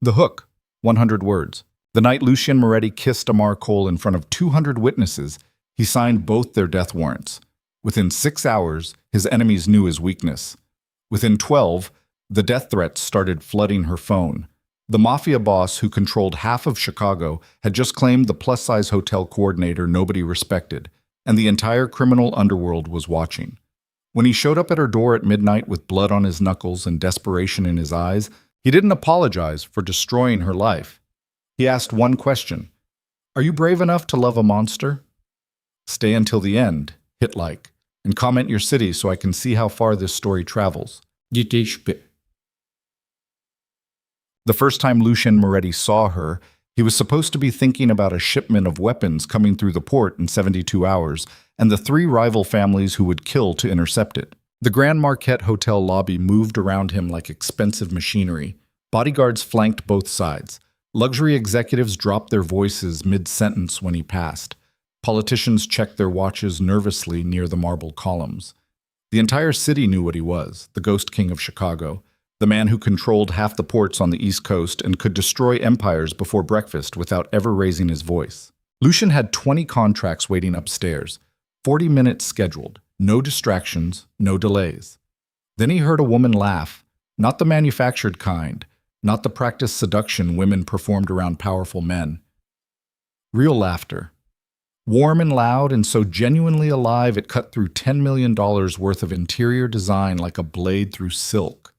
The hook, 100 words. The night Lucien Moretti kissed Amar Cole in front of 200 witnesses, he signed both their death warrants. Within 6 hours, his enemies knew his weakness. Within 12, the death threats started flooding her phone. The Mafia Boss, who controlled half of Chicago, had just claimed the plus-size hotel coordinator nobody respected, and the entire criminal underworld was watching. When he showed up at her door at midnight with blood on his knuckles and desperation in his eyes, he didn't apologize for destroying her life. He asked one question: "Are you brave enough to love a monster?" Stay until the end, hit like, and comment your city so I can see how far this story travels. The first time Lucien Moretti saw her, he was supposed to be thinking about a shipment of weapons coming through the port in 72 hours and the 3 rival families who would kill to intercept it. The Grand Marquette Hotel lobby moved around him like expensive machinery. Bodyguards flanked both sides. Luxury executives dropped their voices mid-sentence when he passed. Politicians checked their watches nervously near the marble columns. The entire city knew what he was, the Ghost King of Chicago, the man who controlled half the ports on the East Coast and could destroy empires before breakfast without ever raising his voice. Lucien had 20 contracts waiting upstairs, 40 minutes scheduled, no distractions, no delays. Then he heard a woman laugh, not the manufactured kind, not the practiced seduction women performed around powerful men. Real laughter. Warm and loud and so genuinely alive it cut through $10 million worth of interior design like a blade through silk.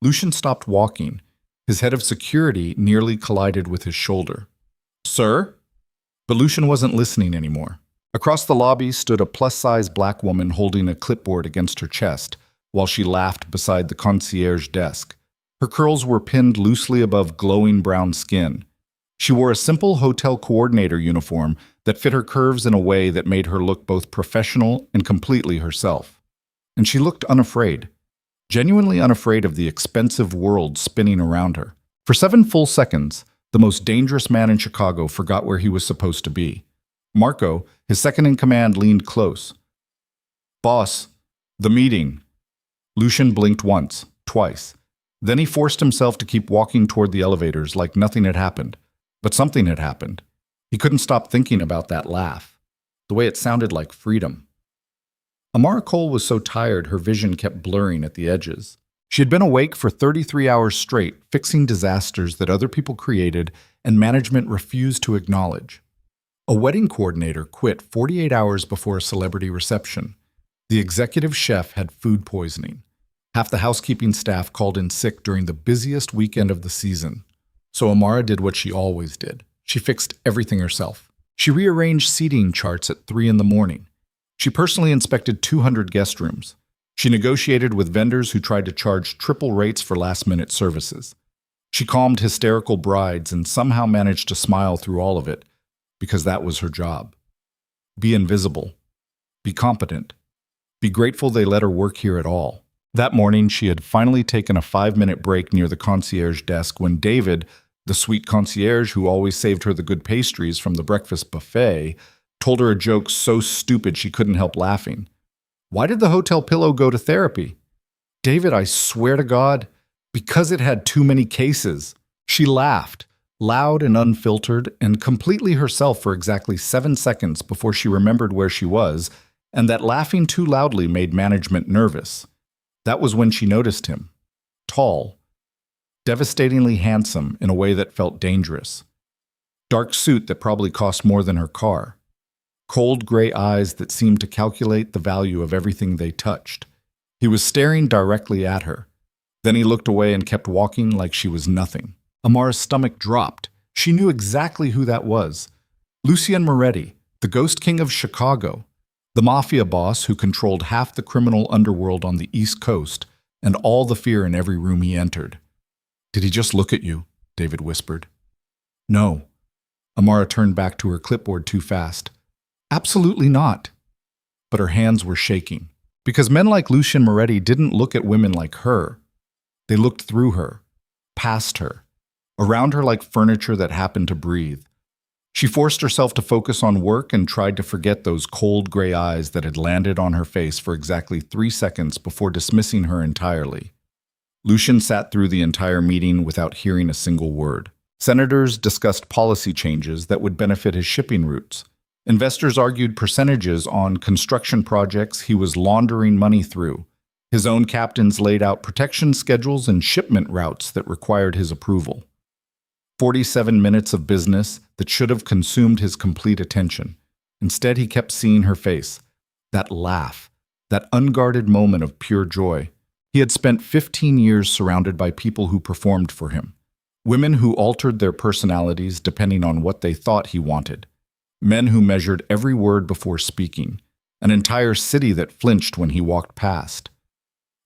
Lucien stopped walking. His head of security nearly collided with his shoulder. "Sir?" But Lucien wasn't listening anymore. Across the lobby stood a plus-size black woman holding a clipboard against her chest while she laughed beside the concierge desk. Her curls were pinned loosely above glowing brown skin. She wore a simple hotel coordinator uniform that fit her curves in a way that made her look both professional and completely herself. And she looked unafraid. Genuinely unafraid of the expensive world spinning around her. For 7 full seconds, the most dangerous man in Chicago forgot where he was supposed to be. Marco, his second-in-command, leaned close. "Boss, the meeting." Lucien blinked once, twice. Then he forced himself to keep walking toward the elevators like nothing had happened. But something had happened. He couldn't stop thinking about that laugh, the way it sounded like freedom. Amara Cole was so tired her vision kept blurring at the edges. She had been awake for 33 hours straight, fixing disasters that other people created and management refused to acknowledge. A wedding coordinator quit 48 hours before a celebrity reception. The executive chef had food poisoning. Half the housekeeping staff called in sick during the busiest weekend of the season. So Amara did what she always did. She fixed everything herself. She rearranged seating charts at 3 in the morning. She personally inspected 200 guest rooms. She negotiated with vendors who tried to charge triple rates for last-minute services. She calmed hysterical brides and somehow managed to smile through all of it, because that was her job. Be invisible. Be competent. Be grateful they let her work here at all. That morning, she had finally taken a 5-minute break near the concierge desk when David, the sweet concierge who always saved her the good pastries from the breakfast buffet, told her a joke so stupid she couldn't help laughing. Why did the hotel pillow go to therapy? David, I swear to God, because it had too many cases. She laughed, loud and unfiltered, and completely herself for exactly 7 seconds before she remembered where she was, and that laughing too loudly made management nervous. That was when she noticed him. Tall, devastatingly handsome in a way that felt dangerous. Dark suit that probably cost more than her car. Cold gray eyes that seemed to calculate the value of everything they touched. He was staring directly at her. Then he looked away and kept walking like she was nothing. Amara's stomach dropped. She knew exactly who that was. Lucien Moretti, the Ghost King of Chicago, the Mafia Boss who controlled half the criminal underworld on the East Coast and all the fear in every room he entered. "Did he just look at you?" David whispered. "No." Amara turned back to her clipboard too fast. "Absolutely not." But her hands were shaking. Because men like Lucien Moretti didn't look at women like her. They looked through her, past her, around her like furniture that happened to breathe. She forced herself to focus on work and tried to forget those cold gray eyes that had landed on her face for exactly 3 seconds before dismissing her entirely. Lucian sat through the entire meeting without hearing a single word. Senators discussed policy changes that would benefit his shipping routes. Investors argued percentages on construction projects he was laundering money through. His own captains laid out protection schedules and shipment routes that required his approval. 47 minutes of business that should have consumed his complete attention. Instead, he kept seeing her face, that laugh, that unguarded moment of pure joy. He had spent 15 years surrounded by people who performed for him. Women who altered their personalities depending on what they thought he wanted. Men who measured every word before speaking. An entire city that flinched when he walked past.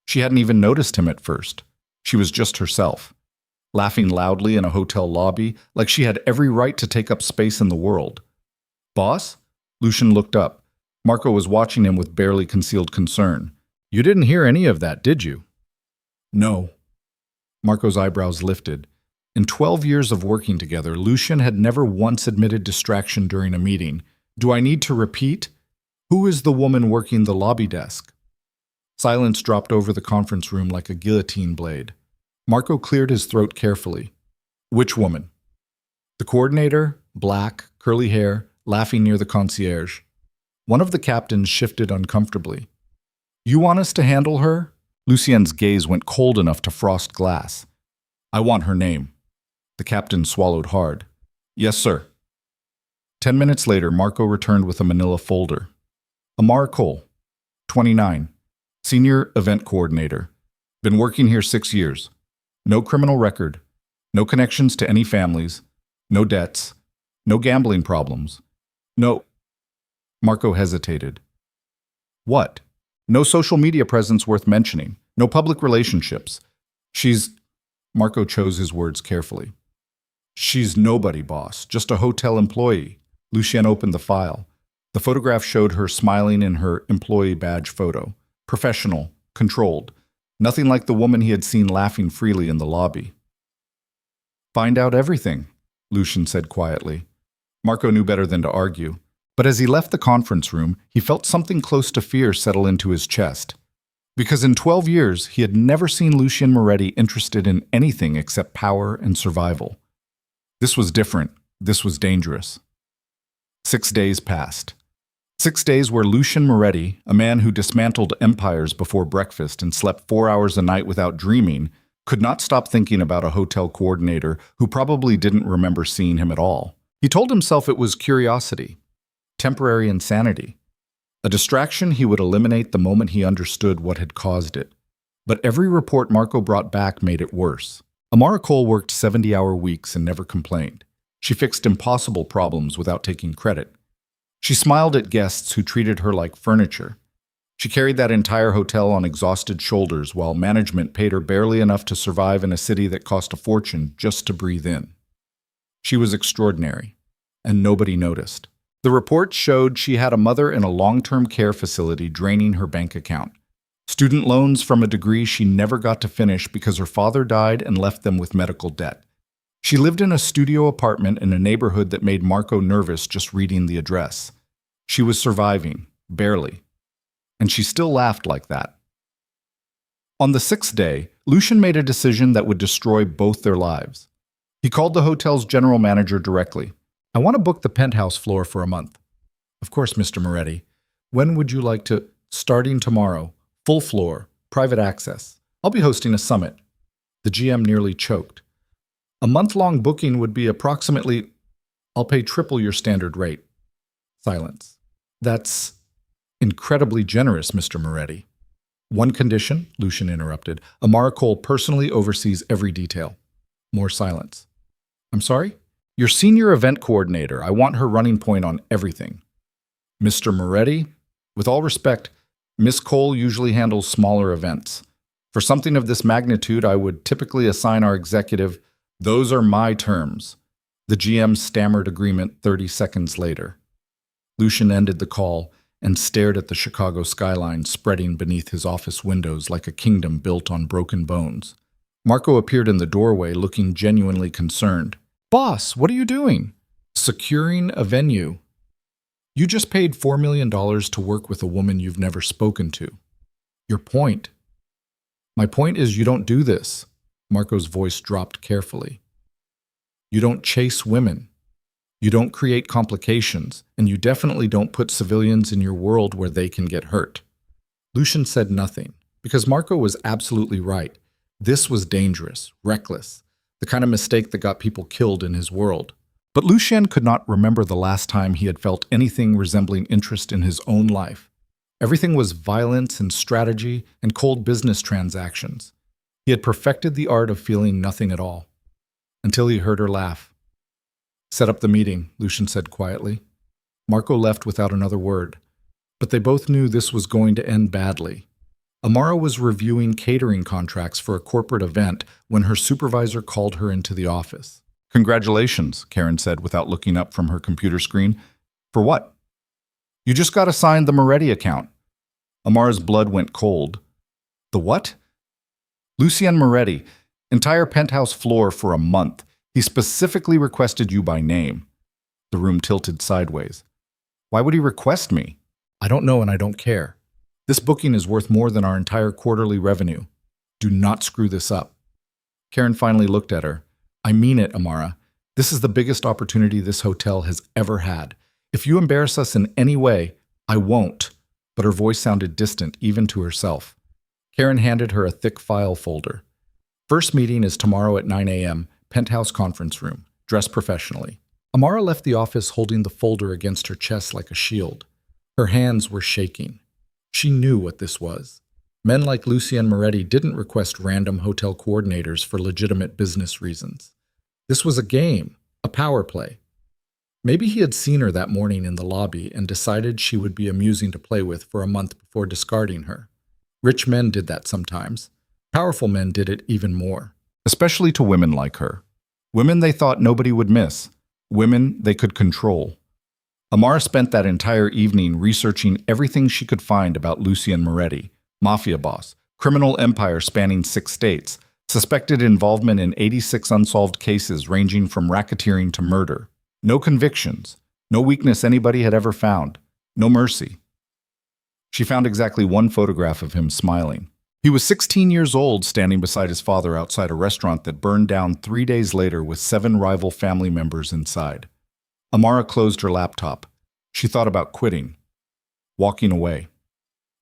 She hadn't even noticed him at first. She was just herself, laughing loudly in a hotel lobby like she had every right to take up space in the world. "Boss?" Lucian looked up. Marco was watching him with barely concealed concern. "You didn't hear any of that, did you?" "No." Marco's eyebrows lifted. In 12 years of working together, Lucian had never once admitted distraction during a meeting. "Do I need to repeat? Who is the woman working the lobby desk?" Silence dropped over the conference room like a guillotine blade. Marco cleared his throat carefully. "Which woman?" "The coordinator, black, curly hair, laughing near the concierge." One of the captains shifted uncomfortably. "You want us to handle her?" Lucien's gaze went cold enough to frost glass. "I want her name." The captain swallowed hard. "Yes, sir." 10 minutes later, Marco returned with a manila folder. Amar Cole, 29, senior event coordinator. Been working here 6 years. No criminal record. No connections to any families. No debts. No gambling problems. No. Marco hesitated. "What?" "No social media presence worth mentioning. No public relationships. She's..." Marco chose his words carefully. "She's nobody, boss. Just a hotel employee." Lucien opened the file. The photograph showed her smiling in her employee badge photo. Professional, controlled. Nothing like the woman he had seen laughing freely in the lobby. "Find out everything," Lucien said quietly. Marco knew better than to argue. But as he left the conference room, he felt something close to fear settle into his chest. Because in 12 years, he had never seen Lucien Moretti interested in anything except power and survival. This was different. This was dangerous. 6 days passed. 6 days where Lucien Moretti, a man who dismantled empires before breakfast and slept 4 hours a night without dreaming, could not stop thinking about a hotel coordinator who probably didn't remember seeing him at all. He told himself it was curiosity, temporary insanity, a distraction he would eliminate the moment he understood what had caused it. But every report Marco brought back made it worse. Amara Cole worked 70-hour weeks and never complained. She fixed impossible problems without taking credit. She smiled at guests who treated her like furniture. She carried that entire hotel on exhausted shoulders while management paid her barely enough to survive in a city that cost a fortune just to breathe in. She was extraordinary, and nobody noticed. The reports showed she had a mother in a long-term care facility draining her bank account. Student loans from a degree she never got to finish because her father died and left them with medical debt. She lived in a studio apartment in a neighborhood that made Marco nervous just reading the address. She was surviving, barely. And she still laughed like that. On the 6th day, Lucien made a decision that would destroy both their lives. He called the hotel's general manager directly. "I want to book the penthouse floor for a month." "Of course, Mr. Moretti. When would you like to..." "Starting tomorrow. Full floor. Private access. I'll be hosting a summit." The GM nearly choked. "A month-long booking would be approximately..." "I'll pay triple your standard rate." Silence. "That's incredibly generous, Mr. Moretti." "One condition," Lucien interrupted. "Amara Cole personally oversees every detail." More silence. "I'm sorry?" "Your senior event coordinator. I want her running point on everything." "Mr. Moretti, with all respect, Miss Cole usually handles smaller events. For something of this magnitude, I would typically assign our executive..." "Those are my terms." The GM stammered agreement 30 seconds later. Lucien ended the call and stared at the Chicago skyline spreading beneath his office windows like a kingdom built on broken bones. Marco appeared in the doorway looking genuinely concerned. "Boss, what are you doing?" "Securing a venue." "You just paid $4 million to work with a woman you've never spoken to." "Your point?" My point is you don't do this. Marco's voice dropped carefully. You don't chase women. You don't create complications, and you definitely don't put civilians in your world where they can get hurt. Lucian said nothing, because Marco was absolutely right. This was dangerous, reckless, the kind of mistake that got people killed in his world. But Lucien could not remember the last time he had felt anything resembling interest in his own life. Everything was violence and strategy and cold business transactions. He had perfected the art of feeling nothing at all, until he heard her laugh. Set up the meeting, Lucien said quietly. Marco left without another word, but they both knew this was going to end badly. Amara was reviewing catering contracts for a corporate event when her supervisor called her into the office. Congratulations, Karen said without looking up from her computer screen. For what? You just got assigned the Moretti account. Amara's blood went cold. The what? Lucien Moretti, entire penthouse floor for a month. He specifically requested you by name. The room tilted sideways. Why would he request me? I don't know and I don't care. This booking is worth more than our entire quarterly revenue. Do not screw this up. Karen finally looked at her. I mean it, Amara. This is the biggest opportunity this hotel has ever had. If you embarrass us in any way, I won't. But her voice sounded distant, even to herself. Karen handed her a thick file folder. First meeting is tomorrow at 9 a.m., penthouse conference room. Dress professionally. Amara left the office holding the folder against her chest like a shield. Her hands were shaking. She knew what this was. Men like Lucien Moretti didn't request random hotel coordinators for legitimate business reasons. This was a game, a power play. Maybe he had seen her that morning in the lobby and decided she would be amusing to play with for a month before discarding her. Rich men did that sometimes. Powerful men did it even more. Especially to women like her. Women they thought nobody would miss. Women they could control. Amara spent that entire evening researching everything she could find about Lucien Moretti, Mafia Boss, criminal empire spanning 6 states, suspected involvement in 86 unsolved cases ranging from racketeering to murder. No convictions, no weakness anybody had ever found, no mercy. She found exactly one photograph of him smiling. He was 16 years old, standing beside his father outside a restaurant that burned down 3 days later with 7 rival family members inside. Amara closed her laptop. She thought about quitting, walking away.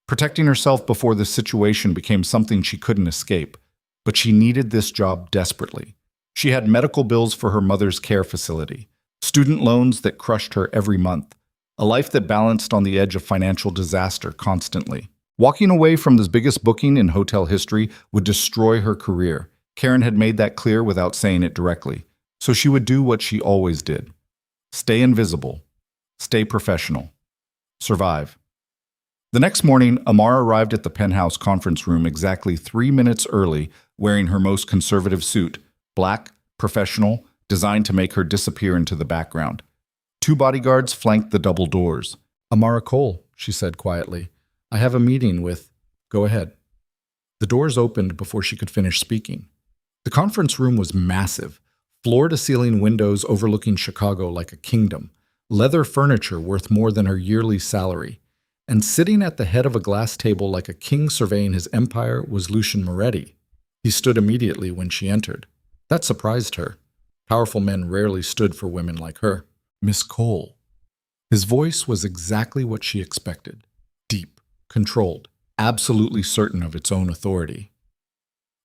Protecting herself before this situation became something she couldn't escape, but she needed this job desperately. She had medical bills for her mother's care facility, student loans that crushed her every month, a life that balanced on the edge of financial disaster constantly. Walking away from this biggest booking in hotel history would destroy her career. Karen had made that clear without saying it directly, so she would do what she always did. Stay invisible. Stay professional. Survive. The next morning, Amara arrived at the penthouse conference room exactly 3 minutes early, wearing her most conservative suit, black, professional, designed to make her disappear into the background. 2 bodyguards flanked the double doors. Amara Cole, she said quietly. I have a meeting with... Go ahead. The doors opened before she could finish speaking. The conference room was massive. Floor-to-ceiling windows overlooking Chicago like a kingdom, leather furniture worth more than her yearly salary, and sitting at the head of a glass table like a king surveying his empire was Lucien Moretti. He stood immediately when she entered. That surprised her. Powerful men rarely stood for women like her. Miss Cole. His voice was exactly what she expected. Deep, controlled, absolutely certain of its own authority.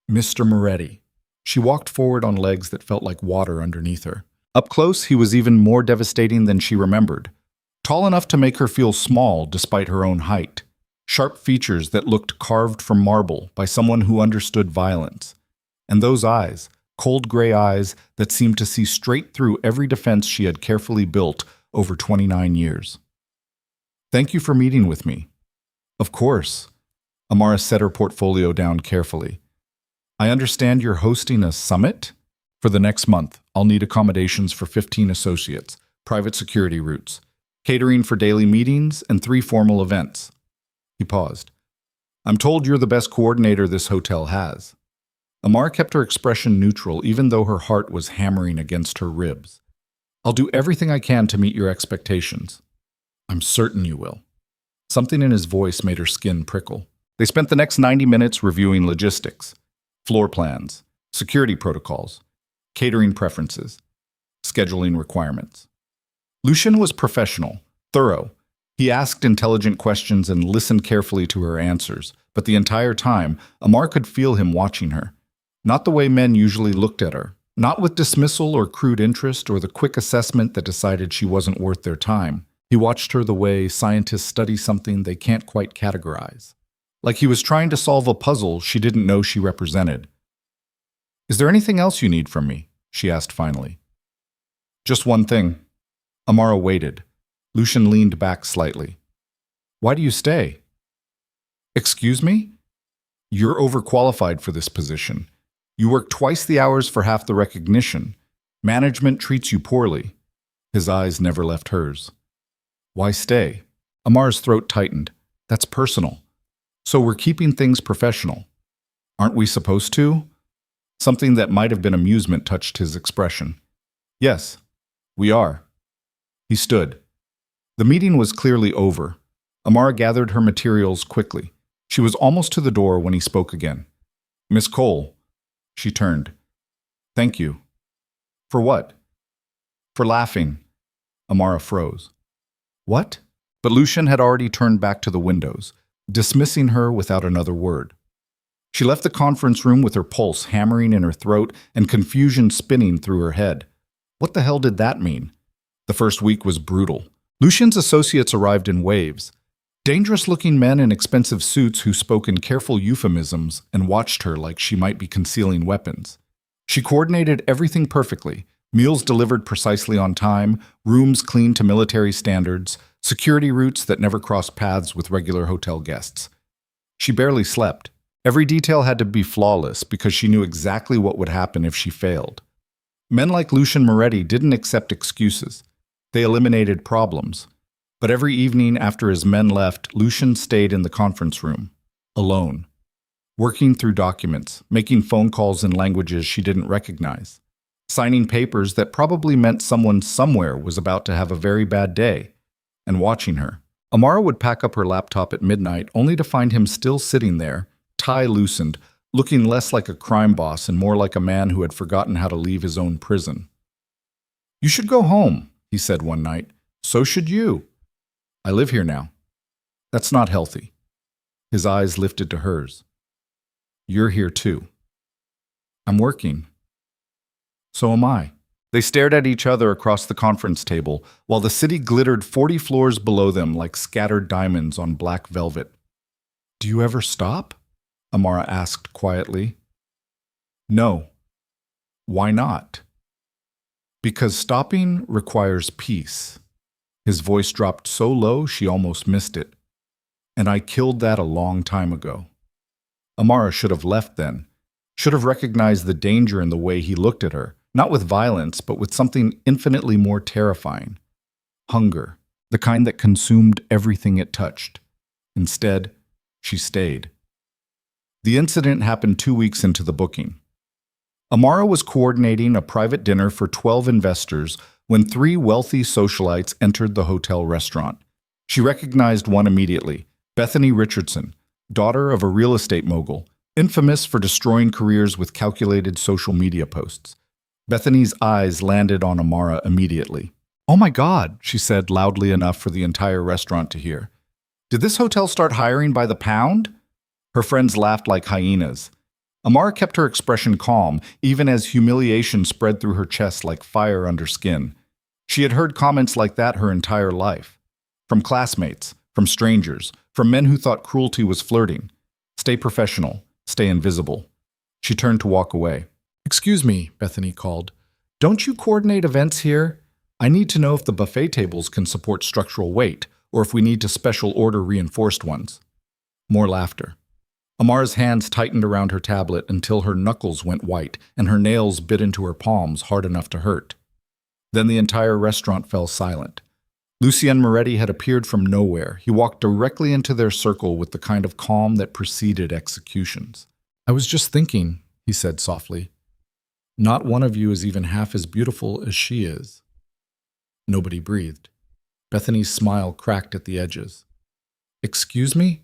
Mr. Moretti. She walked forward on legs that felt like water underneath her. Up close, he was even more devastating than she remembered. Tall enough to make her feel small despite her own height. Sharp features that looked carved from marble by someone who understood violence. And those eyes, cold gray eyes that seemed to see straight through every defense she had carefully built over 29 years. Thank you for meeting with me. Of course. Amara set her portfolio down carefully. I understand you're hosting a summit? For the next month, I'll need accommodations for 15 associates, private security routes, catering for daily meetings, and 3 formal events. He paused. I'm told you're the best coordinator this hotel has. Amara kept her expression neutral even though her heart was hammering against her ribs. I'll do everything I can to meet your expectations. I'm certain you will. Something in his voice made her skin prickle. They spent the next 90 minutes reviewing logistics, floor plans, security protocols, catering preferences, scheduling requirements. Lucian was professional, thorough. He asked intelligent questions and listened carefully to her answers, but the entire time, Amar could feel him watching her. Not the way men usually looked at her, not with dismissal or crude interest or the quick assessment that decided she wasn't worth their time. He watched her the way scientists study something they can't quite categorize. Like he was trying to solve a puzzle she didn't know she represented. "Is there anything else you need from me?" she asked finally. "Just one thing." Amara waited. Lucian leaned back slightly. "Why do you stay?" "Excuse me? You're overqualified for this position. You work twice the hours for half the recognition. Management treats you poorly." His eyes never left hers. "Why stay?" Amar's throat tightened. "That's personal. So we're keeping things professional. Aren't we supposed to?" Something that might have been amusement touched his expression. "Yes, we are." He stood. The meeting was clearly over. Amara gathered her materials quickly. She was almost to the door when he spoke again. "Miss Cole." She turned. "Thank you." "For what?" "For laughing." Amara froze. "What?" But Lucian had already turned back to the windows, dismissing her without another word. She left the conference room with her pulse hammering in her throat and confusion spinning through her head. What the hell did that mean? The first week was brutal. Lucian's associates arrived in waves. Dangerous-looking men in expensive suits who spoke in careful euphemisms and watched her like she might be concealing weapons. She coordinated everything perfectly. Meals delivered precisely on time, rooms cleaned to military standards, security routes that never crossed paths with regular hotel guests. She barely slept. Every detail had to be flawless because she knew exactly what would happen if she failed. Men like Lucian Moretti didn't accept excuses. They eliminated problems. But every evening after his men left, Lucian stayed in the conference room, alone, working through documents, making phone calls in languages she didn't recognize, signing papers that probably meant someone somewhere was about to have a very bad day, and watching her. Amara would pack up her laptop at midnight only to find him still sitting there, tie loosened, looking less like a crime boss and more like a man who had forgotten how to leave his own prison. "You should go home," he said one night. "So should you." "I live here now." "That's not healthy." His eyes lifted to hers. "You're here too." "I'm working." "So am I." They stared at each other across the conference table, while the city glittered 40 floors below them like scattered diamonds on black velvet. "Do you ever stop?" Amara asked quietly. "No." "Why not?" "Because stopping requires peace." His voice dropped so low she almost missed it. "And I killed that a long time ago." Amara should have left then, should have recognized the danger in the way he looked at her, not with violence, but with something infinitely more terrifying. Hunger, the kind that consumed everything it touched. Instead, she stayed. The incident happened 2 weeks into the booking. Amara was coordinating a private dinner for 12 investors when 3 wealthy socialites entered the hotel restaurant. She recognized one immediately, Bethany Richardson, daughter of a real estate mogul, infamous for destroying careers with calculated social media posts. Bethany's eyes landed on Amara immediately. "Oh my God," she said loudly enough for the entire restaurant to hear. "Did this hotel start hiring by the pound?" Her friends laughed like hyenas. Amara kept her expression calm, even as humiliation spread through her chest like fire under skin. She had heard comments like that her entire life. From classmates, from strangers, from men who thought cruelty was flirting. Stay professional, stay invisible. She turned to walk away. "Excuse me," Bethany called. "Don't you coordinate events here? I need to know if the buffet tables can support structural weight, or if we need to special order reinforced ones." More laughter. Amara's hands tightened around her tablet until her knuckles went white and her nails bit into her palms hard enough to hurt. Then the entire restaurant fell silent. Lucien Moretti had appeared from nowhere. He walked directly into their circle with the kind of calm that preceded executions. "I was just thinking," he said softly. "Not one of you is even half as beautiful as she is." Nobody breathed. Bethany's smile cracked at the edges. "Excuse me?"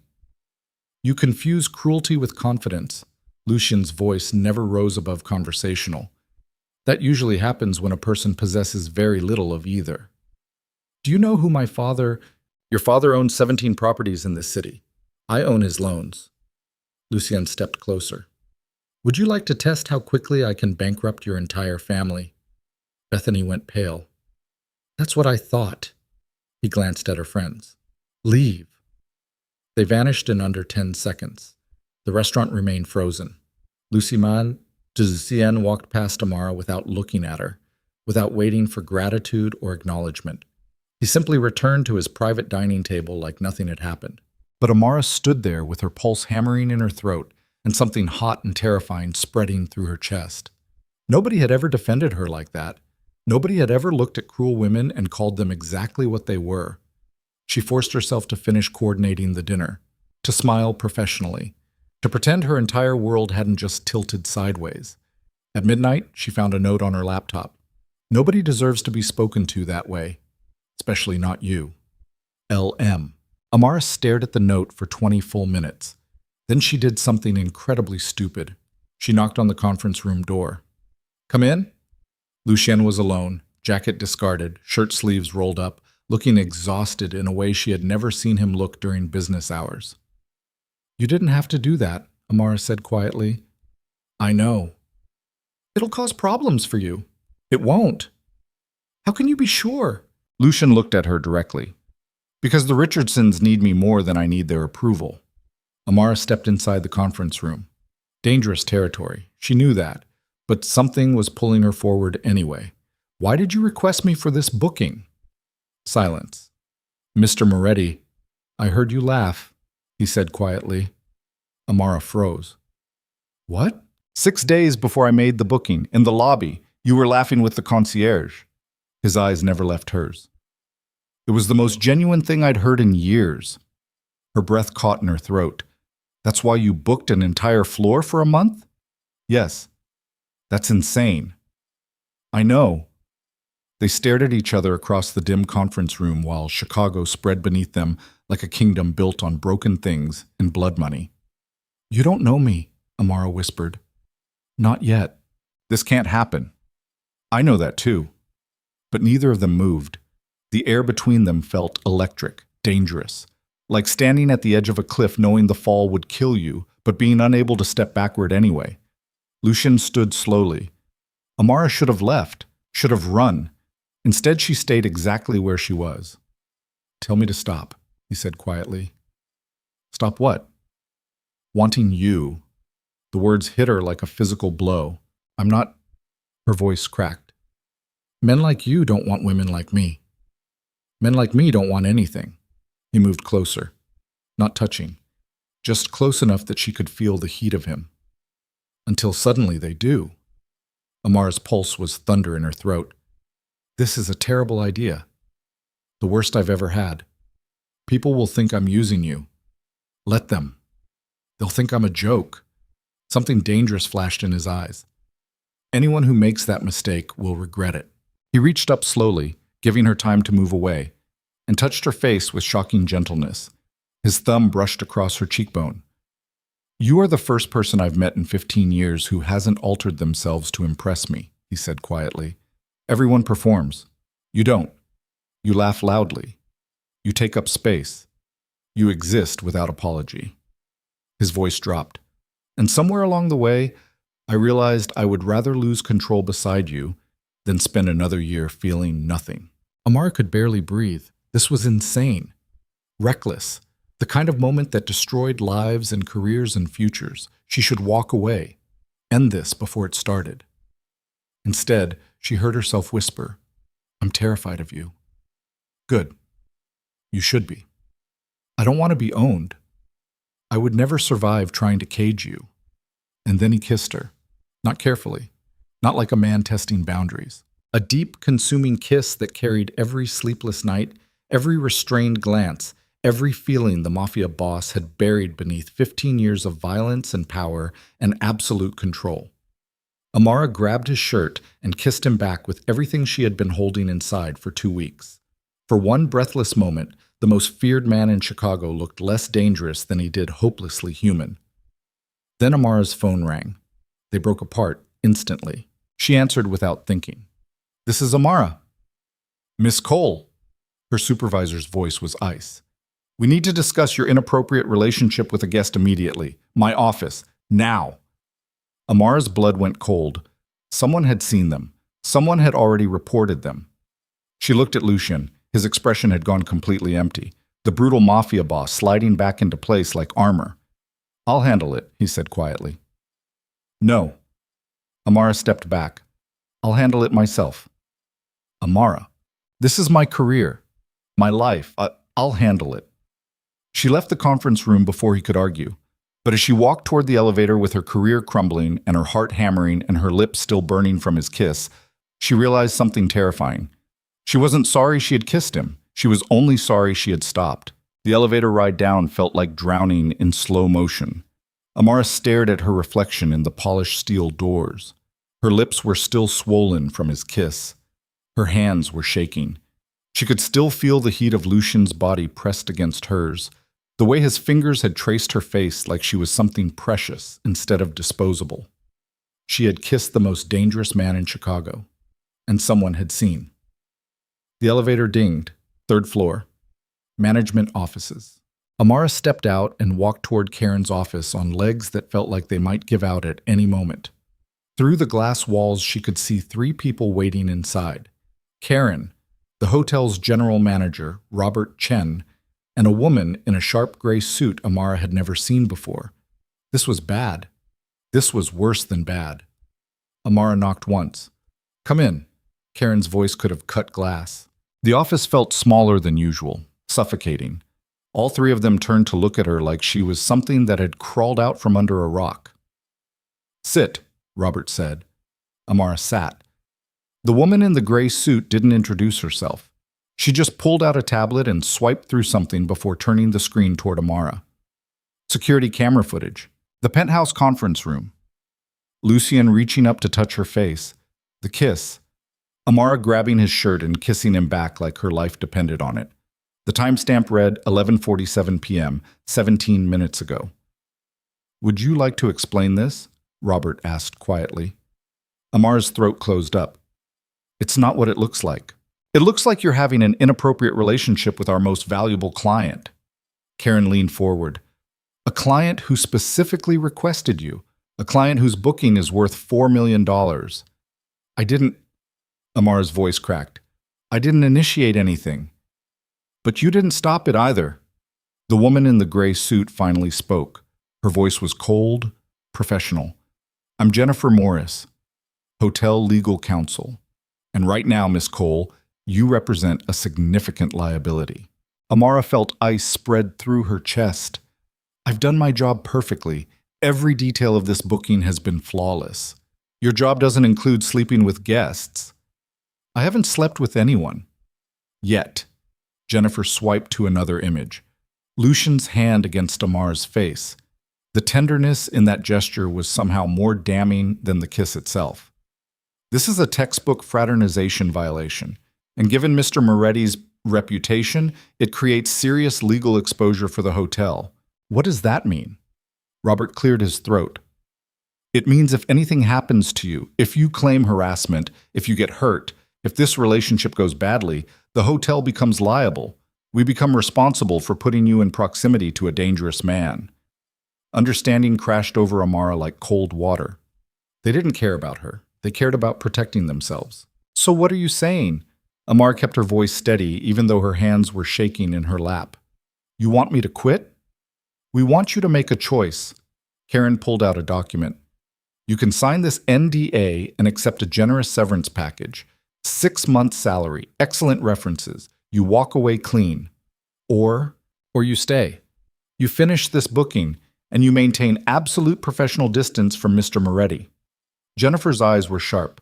You confuse cruelty with confidence. Lucian's voice never rose above conversational. That usually happens when a person possesses very little of either. Do you know who my father... Your father owns 17 properties in this city. I own his loans. Lucien stepped closer. Would you like to test how quickly I can bankrupt your entire family? Bethany went pale. That's what I thought. He glanced at her friends. Leave. They vanished in under 10 seconds. The restaurant remained frozen. Lucien walked past Amara without looking at her, without waiting for gratitude or acknowledgement. He simply returned to his private dining table like nothing had happened. But Amara stood there with her pulse hammering in her throat and something hot and terrifying spreading through her chest. Nobody had ever defended her like that. Nobody had ever looked at cruel women and called them exactly what they were. She forced herself to finish coordinating the dinner, to smile professionally, to pretend her entire world hadn't just tilted sideways. At midnight, she found a note on her laptop. Nobody deserves to be spoken to that way, especially not you. LM. Amara stared at the note for 20 full minutes. Then she did something incredibly stupid. She knocked on the conference room door. Come in? Lucien was alone, jacket discarded, shirt sleeves rolled up, looking exhausted in a way she had never seen him look during business hours. You didn't have to do that, Amara said quietly. I know. It'll cause problems for you. It won't. How can you be sure? Lucien looked at her directly. Because the Richardsons need me more than I need their approval. Amara stepped inside the conference room. Dangerous territory. She knew that. But something was pulling her forward anyway. Why did you request me for this booking? Silence. Mr. Moretti, I heard you laugh, he said quietly. Amara froze. What? 6 days before I made the booking, in the lobby, you were laughing with the concierge. His eyes never left hers. It was the most genuine thing I'd heard in years. Her breath caught in her throat. That's why you booked an entire floor for a month? Yes. That's insane. I know. They stared at each other across the dim conference room while Chicago spread beneath them like a kingdom built on broken things and blood money. You don't know me, Amara whispered. Not yet. This can't happen. I know that too. But neither of them moved. The air between them felt electric, dangerous, like standing at the edge of a cliff knowing the fall would kill you, but being unable to step backward anyway. Lucien stood slowly. Amara should have left, should have run. Instead, she stayed exactly where she was. Tell me to stop, he said quietly. Stop what? Wanting you. The words hit her like a physical blow. I'm not... Her voice cracked. Men like you don't want women like me. Men like me don't want anything. He moved closer, not touching, just close enough that she could feel the heat of him. Until suddenly they do. Amara's pulse was thunder in her throat. This is a terrible idea. The worst I've ever had. People will think I'm using you. Let them. They'll think I'm a joke. Something dangerous flashed in his eyes. Anyone who makes that mistake will regret it. He reached up slowly, giving her time to move away, and touched her face with shocking gentleness. His thumb brushed across her cheekbone. You are the first person I've met in 15 years who hasn't altered themselves to impress me, he said quietly. Everyone performs. You don't. You laugh loudly. You take up space. You exist without apology. His voice dropped. And somewhere along the way, I realized I would rather lose control beside you than spend another year feeling nothing. Amara could barely breathe. This was insane. Reckless. The kind of moment that destroyed lives and careers and futures. She should walk away. End this before it started. Instead, she heard herself whisper, I'm terrified of you. Good. You should be. I don't want to be owned. I would never survive trying to cage you. And then he kissed her. Not carefully. Not like a man testing boundaries. A deep, consuming kiss that carried every sleepless night, every restrained glance, every feeling the Mafia Boss had buried beneath 15 years of violence and power and absolute control. Amara grabbed his shirt and kissed him back with everything she had been holding inside for 2 weeks. For one breathless moment, the most feared man in Chicago looked less dangerous than he did hopelessly human. Then Amara's phone rang. They broke apart instantly. She answered without thinking. "This is Amara." "Miss Cole." Her supervisor's voice was ice. "We need to discuss your inappropriate relationship with a guest immediately. My office. Now." Amara's blood went cold. Someone had seen them. Someone had already reported them. She looked at Lucian. His expression had gone completely empty. The brutal mafia boss sliding back into place like armor. "I'll handle it," he said quietly. "No." Amara stepped back. "I'll handle it myself." "Amara, this is my career. My life. I'll handle it." She left the conference room before he could argue. But as she walked toward the elevator with her career crumbling and her heart hammering and her lips still burning from his kiss, she realized something terrifying. She wasn't sorry she had kissed him. She was only sorry she had stopped. The elevator ride down felt like drowning in slow motion. Amara stared at her reflection in the polished steel doors. Her lips were still swollen from his kiss. Her hands were shaking. She could still feel the heat of Lucian's body pressed against hers, the way his fingers had traced her face like she was something precious instead of disposable. She had kissed the most dangerous man in Chicago, and someone had seen. The elevator dinged. 3rd floor. Management offices. Amara stepped out and walked toward Karen's office on legs that felt like they might give out at any moment. Through the glass walls, she could see 3 people waiting inside. Karen, the hotel's general manager, Robert Chen, and a woman in a sharp gray suit Amara had never seen before. This was bad. This was worse than bad. Amara knocked once. "Come in." Karen's voice could have cut glass. The office felt smaller than usual, suffocating. All 3 of them turned to look at her like she was something that had crawled out from under a rock. "Sit," Robert said. Amara sat. The woman in the gray suit didn't introduce herself. She just pulled out a tablet and swiped through something before turning the screen toward Amara. Security camera footage. The penthouse conference room. Lucian reaching up to touch her face. The kiss. Amara grabbing his shirt and kissing him back like her life depended on it. The timestamp read 11:47 p.m., 17 minutes ago. "Would you like to explain this?" Robert asked quietly. Amara's throat closed up. "It's not what it looks like. It looks like you're having an inappropriate relationship with our most valuable client." Karen leaned forward. "A client who specifically requested you. A client whose booking is worth $4 million. I didn't..." Amara's voice cracked. "I didn't initiate anything." "But you didn't stop it either." The woman in the gray suit finally spoke. Her voice was cold, professional. "I'm Jennifer Morris, Hotel Legal Counsel. And right now, Miss Cole, you represent a significant liability." Amara felt ice spread through her chest. "I've done my job perfectly. Every detail of this booking has been flawless. Your job doesn't include sleeping with guests." "I haven't slept with anyone." "Yet." Jennifer swiped to another image. Lucian's hand against Amara's face. The tenderness in that gesture was somehow more damning than the kiss itself. "This is a textbook fraternization violation, and given Mr. Moretti's reputation, it creates serious legal exposure for the hotel." "What does that mean?" Robert cleared his throat. "It means if anything happens to you, if you claim harassment, if you get hurt, if this relationship goes badly, the hotel becomes liable. We become responsible for putting you in proximity to a dangerous man." Understanding crashed over Amara like cold water. They didn't care about her. They cared about protecting themselves. "So what are you saying?" Amara kept her voice steady, even though her hands were shaking in her lap. "You want me to quit?" "We want you to make a choice." Karen pulled out a document. "You can sign this NDA and accept a generous severance package. 6 months' salary, excellent references. You walk away clean. Or you stay. You finish this booking, and you maintain absolute professional distance from Mr. Moretti." Jennifer's eyes were sharp.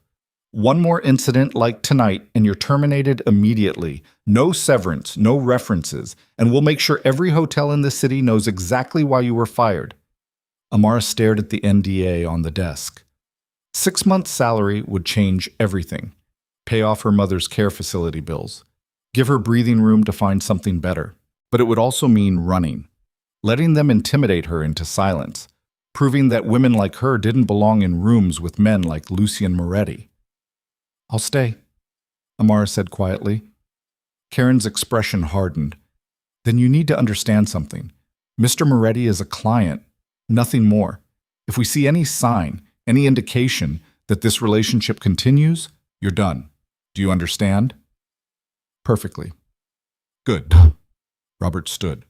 "One more incident like tonight, and you're terminated immediately. No severance, no references, and we'll make sure every hotel in this city knows exactly why you were fired." Amara stared at the NDA on the desk. 6 months' salary would change everything. Pay off her mother's care facility bills. Give her breathing room to find something better. But it would also mean running, letting them intimidate her into silence, proving that women like her didn't belong in rooms with men like Lucien Moretti. "I'll stay," Amara said quietly. Karen's expression hardened. "Then you need to understand something. Mr. Moretti is a client, nothing more. If we see any sign, any indication that this relationship continues, you're done. Do you understand?" "Perfectly." "Good." Robert stood.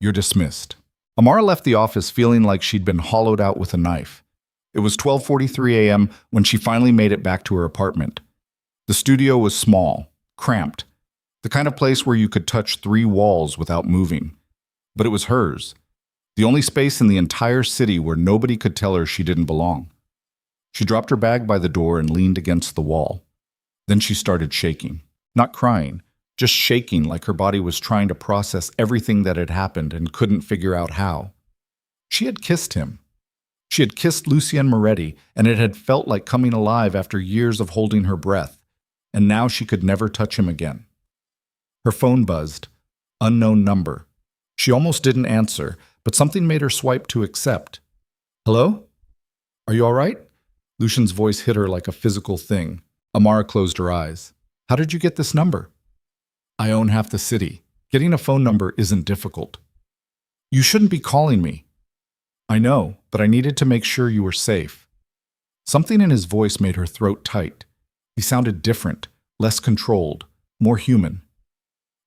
"You're dismissed." Amara left the office feeling like she'd been hollowed out with a knife. It was 12:43 a.m. when she finally made it back to her apartment. The studio was small, cramped, the kind of place where you could touch 3 walls without moving. But it was hers, the only space in the entire city where nobody could tell her she didn't belong. She dropped her bag by the door and leaned against the wall. Then she started shaking, not crying, just shaking like her body was trying to process everything that had happened and couldn't figure out how. She had kissed him. She had kissed Lucien Moretti, and it had felt like coming alive after years of holding her breath, and now she could never touch him again. Her phone buzzed. Unknown number. She almost didn't answer, but something made her swipe to accept. "Hello? Are you all right?" Lucian's voice hit her like a physical thing. Amara closed her eyes. "How did you get this number?" "I own half the city. Getting a phone number isn't difficult." "You shouldn't be calling me." "I know, but I needed to make sure you were safe." Something in his voice made her throat tight. He sounded different, less controlled, more human.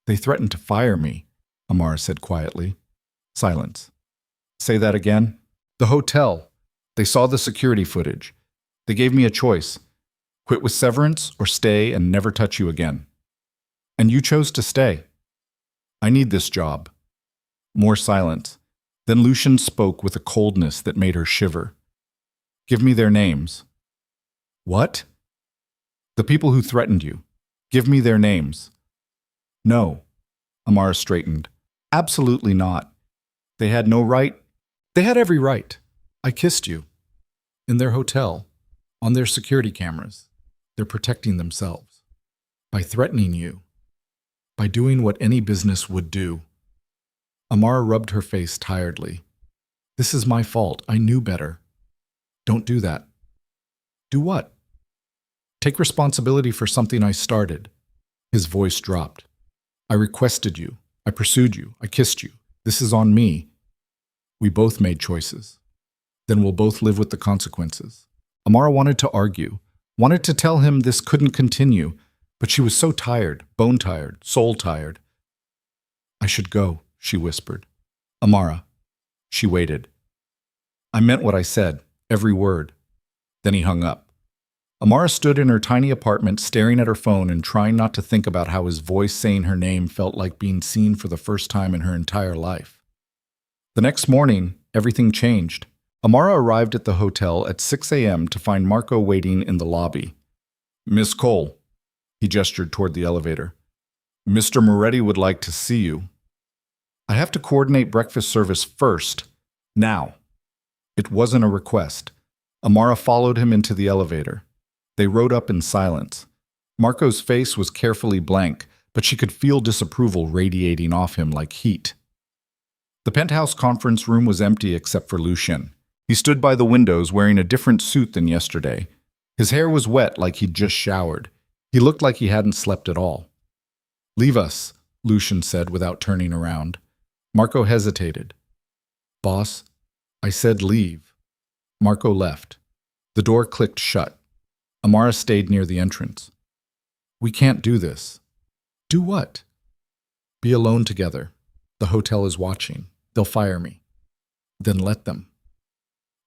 "They threatened to fire me," Amara said quietly. Silence. "Say that again?" "The hotel. They saw the security footage. They gave me a choice. Quit with severance or stay and never touch you again. And you chose to stay." "I need this job." More silence. Then Lucian spoke with a coldness that made her shiver. "Give me their names." "What?" "The people who threatened you. Give me their names." "No." Amara straightened. "Absolutely not. They had no right." "They had every right. I kissed you. In their hotel. On their security cameras. They're protecting themselves. By threatening you. By doing what any business would do." Amara rubbed her face tiredly. "This is my fault. I knew better." "Don't do that." "Do what?" "Take responsibility for something I started." His voice dropped. "I requested you. I pursued you. I kissed you. This is on me. We both made choices. Then we'll both live with the consequences." Amara wanted to argue, wanted to tell him this couldn't continue, but she was so tired, bone-tired, soul-tired. "I should go," she whispered. "Amara." She waited. "I meant what I said, every word." Then he hung up. Amara stood in her tiny apartment staring at her phone and trying not to think about how his voice saying her name felt like being seen for the first time in her entire life. The next morning, everything changed. Amara arrived at the hotel at 6 a.m. to find Marco waiting in the lobby. "Miss Cole," he gestured toward the elevator. "Mr. Moretti would like to see you." "I have to coordinate breakfast service first. Now." It wasn't a request. Amara followed him into the elevator. They rode up in silence. Marco's face was carefully blank, but she could feel disapproval radiating off him like heat. The penthouse conference room was empty except for Lucien. He stood by the windows wearing a different suit than yesterday. His hair was wet like he'd just showered. He looked like he hadn't slept at all. "Leave us," Lucien said without turning around. Marco hesitated. "Boss, I said leave." Marco left. The door clicked shut. Amara stayed near the entrance. "We can't do this." "Do what?" "Be alone together. The hotel is watching. They'll fire me." "Then let them."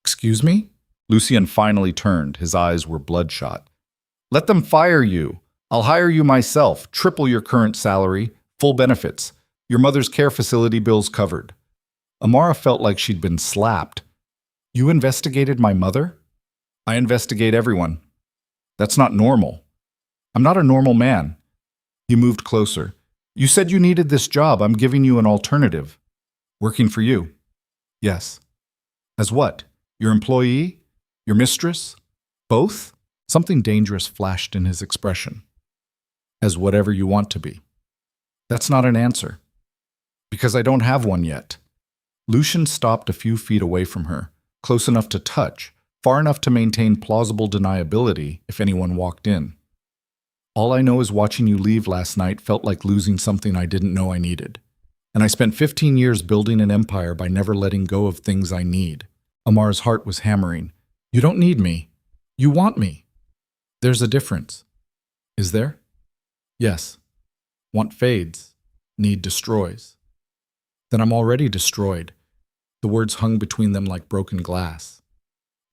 "Excuse me?" Lucien finally turned. His eyes were bloodshot. "Let them fire you. I'll hire you myself, triple your current salary, full benefits. Your mother's care facility bills covered." Amara felt like she'd been slapped. "You investigated my mother?" "I investigate everyone. That's not normal. I'm not a normal man." He moved closer. "You said you needed this job. I'm giving you an alternative." "Working for you?" "Yes." "As what? Your employee? Your mistress? Both?" Something dangerous flashed in his expression. "As whatever you want to be." "That's not an answer." Because I don't have one yet. Lucian stopped a few feet away from her, close enough to touch, far enough to maintain plausible deniability if anyone walked in. All I know is watching you leave last night felt like losing something I didn't know I needed. And I spent 15 years building an empire by never letting go of things I need. Amara's heart was hammering. You don't need me. You want me. There's a difference. Is there? Yes. Want fades. Need destroys. Then I'm already destroyed. The words hung between them like broken glass.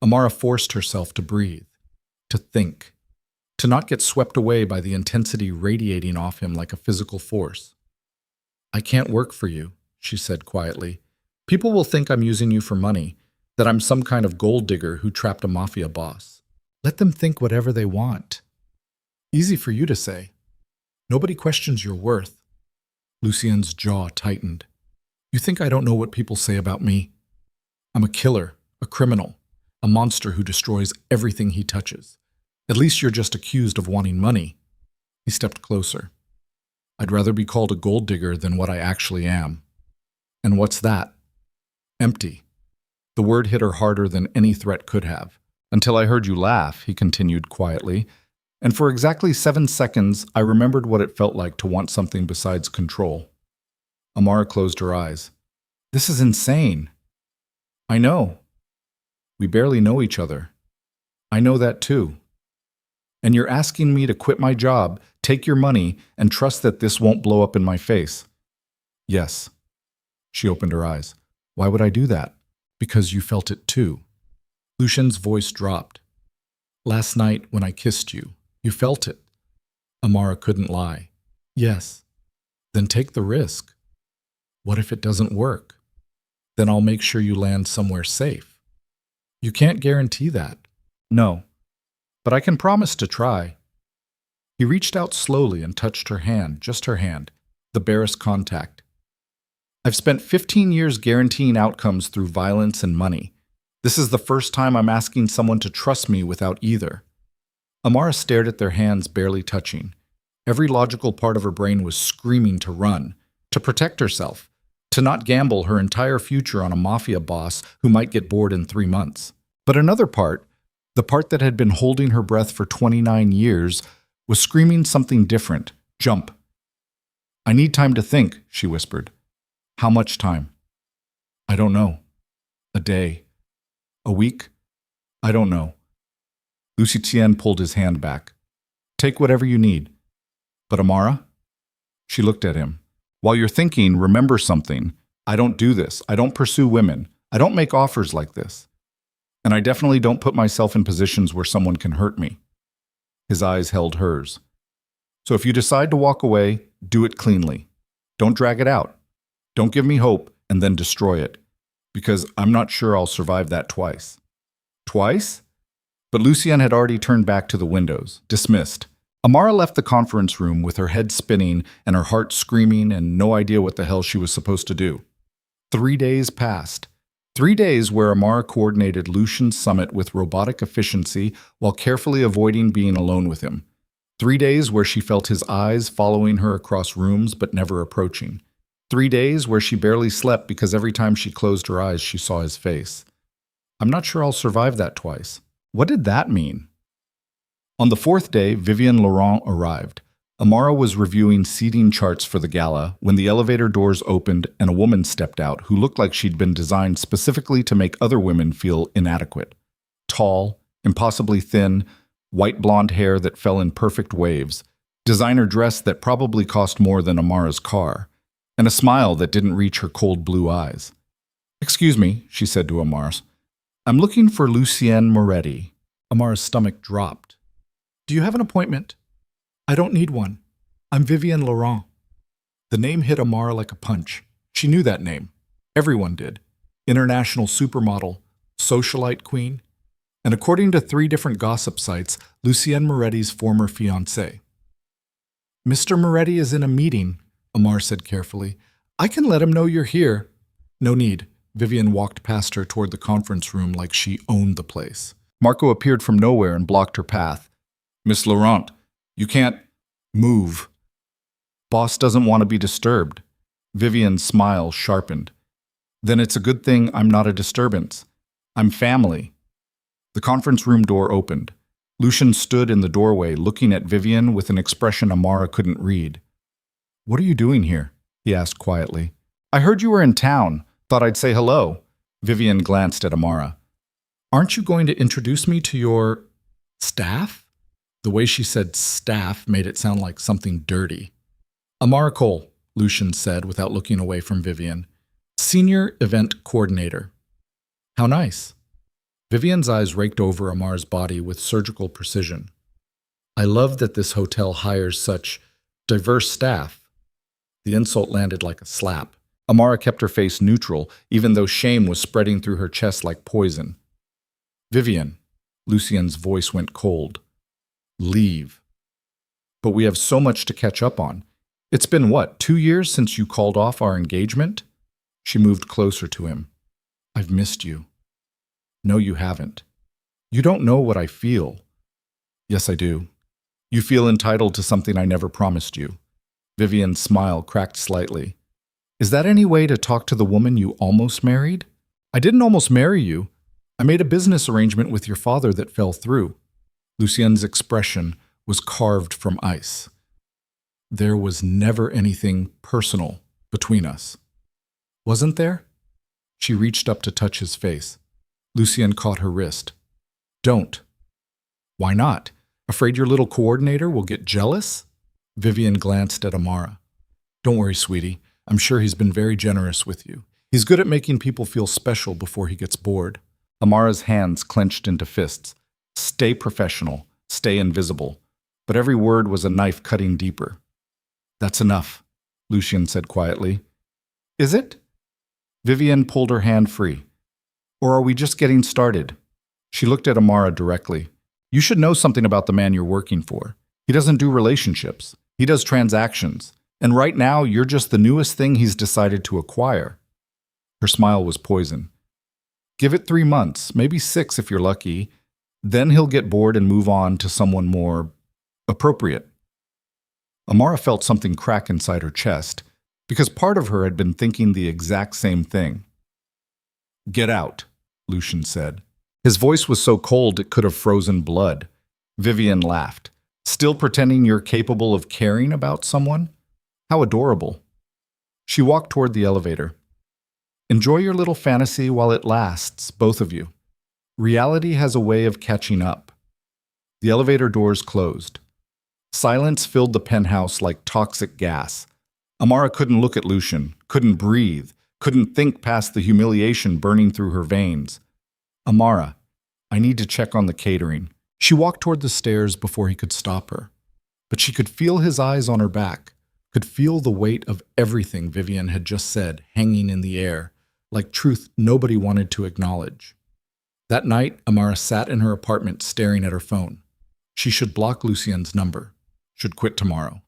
Amara forced herself to breathe, to think, to not get swept away by the intensity radiating off him like a physical force. I can't work for you, she said quietly. People will think I'm using you for money, that I'm some kind of gold digger who trapped a mafia boss. Let them think whatever they want. Easy for you to say. Nobody questions your worth. Lucien's jaw tightened. You think I don't know what people say about me? I'm a killer, a criminal, a monster who destroys everything he touches. At least you're just accused of wanting money. He stepped closer. I'd rather be called a gold digger than what I actually am. And what's that? Empty. The word hit her harder than any threat could have. Until I heard you laugh, he continued quietly, and for exactly 7 seconds, I remembered what it felt like to want something besides control. Amara closed her eyes. This is insane. I know. We barely know each other. I know that too. And you're asking me to quit my job, take your money, and trust that this won't blow up in my face. Yes. She opened her eyes. Why would I do that? Because you felt it too. Lucian's voice dropped. Last night when I kissed you, you felt it. Amara couldn't lie. Yes. Then take the risk. What if it doesn't work? Then I'll make sure you land somewhere safe. You can't guarantee that. No. But I can promise to try. He reached out slowly and touched her hand, just her hand, the barest contact. I've spent 15 years guaranteeing outcomes through violence and money. This is the first time I'm asking someone to trust me without either. Amara stared at their hands barely touching. Every logical part of her brain was screaming to run, to protect herself, to not gamble her entire future on a mafia boss who might get bored in 3 months. But another part, the part that had been holding her breath for 29 years, was screaming something different. Jump. I need time to think, she whispered. How much time? I don't know. A day. A week? I don't know. Lucien pulled his hand back. Take whatever you need. But Amara? She looked at him. While you're thinking, remember something. I don't do this. I don't pursue women. I don't make offers like this. And I definitely don't put myself in positions where someone can hurt me. His eyes held hers. So if you decide to walk away, do it cleanly. Don't drag it out. Don't give me hope and then destroy it. Because I'm not sure I'll survive that twice. Twice? But Lucien had already turned back to the windows, dismissed. Amara left the conference room with her head spinning and her heart screaming and no idea what the hell she was supposed to do. 3 days passed. 3 days where Amara coordinated Lucian's summit with robotic efficiency while carefully avoiding being alone with him. 3 days where she felt his eyes following her across rooms but never approaching. 3 days where she barely slept because every time she closed her eyes she saw his face. I'm not sure I'll survive that twice. What did that mean? On the 4th day, Vivienne Laurent arrived. Amara was reviewing seating charts for the gala when the elevator doors opened and a woman stepped out who looked like she'd been designed specifically to make other women feel inadequate. Tall, impossibly thin, white blonde hair that fell in perfect waves, designer dress that probably cost more than Amara's car, and a smile that didn't reach her cold blue eyes. Excuse me, she said to Amara. I'm looking for Lucien Moretti. Amara's stomach dropped. Do you have an appointment? I don't need one. I'm Vivienne Laurent. The name hit Amara like a punch. She knew that name. Everyone did. International supermodel, socialite queen, and according to 3 different gossip sites, Lucien Moretti's former fiancé. Mr. Moretti is in a meeting, Amara said carefully. I can let him know you're here. No need. Vivienne walked past her toward the conference room like she owned the place. Marco appeared from nowhere and blocked her path. Miss Laurent, you can't move. Boss doesn't want to be disturbed. Vivian's smile sharpened. Then it's a good thing I'm not a disturbance. I'm family. The conference room door opened. Lucian stood in the doorway looking at Vivian with an expression Amara couldn't read. "What are you doing here?" he asked quietly. "I heard you were in town. Thought I'd say hello." Vivian glanced at Amara. "Aren't you going to introduce me to your staff?" The way she said staff made it sound like something dirty. "Amara Cole," Lucian said without looking away from Vivian. "Senior Event Coordinator." "How nice." Vivian's eyes raked over Amar's body with surgical precision. "I love that this hotel hires such diverse staff." The insult landed like a slap. Amara kept her face neutral, even though shame was spreading through her chest like poison. "Vivian," Lucian's voice went cold. "Leave. But we have so much to catch up on. It's been, 2 years since you called off our engagement?" She moved closer to him. "I've missed you." "No, you haven't. You don't know what I feel." "Yes, I do. You feel entitled to something I never promised you." Vivian's smile cracked slightly. "Is that any way to talk to the woman you almost married?" "I didn't almost marry you. I made a business arrangement with your father that fell through." Lucien's expression was carved from ice. "There was never anything personal between us." "Wasn't there?" She reached up to touch his face. Lucien caught her wrist. "Don't." "Why not? Afraid your little coordinator will get jealous?" Vivian glanced at Amara. "Don't worry, sweetie. I'm sure he's been very generous with you. He's good at making people feel special before he gets bored." Amara's hands clenched into fists. "Stay professional. Stay invisible." But every word was a knife cutting deeper. "That's enough," Lucien said quietly. "Is it?" Vivian pulled her hand free. "Or are we just getting started?" She looked at Amara directly. "You should know something about the man you're working for. He doesn't do relationships. He does transactions. And right now, you're just the newest thing he's decided to acquire." Her smile was poison. "Give it 3 months, maybe 6 if you're lucky. Then he'll get bored and move on to someone more appropriate." Amara felt something crack inside her chest, because part of her had been thinking the exact same thing. "Get out," Lucian said. His voice was so cold it could have frozen blood. Vivian laughed. "Still pretending you're capable of caring about someone? How adorable." She walked toward the elevator. "Enjoy your little fantasy while it lasts, both of you. Reality has a way of catching up." The elevator doors closed. Silence filled the penthouse like toxic gas. Amara couldn't look at Lucian, couldn't breathe, couldn't think past the humiliation burning through her veins. "Amara, I need to check on the catering." She walked toward the stairs before he could stop her. But she could feel his eyes on her back, could feel the weight of everything Vivian had just said hanging in the air, like truth nobody wanted to acknowledge. That night, Amara sat in her apartment staring at her phone. She should block Lucien's number, should quit tomorrow,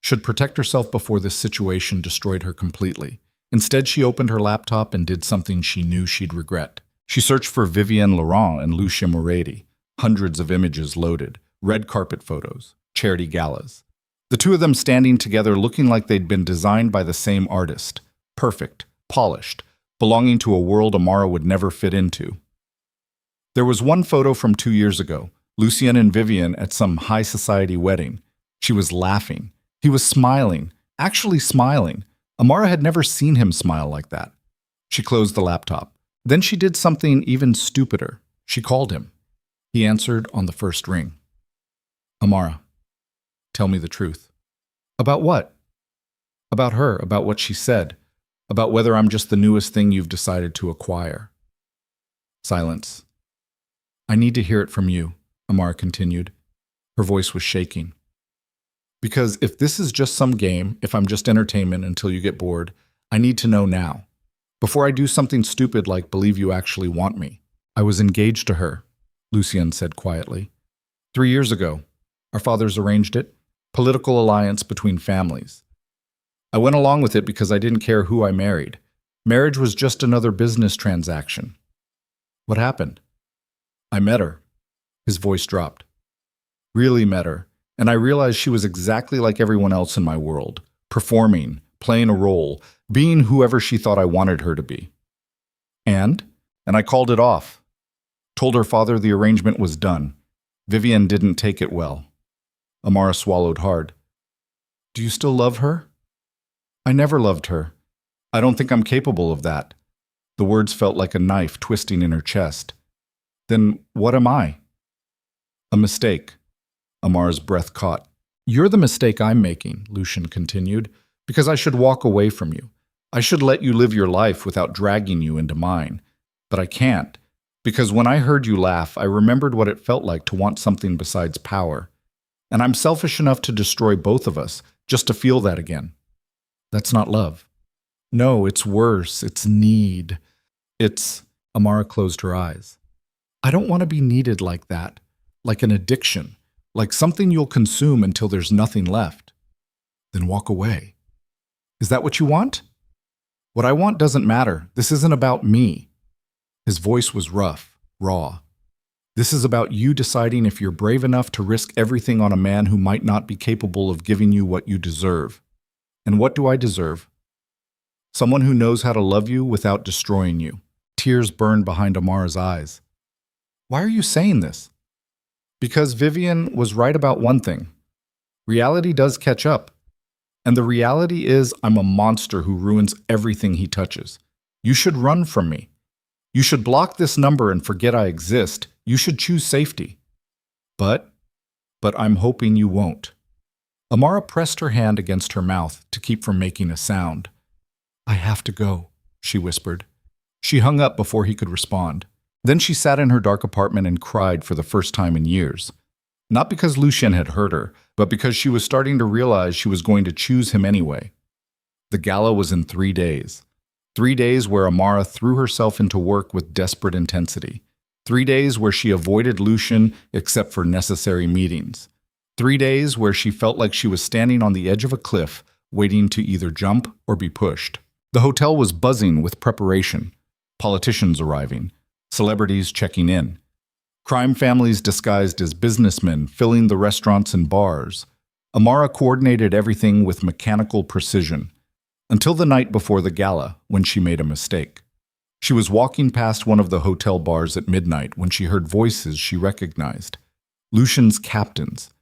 should protect herself before this situation destroyed her completely. Instead, she opened her laptop and did something she knew she'd regret. She searched for Vivienne Laurent and Lucia Moretti. Hundreds of images loaded, red carpet photos, charity galas. The two of them standing together looking like they'd been designed by the same artist. Perfect, polished, belonging to a world Amara would never fit into. There was one photo from 2 years ago, Lucien and Vivian at some high society wedding. She was laughing. He was smiling, actually smiling. Amara had never seen him smile like that. She closed the laptop. Then she did something even stupider. She called him. He answered on the first ring. "Amara, tell me the truth." "About what?" "About her, about what she said, about whether I'm just the newest thing you've decided to acquire." Silence. "I need to hear it from you," Amara continued. Her voice was shaking. "Because if this is just some game, if I'm just entertainment until you get bored, I need to know now. Before I do something stupid like believe you actually want me." "I was engaged to her," Lucien said quietly. 3 years ago. Our fathers arranged it. Political alliance between families. I went along with it because I didn't care who I married. Marriage was just another business transaction." "What happened?" "I met her." His voice dropped. "Really met her. And I realized she was exactly like everyone else in my world. Performing, playing a role, being whoever she thought I wanted her to be. And I called it off. Told her father the arrangement was done. Vivian didn't take it well. Amara swallowed hard. Do you still love her? I never loved her. I don't think I'm capable of that. The words felt like a knife twisting in her chest. Then what am I? A mistake. Amara's breath caught. You're the mistake I'm making, Lucian continued, because I should walk away from you. I should let you live your life without dragging you into mine. But I can't, because when I heard you laugh, I remembered what it felt like to want something besides power. And I'm selfish enough to destroy both of us, just to feel that again. That's not love. No, it's worse. It's need. Amara closed her eyes. I don't want to be needed like that, like an addiction, like something you'll consume until there's nothing left. Then walk away. Is that what you want? What I want doesn't matter. This isn't about me. His voice was rough, raw. This is about you deciding if you're brave enough to risk everything on a man who might not be capable of giving you what you deserve. And what do I deserve? Someone who knows how to love you without destroying you. Tears burned behind Amara's eyes. Why are you saying this? Because Vivian was right about one thing. Reality does catch up. And the reality is I'm a monster who ruins everything he touches. You should run from me. You should block this number and forget I exist. You should choose safety. But I'm hoping you won't. Amara pressed her hand against her mouth to keep from making a sound. I have to go, she whispered. She hung up before he could respond. Then she sat in her dark apartment and cried for the first time in years. Not because Lucien had hurt her, but because she was starting to realize she was going to choose him anyway. The gala was in 3 days. 3 days where Amara threw herself into work with desperate intensity. 3 days where she avoided Lucien except for necessary meetings. 3 days where she felt like she was standing on the edge of a cliff, waiting to either jump or be pushed. The hotel was buzzing with preparation. Politicians arriving. Celebrities checking in. Crime families disguised as businessmen filling the restaurants and bars. Amara coordinated everything with mechanical precision. Until the night before the gala, when she made a mistake. She was walking past one of the hotel bars at midnight when she heard voices she recognized. Lucien's captains.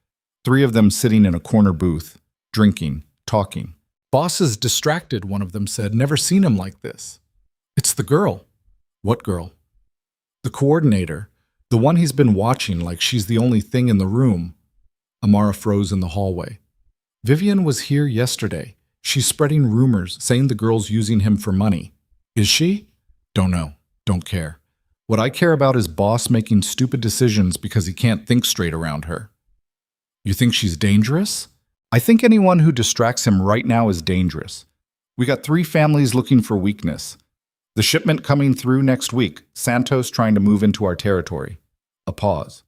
3 of them sitting in a corner booth, drinking, talking. Boss is distracted, one of them said. Never seen him like this. It's the girl. What girl? The coordinator. The one he's been watching like she's the only thing in the room. Amara froze in the hallway. Vivian was here yesterday. She's spreading rumors, saying the girl's using him for money. Is she? Don't know. Don't care. What I care about is Boss making stupid decisions because he can't think straight around her. You think she's dangerous? I think anyone who distracts him right now is dangerous. We got 3 families looking for weakness. The shipment coming through next week, Santos trying to move into our territory. A pause.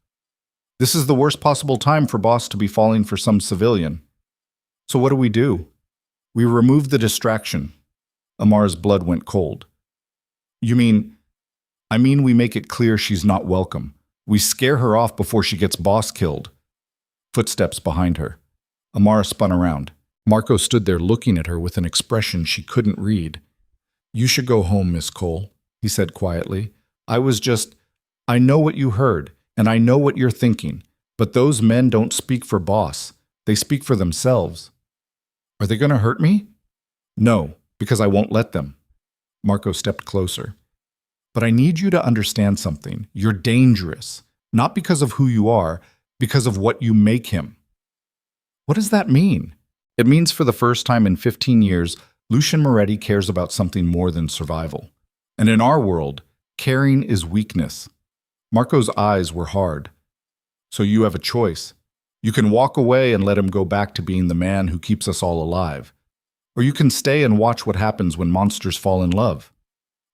This is the worst possible time for Boss to be falling for some civilian. So what do? We remove the distraction. Amara's blood went cold. You mean? I mean we make it clear she's not welcome. We scare her off before she gets Boss killed. Footsteps behind her. Amara spun around. Marco stood there looking at her with an expression she couldn't read. You should go home, Miss Cole, he said quietly. I know what you heard, and I know what you're thinking, but those men don't speak for Boss. They speak for themselves. Are they going to hurt me? No, because I won't let them. Marco stepped closer. But I need you to understand something. You're dangerous, not because of who you are, because of what you make him. What does that mean? It means for the first time in 15 years, Lucien Moretti cares about something more than survival. And in our world, caring is weakness. Marco's eyes were hard. So you have a choice. You can walk away and let him go back to being the man who keeps us all alive. Or you can stay and watch what happens when monsters fall in love.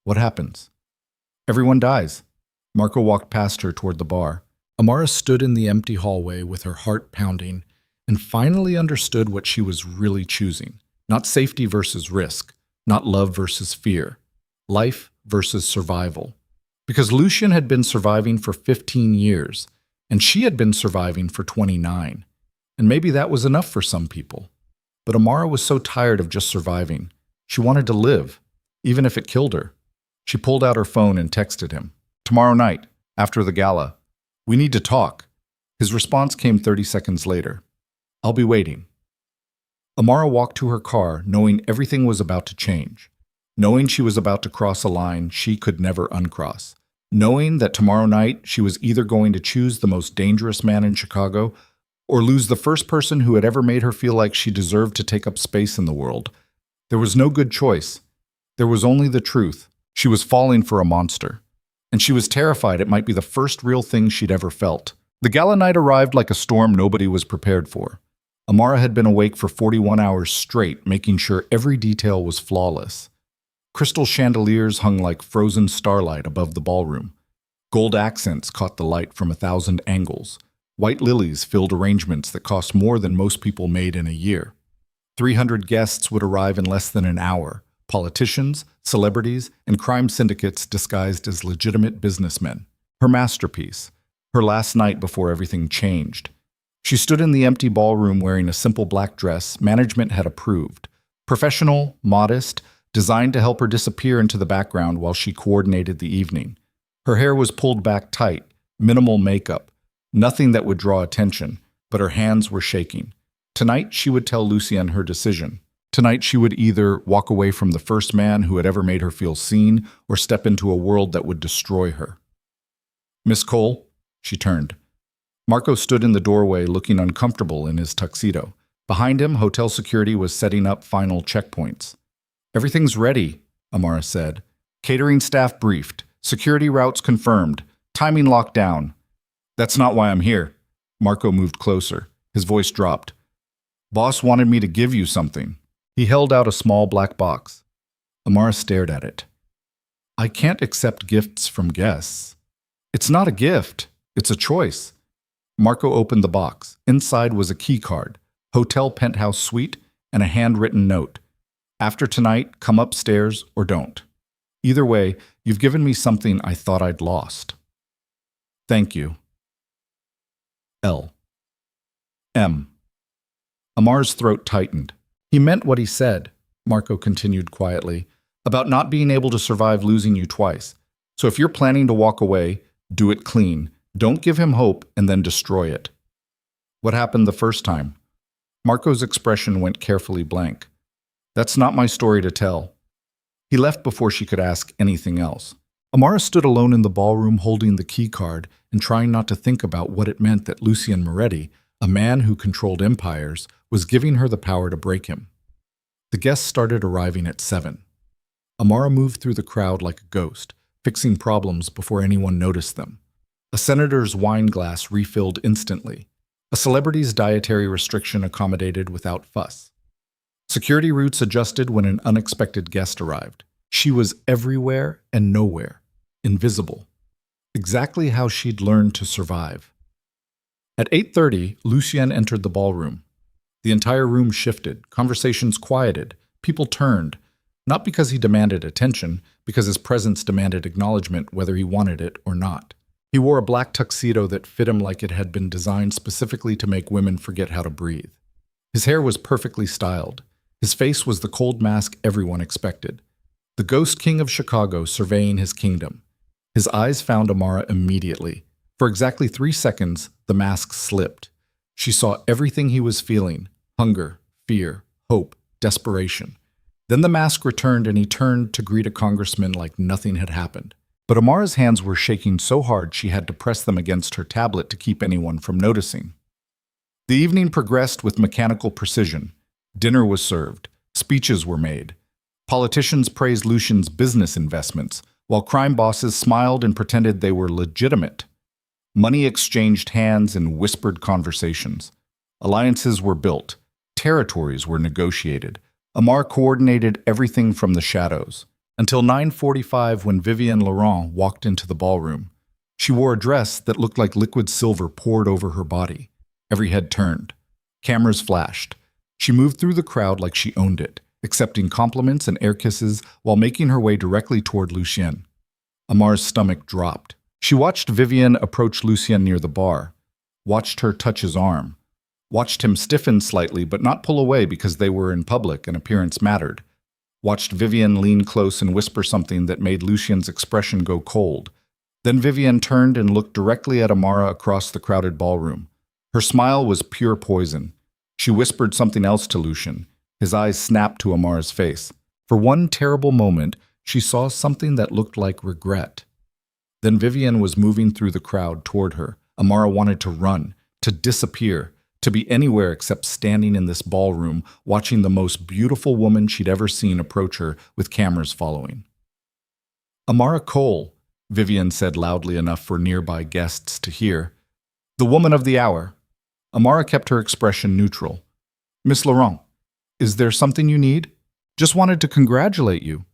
What happens? Everyone dies. Marco walked past her toward the bar. Amara stood in the empty hallway with her heart pounding and finally understood what she was really choosing. Not safety versus risk, not love versus fear, life versus survival. Because Lucien had been surviving for 15 years, and she had been surviving for 29. And maybe that was enough for some people. But Amara was so tired of just surviving. She wanted to live, even if it killed her. She pulled out her phone and texted him. "Tomorrow night, after the gala. We need to talk." His response came 30 seconds later. "I'll be waiting." Amara walked to her car, knowing everything was about to change. Knowing she was about to cross a line she could never uncross. Knowing that tomorrow night she was either going to choose the most dangerous man in Chicago or lose the first person who had ever made her feel like she deserved to take up space in the world. There was no good choice. There was only the truth. She was falling for a monster. And she was terrified it might be the first real thing she'd ever felt. The gala night arrived like a storm nobody was prepared for. Amara had been awake for 41 hours straight, making sure every detail was flawless. Crystal chandeliers hung like frozen starlight above the ballroom. Gold accents caught the light from 1,000 angles. White lilies filled arrangements that cost more than most people made in a year. 300 guests would arrive in less than an hour. Politicians, celebrities, and crime syndicates disguised as legitimate businessmen. Her masterpiece. Her last night before everything changed. She stood in the empty ballroom wearing a simple black dress management had approved. Professional, modest, designed to help her disappear into the background while she coordinated the evening. Her hair was pulled back tight, minimal makeup, nothing that would draw attention, but her hands were shaking. Tonight she would tell Lucien her decision. Tonight she would either walk away from the first man who had ever made her feel seen or step into a world that would destroy her. "Miss Cole?" She turned. Marco stood in the doorway looking uncomfortable in his tuxedo. Behind him, hotel security was setting up final checkpoints. "Everything's ready," Amara said. "Catering staff briefed. Security routes confirmed. Timing locked down." "That's not why I'm here." Marco moved closer. His voice dropped. "Boss wanted me to give you something." He held out a small black box. Amara stared at it. "I can't accept gifts from guests." "It's not a gift. It's a choice." Marco opened the box. Inside was a key card, hotel penthouse suite, and a handwritten note. "After tonight, come upstairs or don't. Either way, you've given me something I thought I'd lost. Thank you. L. M." Amar's throat tightened. "He meant what he said," Marco continued quietly, "about not being able to survive losing you twice. So if you're planning to walk away, do it clean. Don't give him hope and then destroy it." "What happened the first time?" Marco's expression went carefully blank. "That's not my story to tell." He left before she could ask anything else. Amara stood alone in the ballroom holding the key card and trying not to think about what it meant that Lucien Moretti, a man who controlled empires, was giving her the power to break him. The guests started arriving at 7. Amara moved through the crowd like a ghost, fixing problems before anyone noticed them. A senator's wine glass refilled instantly. A celebrity's dietary restriction accommodated without fuss. Security routes adjusted when an unexpected guest arrived. She was everywhere and nowhere, invisible. Exactly how she'd learned to survive. At 8:30, Lucien entered the ballroom. The entire room shifted, conversations quieted, people turned, not because he demanded attention, because his presence demanded acknowledgement whether he wanted it or not. He wore a black tuxedo that fit him like it had been designed specifically to make women forget how to breathe. His hair was perfectly styled. His face was the cold mask everyone expected. The ghost king of Chicago surveying his kingdom. His eyes found Amara immediately. For exactly 3 seconds, the mask slipped. She saw everything he was feeling: hunger, fear, hope, desperation. Then the mask returned and he turned to greet a congressman like nothing had happened. But Amara's hands were shaking so hard she had to press them against her tablet to keep anyone from noticing. The evening progressed with mechanical precision. Dinner was served. Speeches were made. Politicians praised Lucien's business investments, while crime bosses smiled and pretended they were legitimate. Money exchanged hands in whispered conversations. Alliances were built. Territories were negotiated. Amar coordinated everything from the shadows. Until 9:45 when Vivienne Laurent walked into the ballroom. She wore a dress that looked like liquid silver poured over her body. Every head turned. Cameras flashed. She moved through the crowd like she owned it, accepting compliments and air kisses while making her way directly toward Lucien. Amar's stomach dropped. She watched Vivienne approach Lucien near the bar, watched her touch his arm, Watched him stiffen slightly but not pull away because they were in public and appearance mattered. Watched Vivian lean close and whisper something that made Lucien's expression go cold. Then Vivian turned and looked directly at Amara across the crowded ballroom. Her smile was pure poison. She whispered something else to Lucien. His eyes snapped to Amara's face. For one terrible moment, she saw something that looked like regret. Then Vivian was moving through the crowd toward her. Amara wanted to run, to disappear, to be anywhere except standing in this ballroom, watching the most beautiful woman she'd ever seen approach her with cameras following. "Amara Cole," Vivian said loudly enough for nearby guests to hear. "The woman of the hour." Amara kept her expression neutral. "Miss Laurent, is there something you need? Just wanted to congratulate you."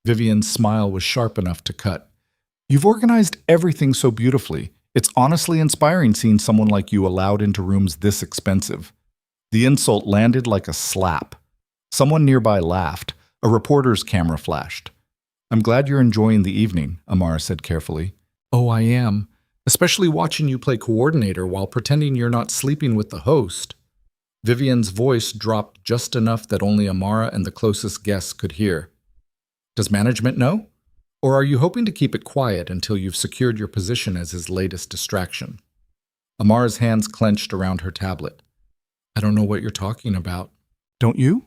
Vivian's smile was sharp enough to cut. "You've organized everything so beautifully. It's honestly inspiring seeing someone like you allowed into rooms this expensive." The insult landed like a slap. Someone nearby laughed. A reporter's camera flashed. "I'm glad you're enjoying the evening," Amara said carefully. "Oh, I am. Especially watching you play coordinator while pretending you're not sleeping with the host." Vivian's voice dropped just enough that only Amara and the closest guests could hear. "Does management know? Or are you hoping to keep it quiet until you've secured your position as his latest distraction?" Amara's hands clenched around her tablet. "I don't know what you're talking about." "Don't you?"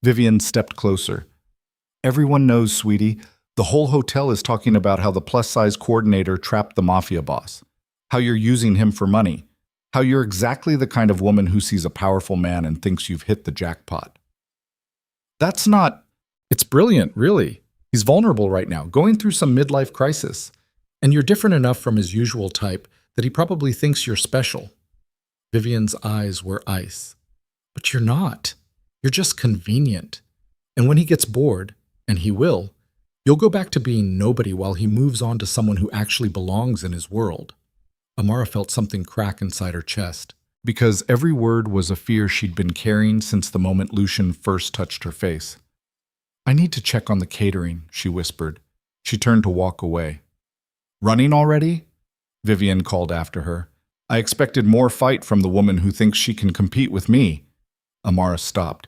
Vivian stepped closer. "Everyone knows, sweetie. The whole hotel is talking about how the plus-size coordinator trapped the Mafia Boss, how you're using him for money, how you're exactly the kind of woman who sees a powerful man and thinks you've hit the jackpot." "That's not... It's brilliant, really. He's vulnerable right now, going through some midlife crisis. And you're different enough from his usual type that he probably thinks you're special." Vivian's eyes were ice. "But you're not. You're just convenient. And when he gets bored, and he will, you'll go back to being nobody while he moves on to someone who actually belongs in his world." Amara felt something crack inside her chest, because every word was a fear she'd been carrying since the moment Lucien first touched her face. "I need to check on the catering," she whispered. She turned to walk away. "Running already?" Vivian called after her. "I expected more fight from the woman who thinks she can compete with me." Amara stopped.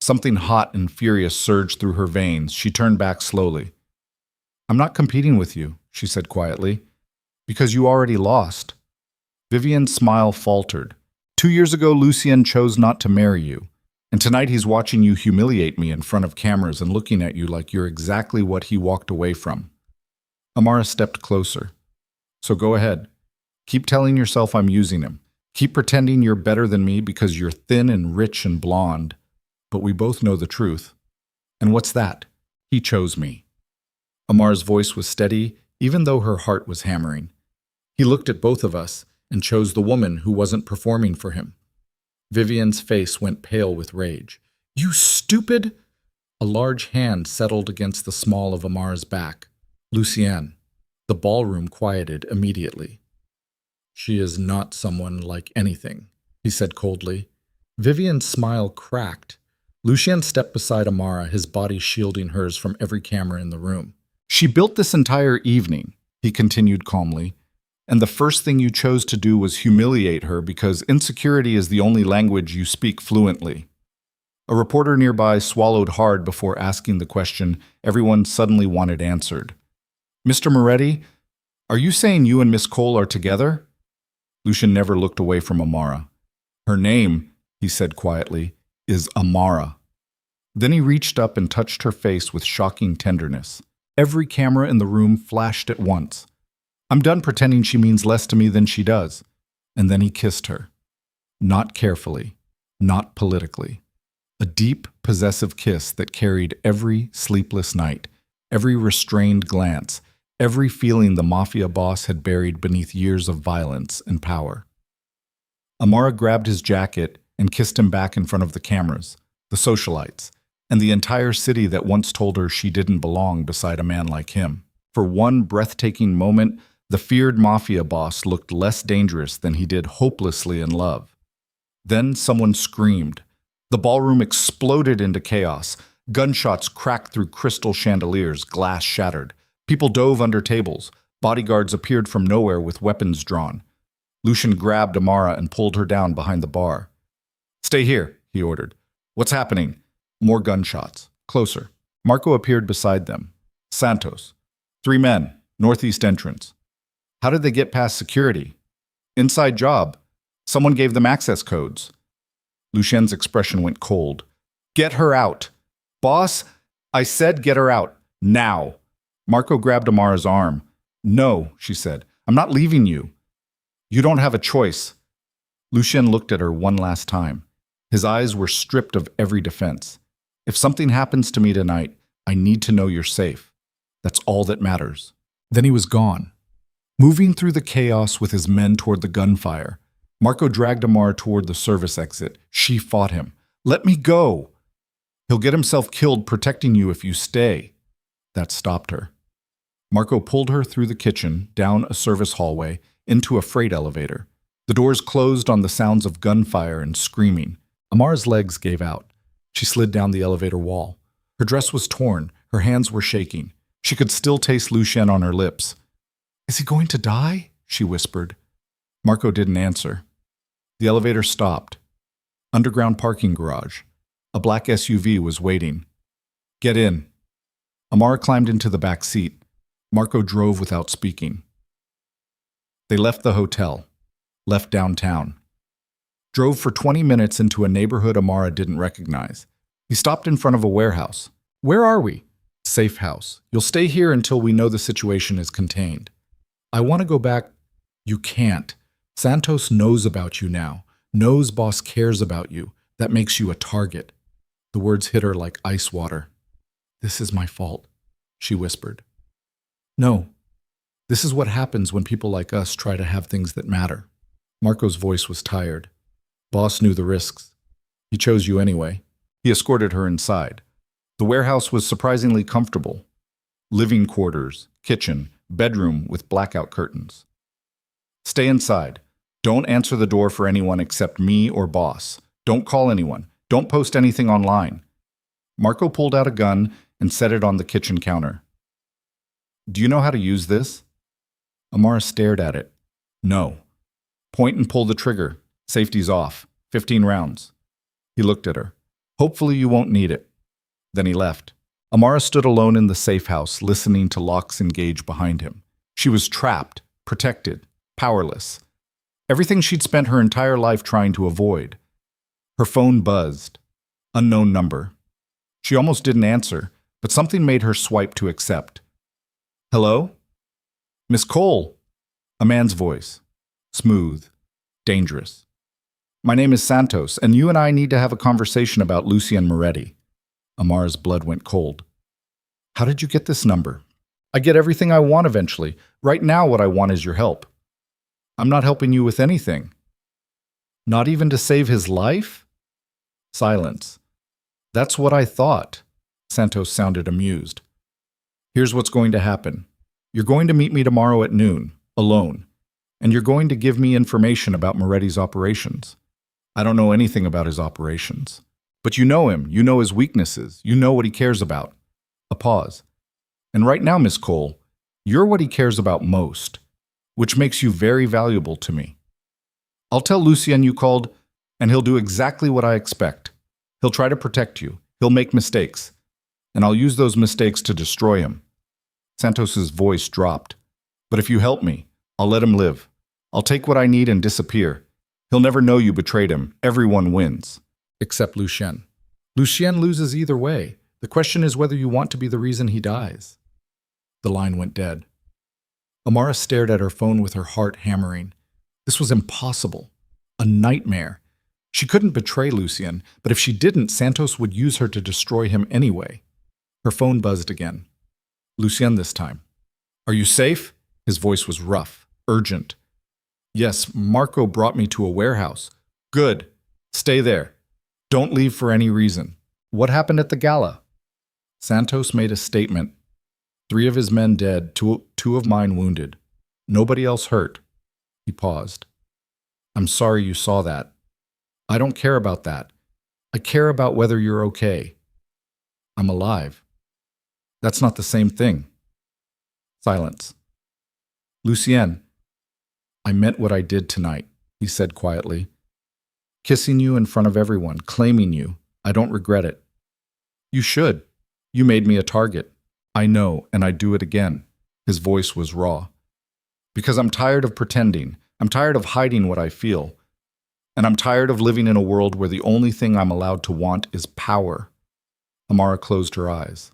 Something hot and furious surged through her veins. She turned back slowly. "I'm not competing with you," she said quietly, "because you already lost." Vivian's smile faltered. 2 years ago, Lucien chose not to marry you. And tonight he's watching you humiliate me in front of cameras and looking at you like you're exactly what he walked away from." Amara stepped closer. "So go ahead. Keep telling yourself I'm using him. Keep pretending you're better than me because you're thin and rich and blonde. But we both know the truth. And what's that? He chose me." Amar's voice was steady, even though her heart was hammering. "He looked at both of us and chose the woman who wasn't performing for him." Vivian's face went pale with rage. "You stupid!" A large hand settled against the small of Amar's back. "Lucien." The ballroom quieted immediately. "She is not someone like anything," he said coldly. Vivian's smile cracked. Lucien stepped beside Amara, his body shielding hers from every camera in the room. "She built this entire evening," he continued calmly, "and the first thing you chose to do was humiliate her because insecurity is the only language you speak fluently." A reporter nearby swallowed hard before asking the question everyone suddenly wanted answered. "Mr. Moretti, are you saying you and Miss Cole are together?" Lucien never looked away from Amara. "Her name," he said quietly, "is Amara." Then he reached up and touched her face with shocking tenderness. Every camera in the room flashed at once. "I'm done pretending she means less to me than she does." And then he kissed her. Not carefully, not politically. A deep, possessive kiss that carried every sleepless night, every restrained glance, every feeling the Mafia Boss had buried beneath years of violence and power. Amara grabbed his jacket and kissed him back in front of the cameras, the socialites, and the entire city that once told her she didn't belong beside a man like him. For one breathtaking moment, the feared Mafia Boss looked less dangerous than he did hopelessly in love. Then someone screamed. The ballroom exploded into chaos. Gunshots cracked through crystal chandeliers, glass shattered. People dove under tables. Bodyguards appeared from nowhere with weapons drawn. Lucien grabbed Amara and pulled her down behind the bar. Stay here, he ordered. What's happening? More gunshots. Closer. Marco appeared beside them. Santos. 3 men. Northeast entrance. How did they get past security? Inside job. Someone gave them access codes. Lucien's expression went cold. Get her out. Boss, I said get her out. Now. Marco grabbed Amara's arm. No, she said. I'm not leaving you. You don't have a choice. Lucien looked at her one last time. His eyes were stripped of every defense. If something happens to me tonight, I need to know you're safe. That's all that matters. Then he was gone. Moving through the chaos with his men toward the gunfire, Marco dragged Amara toward the service exit. She fought him. Let me go. He'll get himself killed protecting you if you stay. That stopped her. Marco pulled her through the kitchen, down a service hallway, into a freight elevator. The doors closed on the sounds of gunfire and screaming. Amara's legs gave out. She slid down the elevator wall. Her dress was torn. Her hands were shaking. She could still taste Lucien on her lips. Is he going to die? She whispered. Marco didn't answer. The elevator stopped. Underground parking garage. A black SUV was waiting. Get in. Amara climbed into the back seat. Marco drove without speaking. They left the hotel. Left downtown. Drove for 20 minutes into a neighborhood Amara didn't recognize. He stopped in front of a warehouse. Where are we? Safe house. You'll stay here until we know the situation is contained. I want to go back. You can't. Santos knows about you now. Knows Boss cares about you. That makes you a target. The words hit her like ice water. This is my fault, she whispered. No. This is what happens when people like us try to have things that matter. Marco's voice was tired. Boss knew the risks. He chose you anyway. He escorted her inside. The warehouse was surprisingly comfortable. Living quarters, kitchen, bedroom with blackout curtains. Stay inside. Don't answer the door for anyone except me or Boss. Don't call anyone. Don't post anything online. Marco pulled out a gun and set it on the kitchen counter. Do you know how to use this? Amara stared at it. No. Point and pull the trigger. Safety's off. 15 rounds. He looked at her. Hopefully you won't need it. Then he left. Amara stood alone in the safe house, listening to locks engage behind him. She was trapped, protected, powerless. Everything she'd spent her entire life trying to avoid. Her phone buzzed. Unknown number. She almost didn't answer, but something made her swipe to accept. Hello? Miss Cole. A man's voice. Smooth. Dangerous. My name is Santos, and you and I need to have a conversation about Lucien Moretti. Amara's blood went cold. How did you get this number? I get everything I want eventually. Right now what I want is your help. I'm not helping you with anything. Not even to save his life? Silence. That's what I thought. Santos sounded amused. Here's what's going to happen. You're going to meet me tomorrow at noon, alone, and you're going to give me information about Moretti's operations. I don't know anything about his operations. But you know him, you know his weaknesses, you know what he cares about. A pause. And right now, Miss Cole, you're what he cares about most, which makes you very valuable to me. I'll tell Lucien you called, and he'll do exactly what I expect. He'll try to protect you. He'll make mistakes. And I'll use those mistakes to destroy him. Santos's voice dropped. But if you help me, I'll let him live. I'll take what I need and disappear. He'll never know you betrayed him. Everyone wins. Except Lucien. Lucien loses either way. The question is whether you want to be the reason he dies. The line went dead. Amara stared at her phone with her heart hammering. This was impossible. A nightmare. She couldn't betray Lucien, but if she didn't, Santos would use her to destroy him anyway. Her phone buzzed again. Lucien this time. Are you safe? His voice was rough, urgent. Yes, Marco brought me to a warehouse. Good. Stay there. Don't leave for any reason. What happened at the gala? Santos made a statement. 3 of his men dead, two of mine wounded. Nobody else hurt. He paused. I'm sorry you saw that. I don't care about that. I care about whether you're okay. I'm alive. That's not the same thing. Silence. Lucien, I meant what I did tonight, he said quietly. kissing you in front of everyone, claiming you. I don't regret it. You should. You made me a target. I know, and I'd do it again. His voice was raw. Because I'm tired of pretending. I'm tired of hiding what I feel. And I'm tired of living in a world where the only thing I'm allowed to want is power. Amara closed her eyes.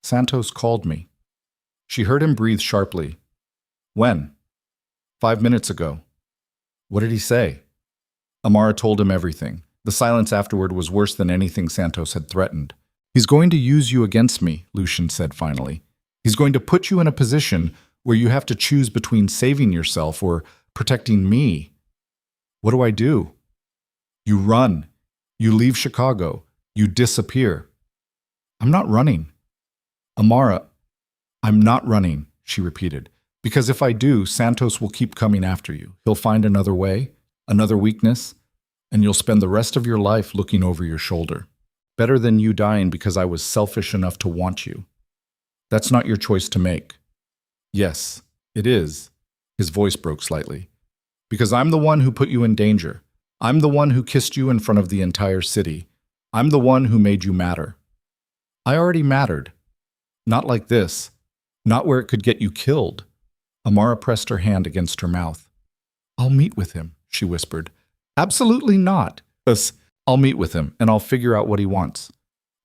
Santos called me. She heard him breathe sharply. When? 5 minutes ago. What did he say? Amara told him everything. The silence afterward was worse than anything Santos had threatened. He's going to use you against me, Lucian said finally. He's going to put you in a position where you have to choose between saving yourself or protecting me. What do I do? You run. You leave Chicago. You disappear. I'm not running. Amara, I'm not running, she repeated. Because if I do, Santos will keep coming after you. He'll find another way, another weakness, and you'll spend the rest of your life looking over your shoulder. Better than you dying because I was selfish enough to want you. That's not your choice to make. Yes, it is. His voice broke slightly. Because I'm the one who put you in danger. I'm the one who kissed you in front of the entire city. I'm the one who made you matter. I already mattered. Not like this. Not where it could get you killed. Amara pressed her hand against her mouth. I'll meet with him, she whispered. Absolutely not. I'll meet with him, and I'll figure out what he wants.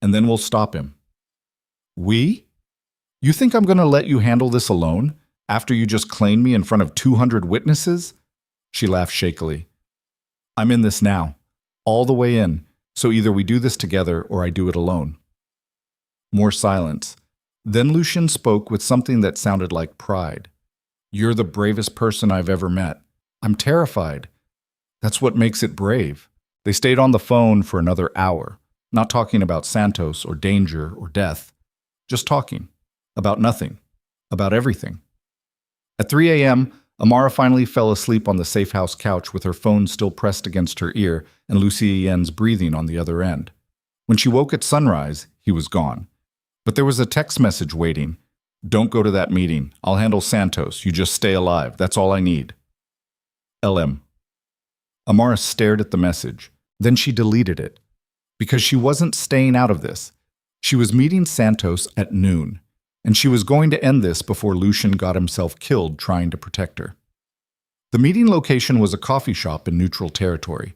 And then we'll stop him. We? You think I'm going to let you handle this alone, after you just claimed me in front of 200 witnesses? She laughed shakily. I'm in this now, all the way in, so either we do this together or I do it alone. More silence. Then Lucian spoke with something that sounded like pride. You're the bravest person I've ever met. I'm terrified. That's what makes it brave. They stayed on the phone for another hour, not talking about Santos or danger or death, just talking about nothing, about everything. At 3 a.m., Amara finally fell asleep on the safe house couch with her phone still pressed against her ear and Lucien's breathing on the other end. When she woke at sunrise, he was gone. But there was a text message waiting. Don't go to that meeting. I'll handle Santos. You just stay alive. That's all I need. LM. Amara stared at the message. Then she deleted it. Because she wasn't staying out of this. She was meeting Santos at noon. And she was going to end this before Lucian got himself killed trying to protect her. The meeting location was a coffee shop in neutral territory.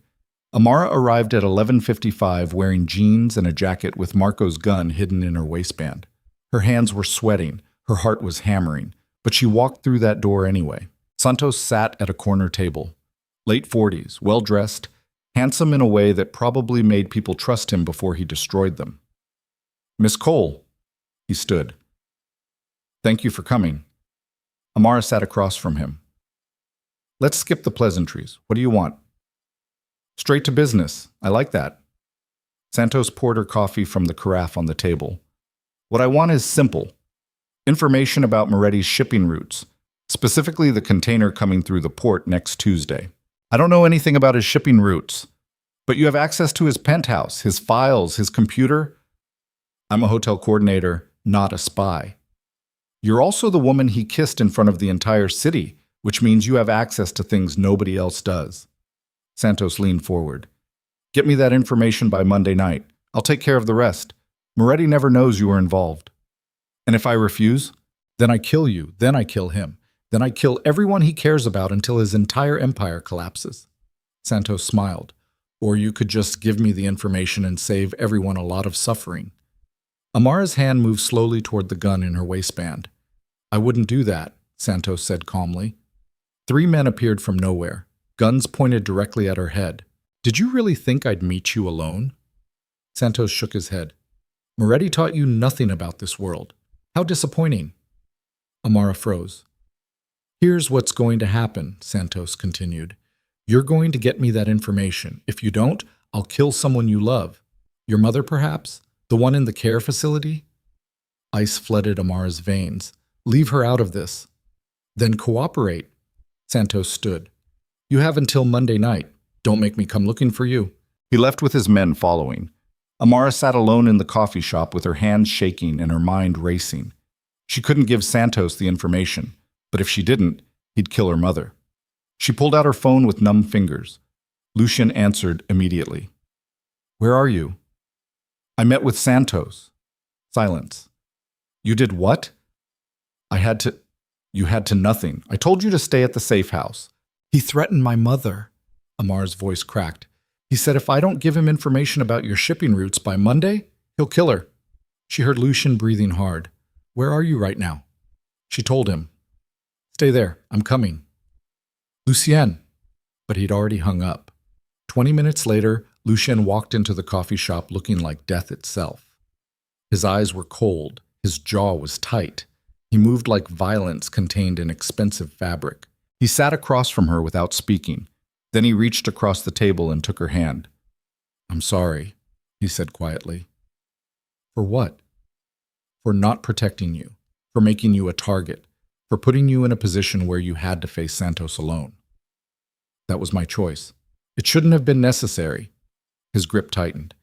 Amara arrived at 11:55 wearing jeans and a jacket with Marco's gun hidden in her waistband. Her hands were sweating, her heart was hammering, but she walked through that door anyway. Santos sat at a corner table. Late 40s, well-dressed, handsome in a way that probably made people trust him before he destroyed them. Miss Cole, he stood. Thank you for coming. Amara sat across from him. Let's skip the pleasantries. What do you want? Straight to business. I like that. Santos poured her coffee from the carafe on the table. What I want is simple. Information about Moretti's shipping routes, specifically the container coming through the port next Tuesday. I don't know anything about his shipping routes, but you have access to his penthouse, his files, his computer. I'm a hotel coordinator, not a spy. You're also the woman he kissed in front of the entire city, which means you have access to things nobody else does. Santos leaned forward. Get me that information by Monday night. I'll take care of the rest. Moretti never knows you are involved. And if I refuse, then I kill you, then I kill him. Then I kill everyone he cares about until his entire empire collapses. Santos smiled. Or you could just give me the information and save everyone a lot of suffering. Amara's hand moved slowly toward the gun in her waistband. I wouldn't do that, Santos said calmly. 3 men appeared from nowhere, guns pointed directly at her head. Did you really think I'd meet you alone? Santos shook his head. Moretti taught you nothing about this world. How disappointing. Amara froze. Here's what's going to happen, Santos continued. You're going to get me that information. If you don't, I'll kill someone you love. Your mother, perhaps? The one in the care facility? Ice flooded Amara's veins. Leave her out of this. Then cooperate. Santos stood. You have until Monday night. Don't make me come looking for you. He left with his men following. Amara sat alone in the coffee shop with her hands shaking and her mind racing. She couldn't give Santos the information, but if she didn't, he'd kill her mother. She pulled out her phone with numb fingers. Lucian answered immediately. Where are you? I met with Santos. Silence. You did what? You had to nothing. I told you to stay at the safe house. He threatened my mother. Amar's voice cracked. He said if I don't give him information about your shipping routes by Monday, he'll kill her. She heard Lucian breathing hard. Where are you right now? She told him. Stay there. I'm coming. Lucien. But he'd already hung up. 20 minutes later, Lucien walked into the coffee shop looking like death itself. His eyes were cold. His jaw was tight. He moved like violence contained in expensive fabric. He sat across from her without speaking. Then he reached across the table and took her hand. I'm sorry, he said quietly. For what? For not protecting you, for making you a target, for putting you in a position where you had to face Santos alone. That was my choice. It shouldn't have been necessary. His grip tightened.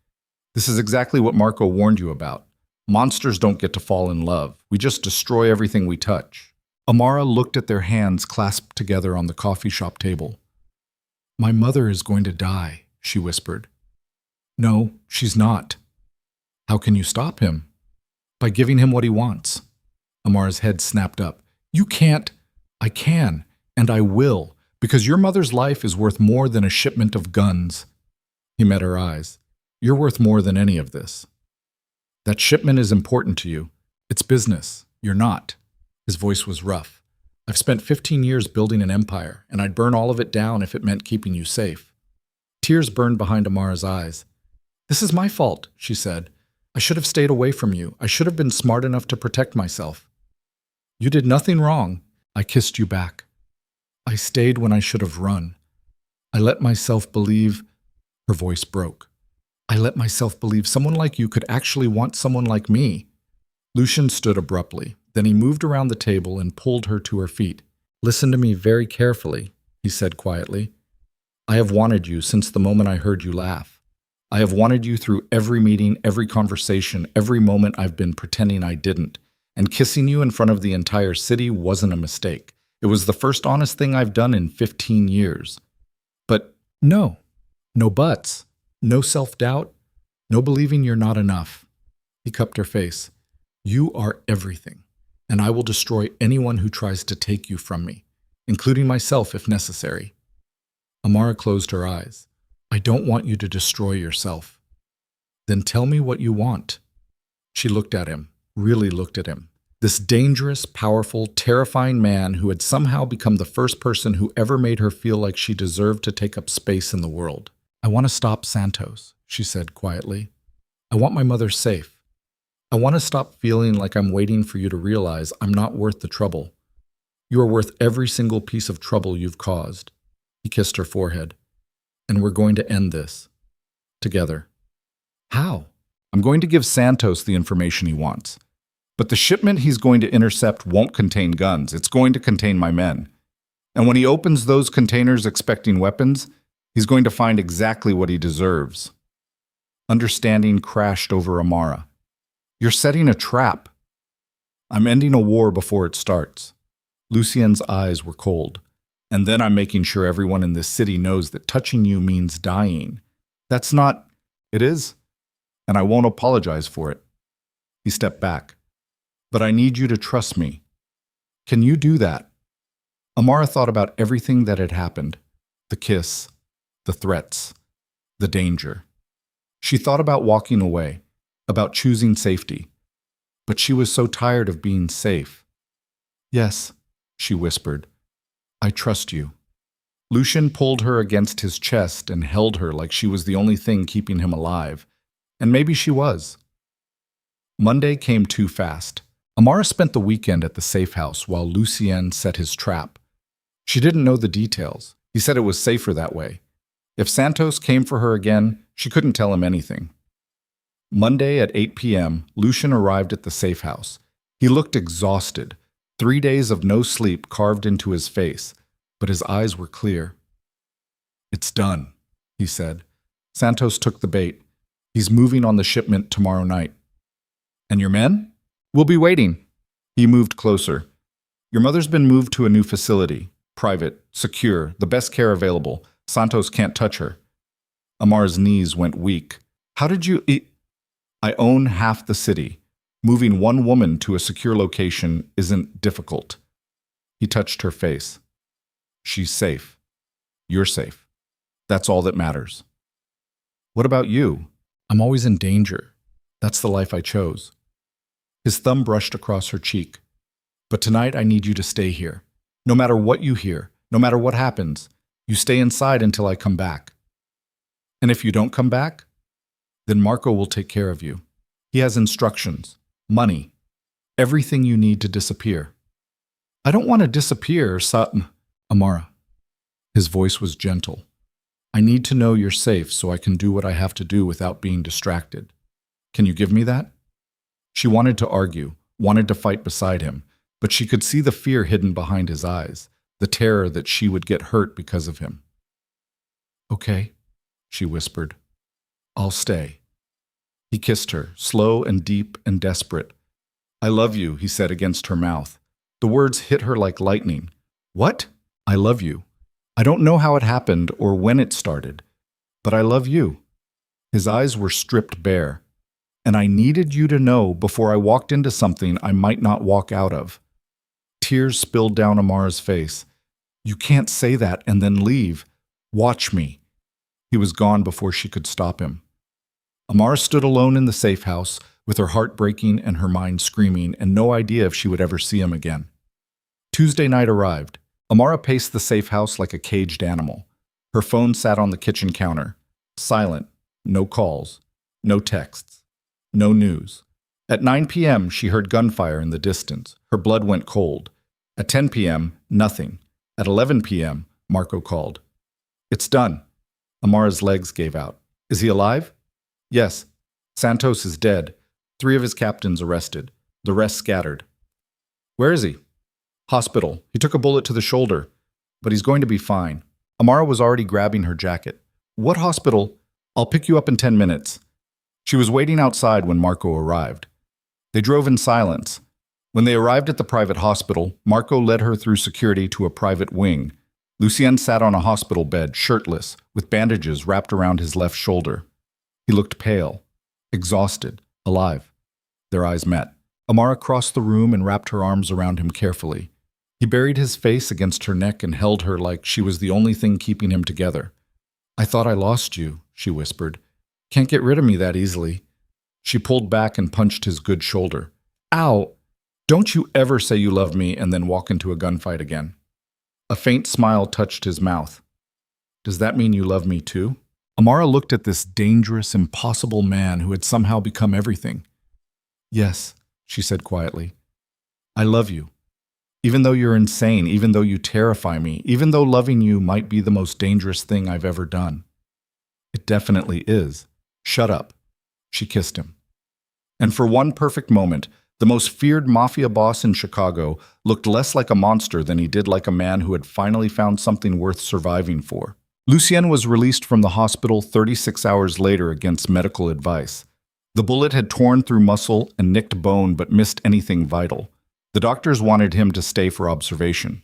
This is exactly what Marco warned you about. Monsters don't get to fall in love. We just destroy everything we touch. Amara looked at their hands clasped together on the coffee shop table. My mother is going to die, she whispered. No, she's not. How can you stop him? By giving him what he wants. Amara's head snapped up. You can't. I can, and I will, because your mother's life is worth more than a shipment of guns. He met her eyes. You're worth more than any of this. That shipment is important to you. It's business. You're not. His voice was rough. I've spent 15 years building an empire, and I'd burn all of it down if it meant keeping you safe. Tears burned behind Amara's eyes. This is my fault, she said. I should have stayed away from you. I should have been smart enough to protect myself. You did nothing wrong. I kissed you back. I stayed when I should have run. I let myself believe. Her voice broke. I let myself believe someone like you could actually want someone like me. Lucian stood abruptly. Then he moved around the table and pulled her to her feet. Listen to me very carefully, he said quietly. I have wanted you since the moment I heard you laugh. I have wanted you through every meeting, every conversation, every moment I've been pretending I didn't. And kissing you in front of the entire city wasn't a mistake. It was the first honest thing I've done in 15 years. But no buts, no self-doubt, no believing you're not enough. He cupped her face. You are everything, and I will destroy anyone who tries to take you from me, including myself if necessary. Amara closed her eyes. I don't want you to destroy yourself. Then tell me what you want. She looked at him, really looked at him. This dangerous, powerful, terrifying man who had somehow become the first person who ever made her feel like she deserved to take up space in the world. I want to stop Santos, she said quietly. I want my mother safe. I want to stop feeling like I'm waiting for you to realize I'm not worth the trouble. You are worth every single piece of trouble you've caused. He kissed her forehead. And we're going to end this. Together. How? I'm going to give Santos the information he wants. But the shipment he's going to intercept won't contain guns. It's going to contain my men. And when he opens those containers expecting weapons, he's going to find exactly what he deserves. Understanding crashed over Amara. You're setting a trap. I'm ending a war before it starts. Lucien's eyes were cold. And then I'm making sure everyone in this city knows that touching you means dying. That's not... It is. And I won't apologize for it. He stepped back. But I need you to trust me. Can you do that? Amara thought about everything that had happened. The kiss, the threats, the danger. She thought about walking away, about choosing safety. But she was so tired of being safe. Yes, she whispered. I trust you. Lucian pulled her against his chest and held her like she was the only thing keeping him alive. And maybe she was. Monday came too fast. Amara spent the weekend at the safe house while Lucien set his trap. She didn't know the details. He said it was safer that way. If Santos came for her again, she couldn't tell him anything. Monday at 8 p.m., Lucian arrived at the safe house. He looked exhausted. 3 days of no sleep carved into his face, but his eyes were clear. It's done, he said. Santos took the bait. He's moving on the shipment tomorrow night. And your men? We'll be waiting. He moved closer. Your mother's been moved to a new facility. Private, secure, the best care available. Santos can't touch her. Amar's knees went weak. How did you I own half the city. Moving one woman to a secure location isn't difficult. He touched her face. She's safe. You're safe. That's all that matters. What about you? I'm always in danger. That's the life I chose. His thumb brushed across her cheek. But tonight I need you to stay here. No matter what you hear, no matter what happens, you stay inside until I come back. And if you don't come back, then Marco will take care of you. He has instructions, money, everything you need to disappear. I don't want to disappear, Amara. His voice was gentle. I need to know you're safe so I can do what I have to do without being distracted. Can you give me that? She wanted to argue, wanted to fight beside him, but she could see the fear hidden behind his eyes, the terror that she would get hurt because of him. Okay, she whispered. I'll stay. He kissed her, slow and deep and desperate. I love you, he said against her mouth. The words hit her like lightning. What? I love you. I don't know how it happened or when it started, but I love you. His eyes were stripped bare, and I needed you to know before I walked into something I might not walk out of. Tears spilled down Amara's face. You can't say that and then leave. Watch me. He was gone before she could stop him. Amara stood alone in the safe house, with her heart breaking and her mind screaming, and no idea if she would ever see him again. Tuesday night arrived. Amara paced the safe house like a caged animal. Her phone sat on the kitchen counter. Silent. No calls. No texts. No news. At 9 p.m., she heard gunfire in the distance. Her blood went cold. At 10 p.m., nothing. At 11 p.m., Marco called. It's done. Amara's legs gave out. Is he alive? Yes. Santos is dead. 3 of his captains arrested. The rest scattered. Where is he? Hospital. He took a bullet to the shoulder, but he's going to be fine. Amara was already grabbing her jacket. What hospital? I'll pick you up in 10 minutes. She was waiting outside when Marco arrived. They drove in silence. When they arrived at the private hospital, Marco led her through security to a private wing. Lucien sat on a hospital bed, shirtless, with bandages wrapped around his left shoulder. He looked pale, exhausted, alive. Their eyes met. Amara crossed the room and wrapped her arms around him carefully. He buried his face against her neck and held her like she was the only thing keeping him together. I thought I lost you, she whispered. Can't get rid of me that easily. She pulled back and punched his good shoulder. Ow! Don't you ever say you love me and then walk into a gunfight again. A faint smile touched his mouth. Does that mean you love me too? Amara looked at this dangerous, impossible man who had somehow become everything. Yes, she said quietly. I love you. Even though you're insane, even though you terrify me, even though loving you might be the most dangerous thing I've ever done. It definitely is. Shut up. She kissed him. And for one perfect moment, the most feared mafia boss in Chicago looked less like a monster than he did like a man who had finally found something worth surviving for. Lucien was released from the hospital 36 hours later against medical advice. The bullet had torn through muscle and nicked bone but missed anything vital. The doctors wanted him to stay for observation.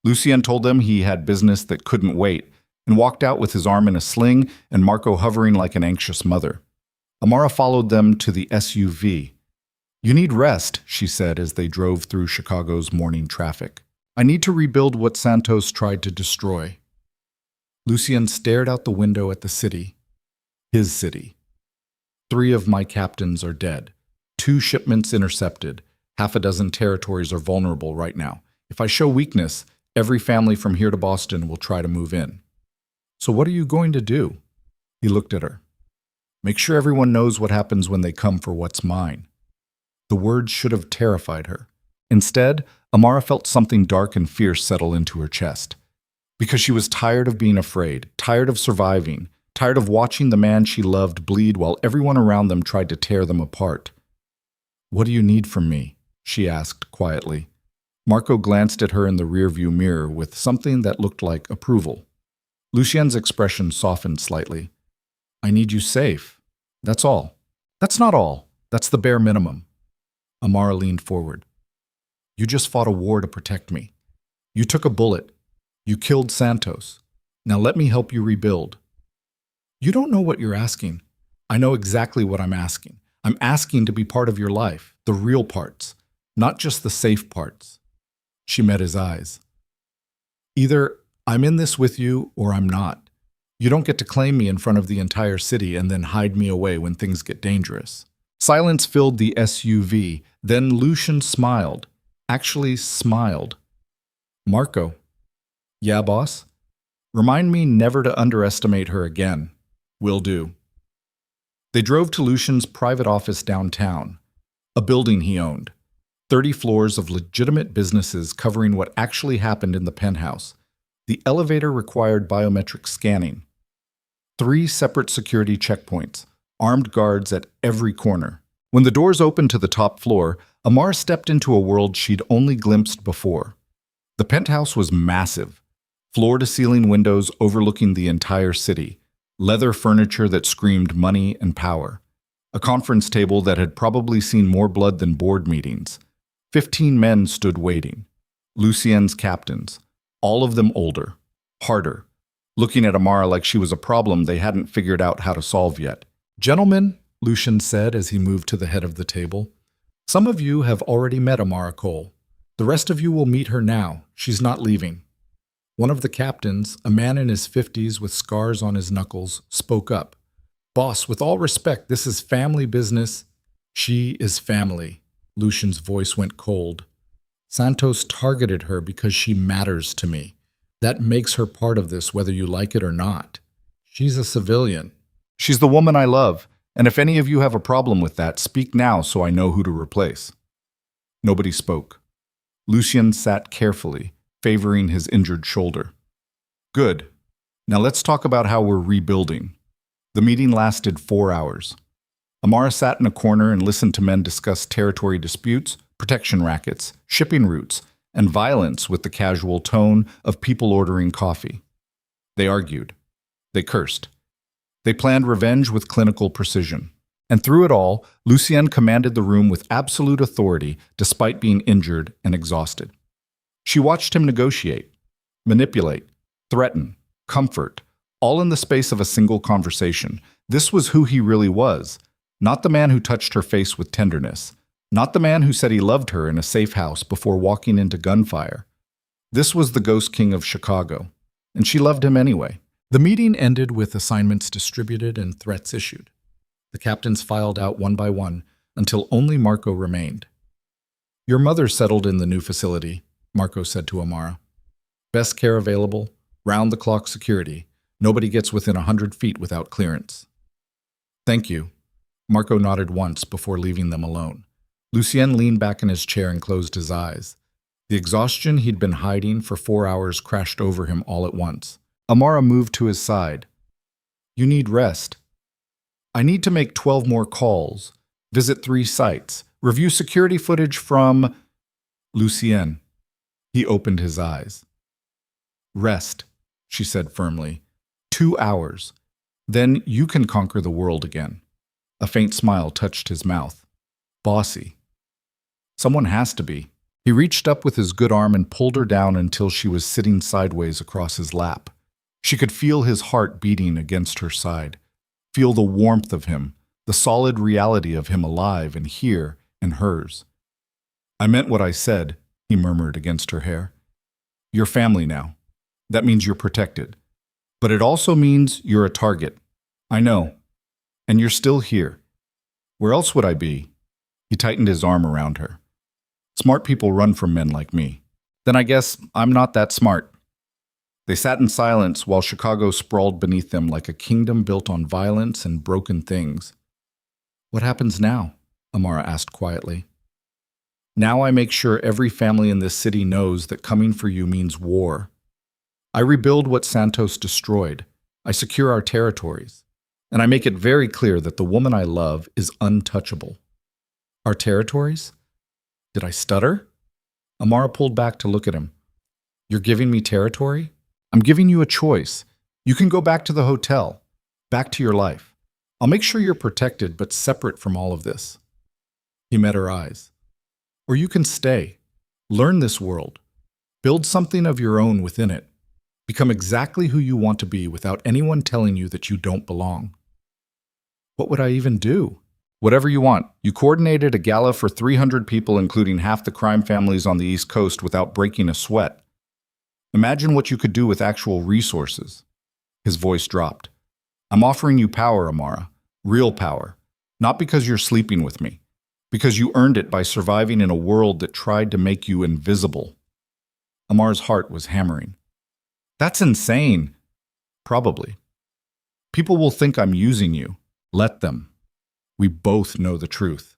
Lucien told them he had business that couldn't wait and walked out with his arm in a sling and Marco hovering like an anxious mother. Amara followed them to the SUV. You need rest, she said as they drove through Chicago's morning traffic. I need to rebuild what Santos tried to destroy. Lucien stared out the window at the city. His city. 3 of my captains are dead. 2 shipments intercepted. Half a dozen territories are vulnerable right now. If I show weakness, every family from here to Boston will try to move in. So what are you going to do? He looked at her. Make sure everyone knows what happens when they come for what's mine. The words should have terrified her. Instead, Amara felt something dark and fierce settle into her chest. Because she was tired of being afraid, tired of surviving, tired of watching the man she loved bleed while everyone around them tried to tear them apart. What do you need from me? She asked quietly. Marco glanced at her in the rearview mirror with something that looked like approval. Lucien's expression softened slightly. I need you safe. That's all. That's not all. That's the bare minimum. Amara leaned forward. You just fought a war to protect me. You took a bullet. You killed Santos. Now let me help you rebuild. You don't know what you're asking. I know exactly what I'm asking. I'm asking to be part of your life, the real parts, not just the safe parts. She met his eyes. Either I'm in this with you or I'm not. You don't get to claim me in front of the entire city and then hide me away when things get dangerous. Silence filled the SUV. Then Lucian smiled. Actually smiled. Marco. Yeah, boss? Remind me never to underestimate her again. Will do. They drove to Lucian's private office downtown, a building he owned. 30 floors of legitimate businesses covering what actually happened in the penthouse. The elevator required biometric scanning. 3 separate security checkpoints, armed guards at every corner. When the doors opened to the top floor, Amara stepped into a world she'd only glimpsed before. The penthouse was massive, floor-to-ceiling windows overlooking the entire city, leather furniture that screamed money and power, a conference table that had probably seen more blood than board meetings. 15 men stood waiting. Lucien's captains, all of them older, harder, looking at Amara like she was a problem they hadn't figured out how to solve yet. Gentlemen, Lucian said as he moved to the head of the table, some of you have already met Amara Cole. The rest of you will meet her now. She's not leaving. One of the captains, a man in his 50s with scars on his knuckles, spoke up. Boss, with all respect, this is family business. She is family. Lucian's voice went cold. Santos targeted her because she matters to me. That makes her part of this, whether you like it or not. She's a civilian. She's the woman I love, and if any of you have a problem with that, speak now so I know who to replace. Nobody spoke. Lucian sat carefully, favoring his injured shoulder. Good. Now let's talk about how we're rebuilding. The meeting lasted 4 hours. Amara sat in a corner and listened to men discuss territory disputes, protection rackets, shipping routes, and violence with the casual tone of people ordering coffee. They argued. They cursed. They planned revenge with clinical precision. And through it all, Lucien commanded the room with absolute authority despite being injured and exhausted. She watched him negotiate, manipulate, threaten, comfort, all in the space of a single conversation. This was who he really was. Not the man who touched her face with tenderness. Not the man who said he loved her in a safe house before walking into gunfire. This was the Ghost King of Chicago, and she loved him anyway. The meeting ended with assignments distributed and threats issued. The captains filed out one by one until only Marco remained. Your mother settled in the new facility, Marco said to Amara. Best care available, round-the-clock security. Nobody gets within 100 feet without clearance. Thank you. Marco nodded once before leaving them alone. Lucien leaned back in his chair and closed his eyes. The exhaustion he'd been hiding for 4 hours crashed over him all at once. Amara moved to his side. You need rest. I need to make 12 more calls, visit 3 sites, review security footage from Lucien. He opened his eyes. Rest, she said firmly. 2 hours. Then you can conquer the world again. A faint smile touched his mouth. Bossy. Someone has to be. He reached up with his good arm and pulled her down until she was sitting sideways across his lap. She could feel his heart beating against her side, feel the warmth of him, the solid reality of him alive and here in hers. I meant what I said, he murmured against her hair. You're family now. That means you're protected. But it also means you're a target. I know. And you're still here. Where else would I be? He tightened his arm around her. Smart people run from men like me. Then I guess I'm not that smart. They sat in silence while Chicago sprawled beneath them like a kingdom built on violence and broken things. What happens now? Amara asked quietly. Now I make sure every family in this city knows that coming for you means war. I rebuild what Santos destroyed. I secure our territories. And I make it very clear that the woman I love is untouchable. Our territories? Did I stutter? Amara pulled back to look at him. You're giving me territory? I'm giving you a choice. You can go back to the hotel, back to your life. I'll make sure you're protected but separate from all of this. He met her eyes. Or you can stay, learn this world, build something of your own within it. Become exactly who you want to be without anyone telling you that you don't belong. What would I even do? Whatever you want. You coordinated a gala for 300 people, including half the crime families on the East Coast, without breaking a sweat. Imagine what you could do with actual resources. His voice dropped. I'm offering you power, Amara. Real power. Not because you're sleeping with me. Because you earned it by surviving in a world that tried to make you invisible. Amara's heart was hammering. That's insane. Probably. People will think I'm using you. Let them. We both know the truth.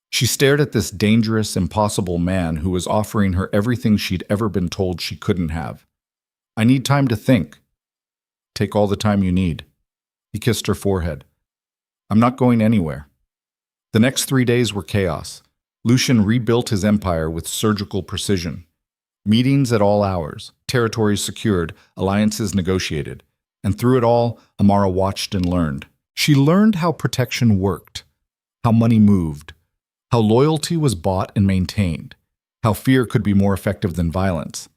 She stared at this dangerous, impossible man who was offering her everything she'd ever been told she couldn't have. I need time to think. Take all the time you need. He kissed her forehead. I'm not going anywhere. The next 3 days were chaos. Lucian rebuilt his empire with surgical precision. Meetings at all hours, territories secured, alliances negotiated. And through it all, Amara watched and learned. She learned how protection worked, how money moved, how loyalty was bought and maintained, how fear could be more effective than violence.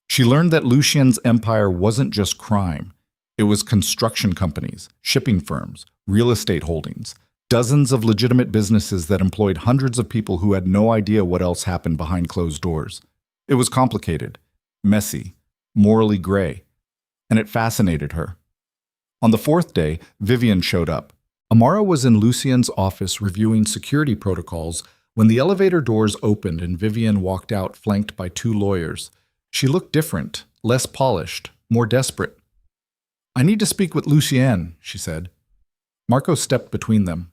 She learned that Lucian's empire wasn't just crime. It was construction companies, shipping firms, real estate holdings, dozens of legitimate businesses that employed hundreds of people who had no idea what else happened behind closed doors. It was complicated, messy, morally gray, and it fascinated her. On the fourth day, Vivian showed up. Amara was in Lucian's office reviewing security protocols when the elevator doors opened and Vivian walked out flanked by 2 lawyers. She looked different, less polished, more desperate. I need to speak with Lucien, she said. Marco stepped between them.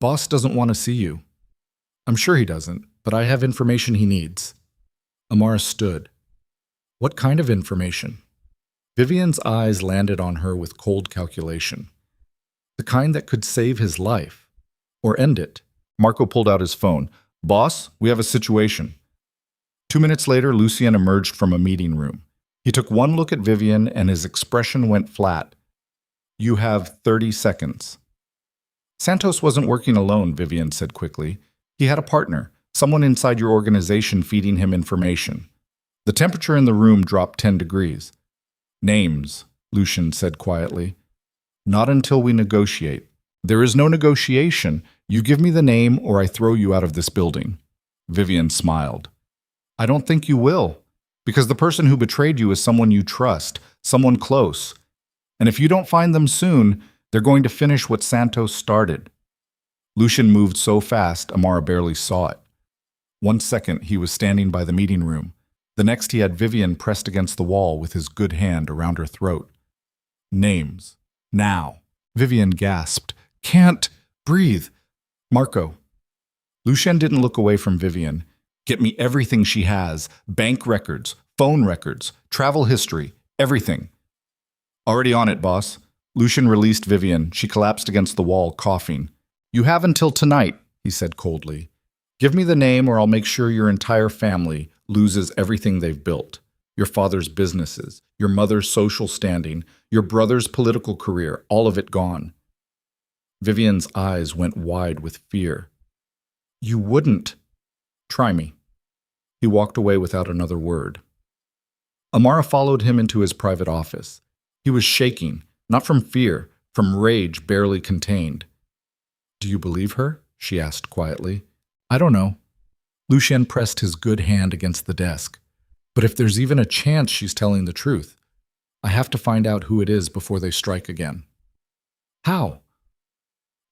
Boss doesn't want to see you. I'm sure he doesn't, but I have information he needs. Amara stood. What kind of information? Vivian's eyes landed on her with cold calculation. The kind that could save his life. Or end it. Marco pulled out his phone. Boss, we have a situation. 2 minutes later, Lucien emerged from a meeting room. He took one look at Vivian and his expression went flat. You have 30 seconds. Santos wasn't working alone, Vivian said quickly. He had a partner, someone inside your organization feeding him information. The temperature in the room dropped 10 degrees. Names, Lucien said quietly. Not until we negotiate. There is no negotiation. You give me the name or I throw you out of this building. Vivian smiled. I don't think you will, because the person who betrayed you is someone you trust, someone close. And if you don't find them soon, they're going to finish what Santos started. Lucien moved so fast, Amara barely saw it. 1 second, he was standing by the meeting room. The next, he had Vivian pressed against the wall with his good hand around her throat. Names. Now. Vivian gasped. Can't breathe. Marco. Lucien didn't look away from Vivian. Get me everything she has. Bank records, phone records, travel history, everything. Already on it, boss. Lucien released Vivian. She collapsed against the wall, coughing. You have until tonight, he said coldly. Give me the name or I'll make sure your entire family loses everything they've built. Your father's businesses, your mother's social standing, your brother's political career, all of it gone. Vivian's eyes went wide with fear. You wouldn't. Try me. He walked away without another word. Amara followed him into his private office. He was shaking, not from fear, from rage barely contained. Do you believe her? She asked quietly. I don't know. Lucien pressed his good hand against the desk. But if there's even a chance she's telling the truth, I have to find out who it is before they strike again. How?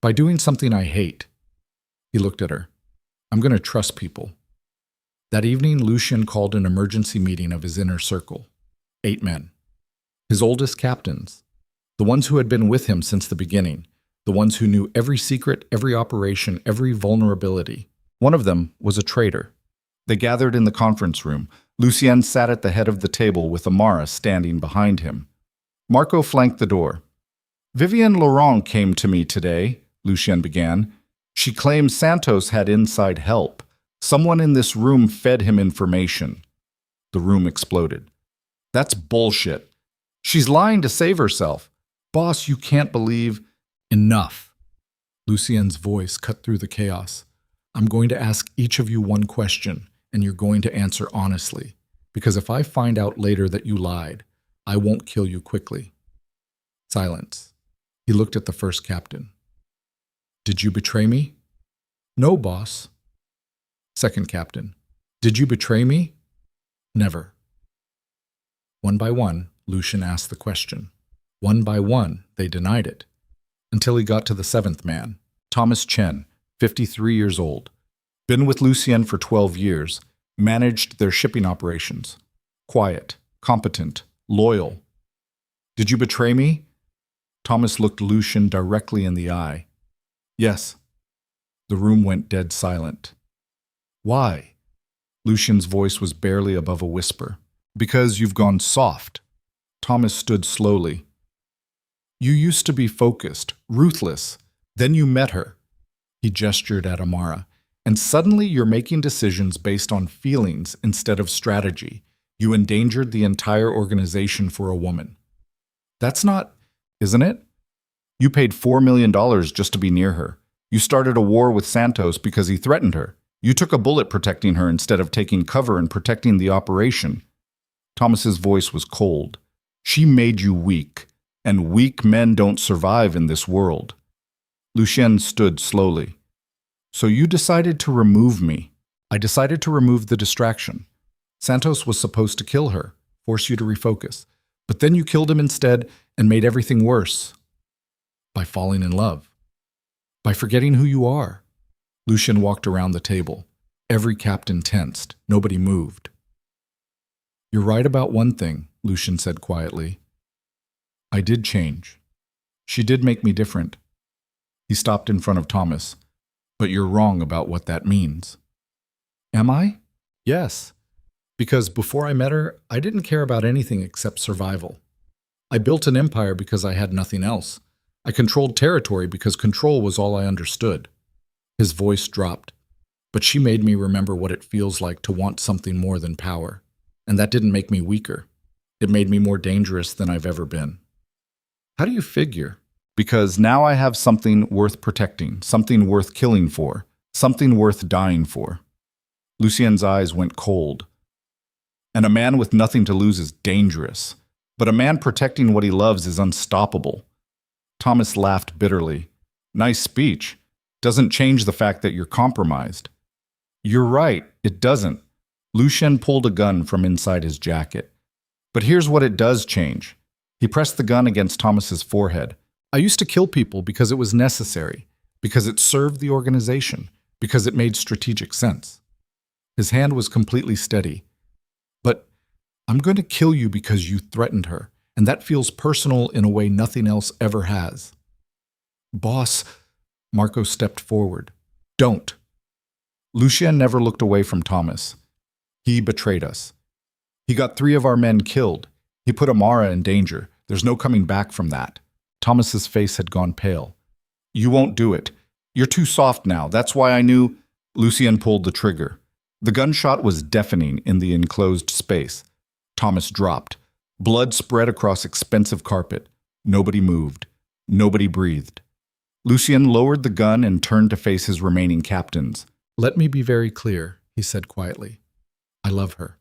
By doing something I hate. He looked at her. I'm going to trust people. That evening, Lucien called an emergency meeting of his inner circle. 8 men. His oldest captains. The ones who had been with him since the beginning. The ones who knew every secret, every operation, every vulnerability. One of them was a traitor. They gathered in the conference room. Lucien sat at the head of the table with Amara standing behind him. Marco flanked the door. Vivian Laurent came to me today, Lucien began. She claims Santos had inside help. Someone in this room fed him information. The room exploded. That's bullshit. She's lying to save herself. Boss, you can't believe... Enough. Lucien's voice cut through the chaos. I'm going to ask each of you one question, and you're going to answer honestly. Because if I find out later that you lied, I won't kill you quickly. Silence. He looked at the first captain. Did you betray me? No, boss. Second captain. Did you betray me? Never. One by one, Lucian asked the question. One by one, they denied it. Until he got to the seventh man, Thomas Chen, 53 years old. Been with Lucien for 12 years, managed their shipping operations. Quiet, competent, loyal. Did you betray me? Thomas looked Lucian directly in the eye. Yes. The room went dead silent. Why? Lucian's voice was barely above a whisper. Because you've gone soft. Thomas stood slowly. You used to be focused, ruthless. Then you met her. He gestured at Amara. And suddenly you're making decisions based on feelings instead of strategy. You endangered the entire organization for a woman. That's not, isn't it? You paid $4 million just to be near her. You started a war with Santos because he threatened her. You took a bullet protecting her instead of taking cover and protecting the operation. Thomas's voice was cold. She made you weak, and weak men don't survive in this world. Lucien stood slowly. So you decided to remove me. I decided to remove the distraction. Santos was supposed to kill her, force you to refocus. But then you killed him instead and made everything worse. By falling in love. By forgetting who you are. Lucien walked around the table. Every captain tensed. Nobody moved. You're right about one thing, Lucien said quietly. I did change. She did make me different. He stopped in front of Thomas. But you're wrong about what that means. Am I? Yes. Because before I met her, I didn't care about anything except survival. I built an empire because I had nothing else. I controlled territory because control was all I understood. His voice dropped. But she made me remember what it feels like to want something more than power. And that didn't make me weaker. It made me more dangerous than I've ever been. How do you figure? Because now I have something worth protecting, something worth killing for, something worth dying for. Lucien's eyes went cold. And a man with nothing to lose is dangerous. But a man protecting what he loves is unstoppable. Thomas laughed bitterly. Nice speech. Doesn't change the fact that you're compromised. You're right, it doesn't. Lucien pulled a gun from inside his jacket. But here's what it does change. He pressed the gun against Thomas's forehead. I used to kill people because it was necessary, because it served the organization, because it made strategic sense. His hand was completely steady. But I'm going to kill you because you threatened her, and that feels personal in a way nothing else ever has. Boss, Marco stepped forward. Don't. Lucien never looked away from Thomas. He betrayed us. He got 3 of our men killed. He put Amara in danger. There's no coming back from that. Thomas's face had gone pale. You won't do it. You're too soft now. That's why I knew. Lucien pulled the trigger. The gunshot was deafening in the enclosed space. Thomas dropped. Blood spread across expensive carpet. Nobody moved. Nobody breathed. Lucien lowered the gun and turned to face his remaining captains. Let me be very clear, he said quietly. I love her.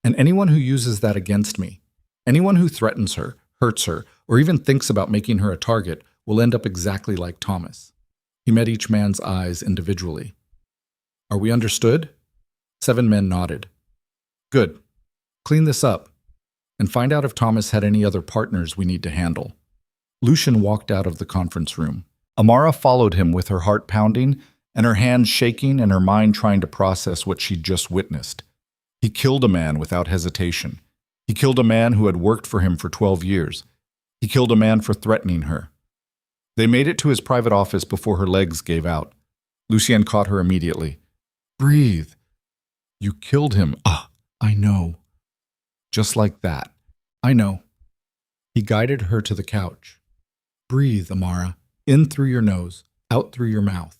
And anyone who uses that against me, anyone who threatens her, hurts her, or even thinks about making her a target will end up exactly like Thomas. He met each man's eyes individually. Are we understood? 7 men nodded. Good. Clean this up, and find out if Thomas had any other partners we need to handle. Lucien walked out of the conference room. Amara followed him with her heart pounding and her hands shaking and her mind trying to process what she'd just witnessed. He killed a man without hesitation. He killed a man who had worked for him for 12 years. He killed a man for threatening her. They made it to his private office before her legs gave out. Lucien caught her immediately. Breathe. You killed him. Ah, I know. Just like that. I know. He guided her to the couch. Breathe, Amara. In through your nose, out through your mouth.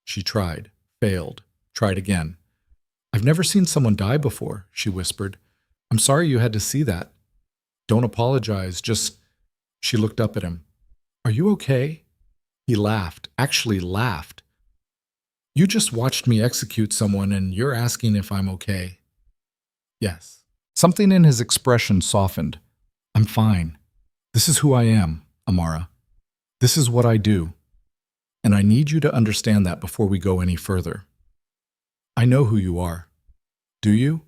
She tried, failed, tried again. I've never seen someone die before, she whispered. I'm sorry you had to see that. Don't apologize, just... She looked up at him. Are you okay? He laughed, actually laughed. You just watched me execute someone and you're asking if I'm okay. Yes. Something in his expression softened. I'm fine. This is who I am, Amara. This is what I do. And I need you to understand that before we go any further. I know who you are. Do you?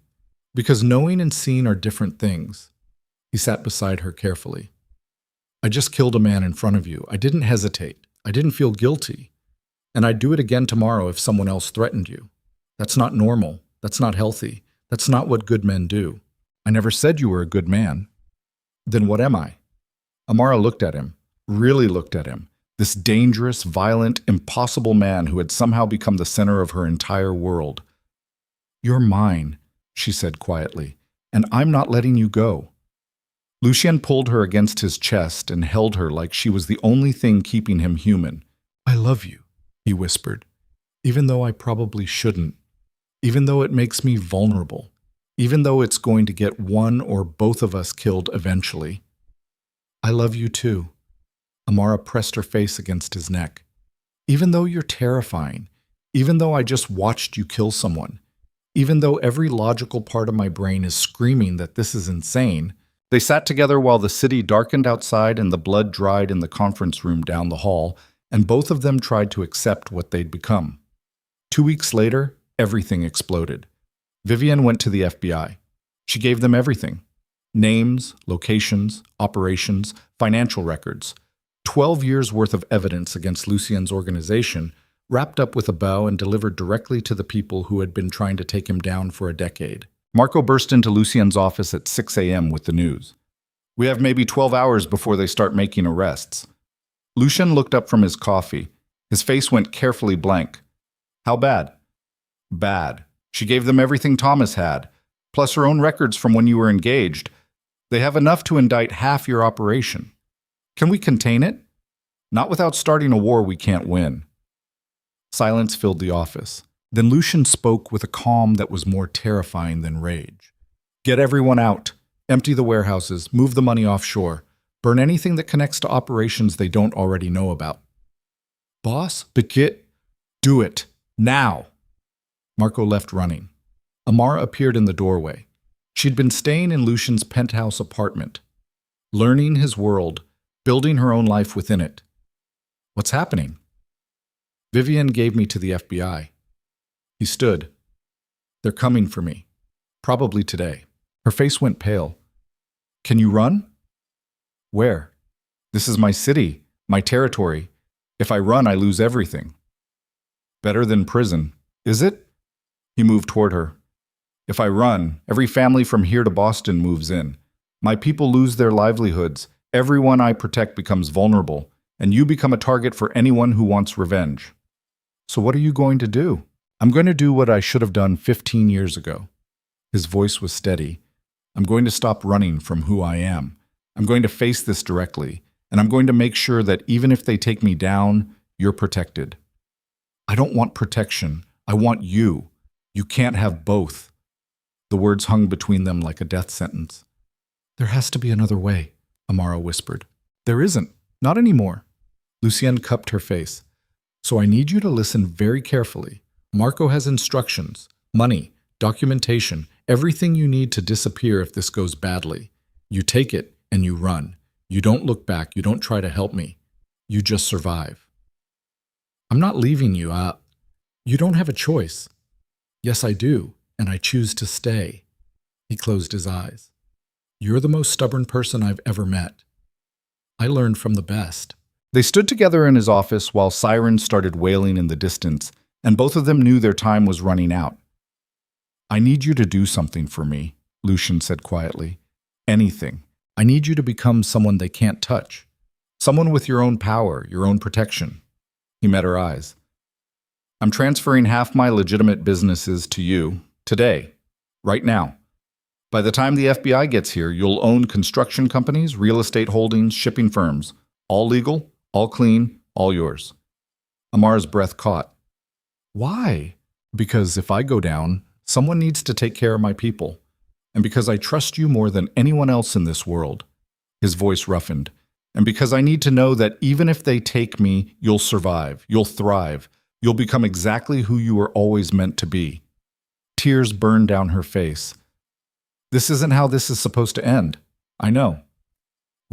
Because knowing and seeing are different things. He sat beside her carefully. I just killed a man in front of you. I didn't hesitate. I didn't feel guilty. And I'd do it again tomorrow if someone else threatened you. That's not normal. That's not healthy. That's not what good men do. I never said you were a good man. Then what am I? Amara looked at him, really looked at him. This dangerous, violent, impossible man who had somehow become the center of her entire world. You're mine, she said quietly, and I'm not letting you go. Lucien pulled her against his chest and held her like she was the only thing keeping him human. I love you, he whispered, even though I probably shouldn't, even though it makes me vulnerable, even though it's going to get one or both of us killed eventually. I love you too. Amara pressed her face against his neck. Even though you're terrifying, even though I just watched you kill someone, even though every logical part of my brain is screaming that this is insane. They sat together while the city darkened outside and the blood dried in the conference room down the hall, and both of them tried to accept what they'd become. 2 weeks later, everything exploded. Vivian went to the FBI. She gave them everything. Names, locations, operations, financial records. 12 years' worth of evidence against Lucien's organization, wrapped up with a bow and delivered directly to the people who had been trying to take him down for a decade. Marco burst into Lucien's office at 6 a.m. with the news. We have maybe 12 hours before they start making arrests. Lucien looked up from his coffee. His face went carefully blank. How bad? Bad. She gave them everything Thomas had, plus her own records from when you were engaged. They have enough to indict half your operation. Can we contain it? Not without starting a war we can't win. Silence filled the office. Then Lucien spoke with a calm that was more terrifying than rage. Get everyone out. Empty the warehouses. Move the money offshore. Burn anything that connects to operations they don't already know about. Boss, do it. Now. Marco left running. Amara appeared in the doorway. She'd been staying in Lucien's penthouse apartment, learning his world, building her own life within it. What's happening? Vivian gave me to the FBI. He stood. They're coming for me. Probably today. Her face went pale. Can you run? Where? This is my city, my territory. If I run, I lose everything. Better than prison, is it? He moved toward her. If I run, every family from here to Boston moves in. My people lose their livelihoods. Everyone I protect becomes vulnerable, and you become a target for anyone who wants revenge. So what are you going to do? I'm going to do what I should have done 15 years ago. His voice was steady. I'm going to stop running from who I am. I'm going to face this directly, and I'm going to make sure that even if they take me down, you're protected. I don't want protection. I want you. You can't have both. The words hung between them like a death sentence. There has to be another way, Amara whispered. There isn't. Not anymore. Lucien cupped her face. So I need you to listen very carefully. Marco has instructions, money, documentation, everything you need to disappear if this goes badly. You take it and you run. You don't look back. You don't try to help me. You just survive. I'm not leaving you. You don't have a choice. Yes, I do, and I choose to stay. He closed his eyes. You're the most stubborn person I've ever met. I learned from the best. They stood together in his office while sirens started wailing in the distance, and both of them knew their time was running out. I need you to do something for me, Lucien said quietly. Anything. I need you to become someone they can't touch. Someone with your own power, your own protection. He met her eyes. I'm transferring half my legitimate businesses to you, today, right now. By the time the FBI gets here, you'll own construction companies, real estate holdings, shipping firms. All legal, all clean, all yours. Amara's breath caught. Why? Because if I go down, someone needs to take care of my people. And because I trust you more than anyone else in this world. His voice roughened. And because I need to know that even if they take me, you'll survive, you'll thrive, you'll become exactly who you were always meant to be. Tears burned down her face. This isn't how this is supposed to end. I know.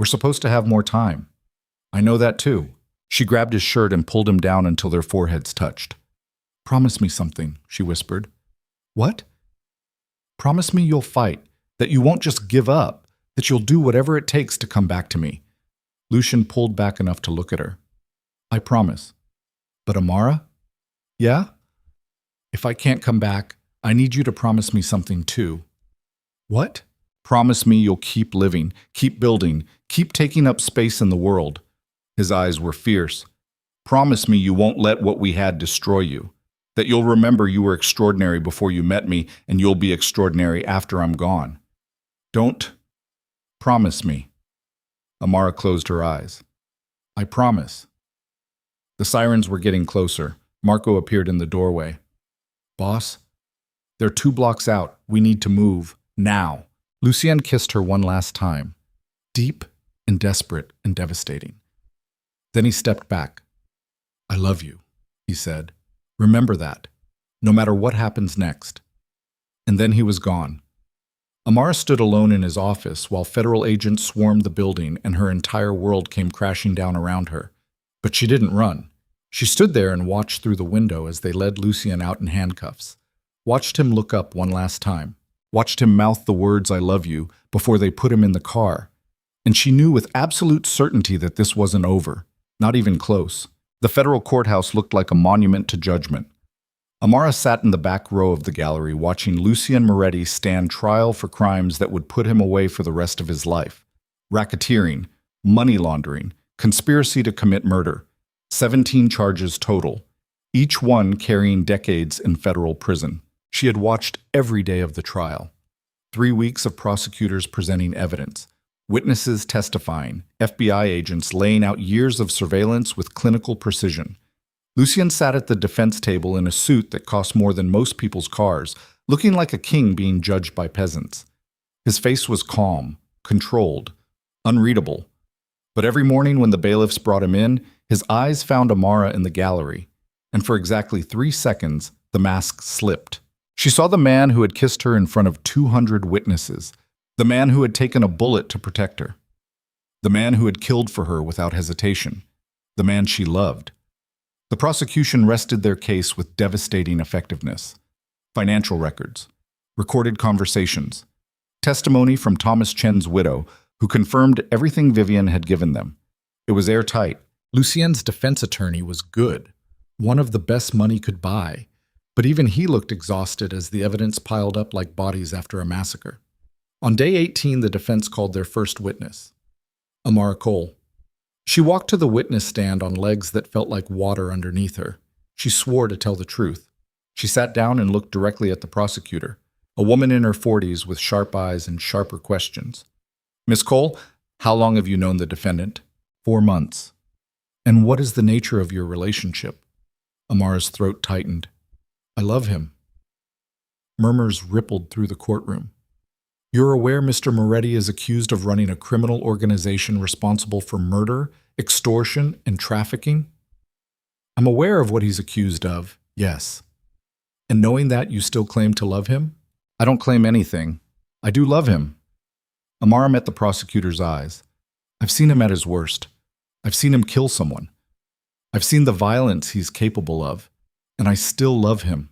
We're supposed to have more time. I know that too. She grabbed his shirt and pulled him down until their foreheads touched. Promise me something, she whispered. What? Promise me you'll fight, that you won't just give up, that you'll do whatever it takes to come back to me. Lucian pulled back enough to look at her. I promise. But Amara? Yeah? If I can't come back, I need you to promise me something too. What? Promise me you'll keep living, keep building, keep taking up space in the world. His eyes were fierce. Promise me you won't let what we had destroy you, that you'll remember you were extraordinary before you met me and you'll be extraordinary after I'm gone. Don't. Promise me. Amara closed her eyes. I promise. The sirens were getting closer. Marco appeared in the doorway. Boss? They're 2 blocks out. We need to move. Now. Lucienne kissed her one last time. Deep and desperate and devastating. Then he stepped back. I love you, he said. Remember that, no matter what happens next. And then he was gone. Amara stood alone in his office while federal agents swarmed the building and her entire world came crashing down around her. But she didn't run. She stood there and watched through the window as they led Lucien out in handcuffs. Watched him look up one last time. Watched him mouth the words I love you before they put him in the car. And she knew with absolute certainty that this wasn't over. Not even close. The federal courthouse looked like a monument to judgment. Amara sat in the back row of the gallery watching Lucien Moretti stand trial for crimes that would put him away for the rest of his life. Racketeering, money laundering, conspiracy to commit murder. 17 charges total, each one carrying decades in federal prison. She had watched every day of the trial. 3 weeks of prosecutors presenting evidence, witnesses testifying, FBI agents laying out years of surveillance with clinical precision. Lucien sat at the defense table in a suit that cost more than most people's cars, looking like a king being judged by peasants. His face was calm, controlled, unreadable. But every morning when the bailiffs brought him in, his eyes found Amara in the gallery, and for exactly 3 seconds, the mask slipped. She saw the man who had kissed her in front of 200 witnesses, the man who had taken a bullet to protect her, the man who had killed for her without hesitation, the man she loved. The prosecution rested their case with devastating effectiveness. Financial records, recorded conversations, testimony from Thomas Chen's widow, who confirmed everything Vivian had given them. It was airtight. Lucien's defense attorney was good, one of the best money could buy, but even he looked exhausted as the evidence piled up like bodies after a massacre. On day 18, the defense called their first witness, Amara Cole. She walked to the witness stand on legs that felt like water underneath her. She swore to tell the truth. She sat down and looked directly at the prosecutor, a woman in her 40s with sharp eyes and sharper questions. Miss Cole, how long have you known the defendant? 4 months. And what is the nature of your relationship? Amara's throat tightened. I love him. Murmurs rippled through the courtroom. You're aware Mr. Moretti is accused of running a criminal organization responsible for murder, extortion, and trafficking? I'm aware of what he's accused of, yes. And knowing that, you still claim to love him? I don't claim anything. I do love him. Amara met the prosecutor's eyes. I've seen him at his worst. I've seen him kill someone. I've seen the violence he's capable of, and I still love him.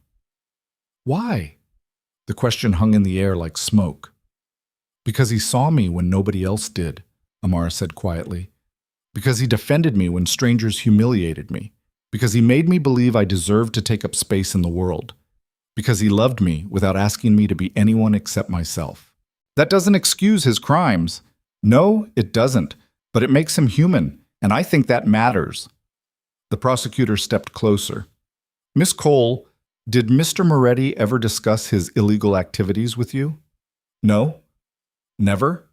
Why? The question hung in the air like smoke. Because he saw me when nobody else did, Amara said quietly. Because he defended me when strangers humiliated me. Because he made me believe I deserved to take up space in the world. Because he loved me without asking me to be anyone except myself. That doesn't excuse his crimes. No, it doesn't. But it makes him human, and I think that matters. The prosecutor stepped closer. Miss Cole, did Mr. Moretti ever discuss his illegal activities with you? No? Never?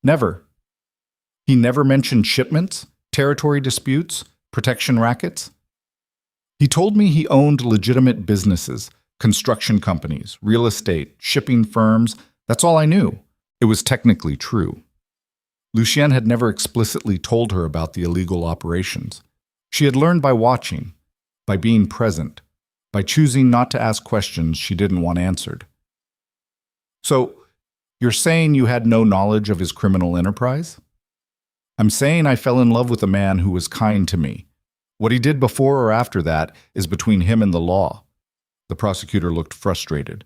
Never. He never mentioned shipments, territory disputes, protection rackets? He told me he owned legitimate businesses, construction companies, real estate, shipping firms. That's all I knew. It was technically true. Lucienne had never explicitly told her about the illegal operations. She had learned by watching, by being present, by choosing not to ask questions she didn't want answered. So, you're saying you had no knowledge of his criminal enterprise? I'm saying I fell in love with a man who was kind to me. What he did before or after that is between him and the law." The prosecutor looked frustrated.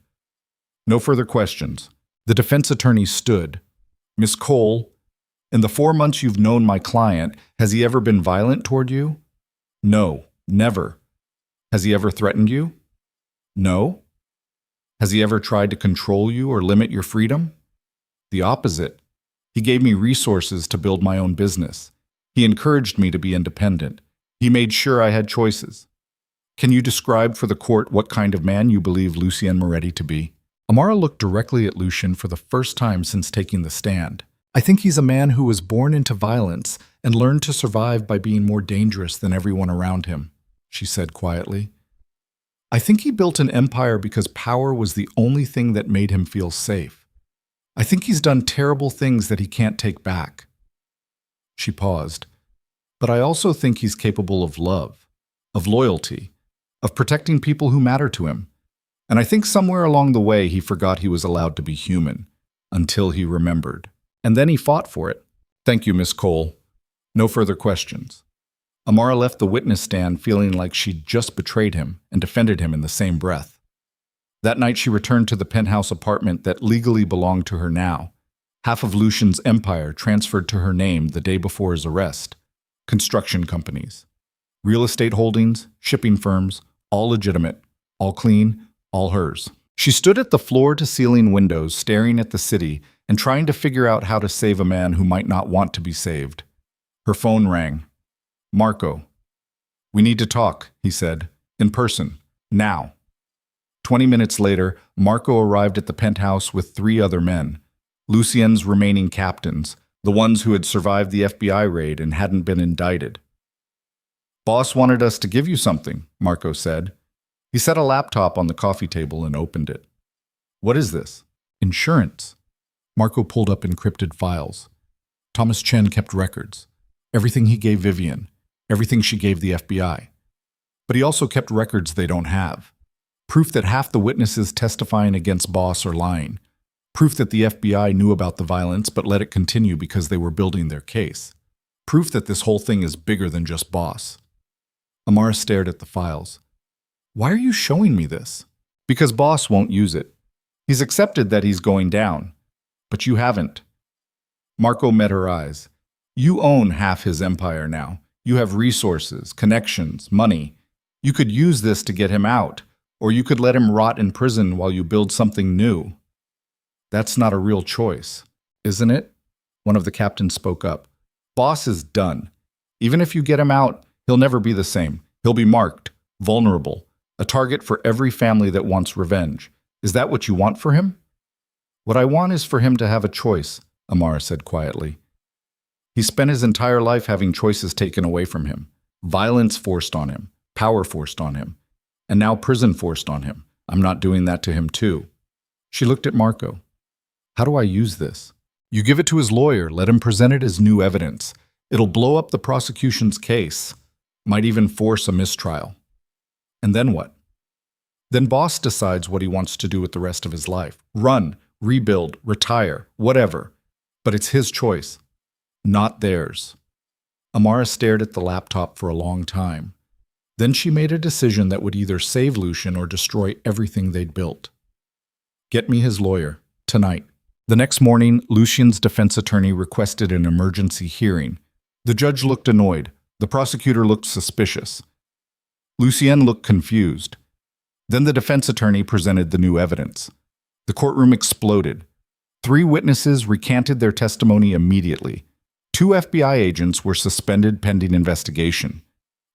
No further questions. The defense attorney stood. "Miss Cole, in the 4 months you've known my client, has he ever been violent toward you?" "No, never." "Has he ever threatened you?" "No." "Has he ever tried to control you or limit your freedom?" "The opposite. He gave me resources to build my own business. He encouraged me to be independent. He made sure I had choices." "Can you describe for the court what kind of man you believe Lucien Moretti to be?" Amara looked directly at Lucien for the first time since taking the stand. "I think he's a man who was born into violence and learned to survive by being more dangerous than everyone around him," she said quietly. "I think he built an empire because power was the only thing that made him feel safe. I think he's done terrible things that he can't take back." She paused. "But I also think he's capable of love, of loyalty, of protecting people who matter to him. And I think somewhere along the way he forgot he was allowed to be human, until he remembered. And then he fought for it." "Thank you, Miss Cole. No further questions." Amara left the witness stand feeling like she'd just betrayed him and defended him in the same breath. That night she returned to the penthouse apartment that legally belonged to her now. Half of Lucien's empire transferred to her name the day before his arrest. Construction companies, real estate holdings, shipping firms, all legitimate, all clean, all hers. She stood at the floor-to-ceiling windows staring at the city and trying to figure out how to save a man who might not want to be saved. Her phone rang. "Marco." "We need to talk," he said. "In person. Now." 20 minutes later, Marco arrived at the penthouse with 3 other men, Lucien's remaining captains, the ones who had survived the FBI raid and hadn't been indicted. "Boss wanted us to give you something," Marco said. He set a laptop on the coffee table and opened it. "What is this?" "Insurance." Marco pulled up encrypted files. Thomas Chen kept records. Everything he gave Vivian, everything she gave the FBI. But he also kept records they don't have. Proof that half the witnesses testifying against Boss are lying. Proof that the FBI knew about the violence but let it continue because they were building their case. Proof that this whole thing is bigger than just Boss. Amara stared at the files. "Why are you showing me this?" "Because Boss won't use it. He's accepted that he's going down. But you haven't." Marco met her eyes. "You own half his empire now. You have resources, connections, money. You could use this to get him out, or you could let him rot in prison while you build something new." "That's not a real choice, isn't it?" One of the captains spoke up. "Boss is done. Even if you get him out, he'll never be the same. He'll be marked, vulnerable, a target for every family that wants revenge. Is that what you want for him?" "What I want is for him to have a choice," Amara said quietly. "He spent his entire life having choices taken away from him, violence forced on him, power forced on him, and now prison forced on him. I'm not doing that to him too." She looked at Marco. "How do I use this?" "You give it to his lawyer, let him present it as new evidence. It'll blow up the prosecution's case, might even force a mistrial. And then what?" "Then Boss decides what he wants to do with the rest of his life. Run, rebuild, retire, whatever. But it's his choice, not theirs." Amara stared at the laptop for a long time. Then she made a decision that would either save Lucien or destroy everything they'd built. "Get me his lawyer, tonight." The next morning, Lucien's defense attorney requested an emergency hearing. The judge looked annoyed. The prosecutor looked suspicious. Lucien looked confused. Then the defense attorney presented the new evidence. The courtroom exploded. 3 witnesses recanted their testimony immediately. 2 FBI agents were suspended pending investigation.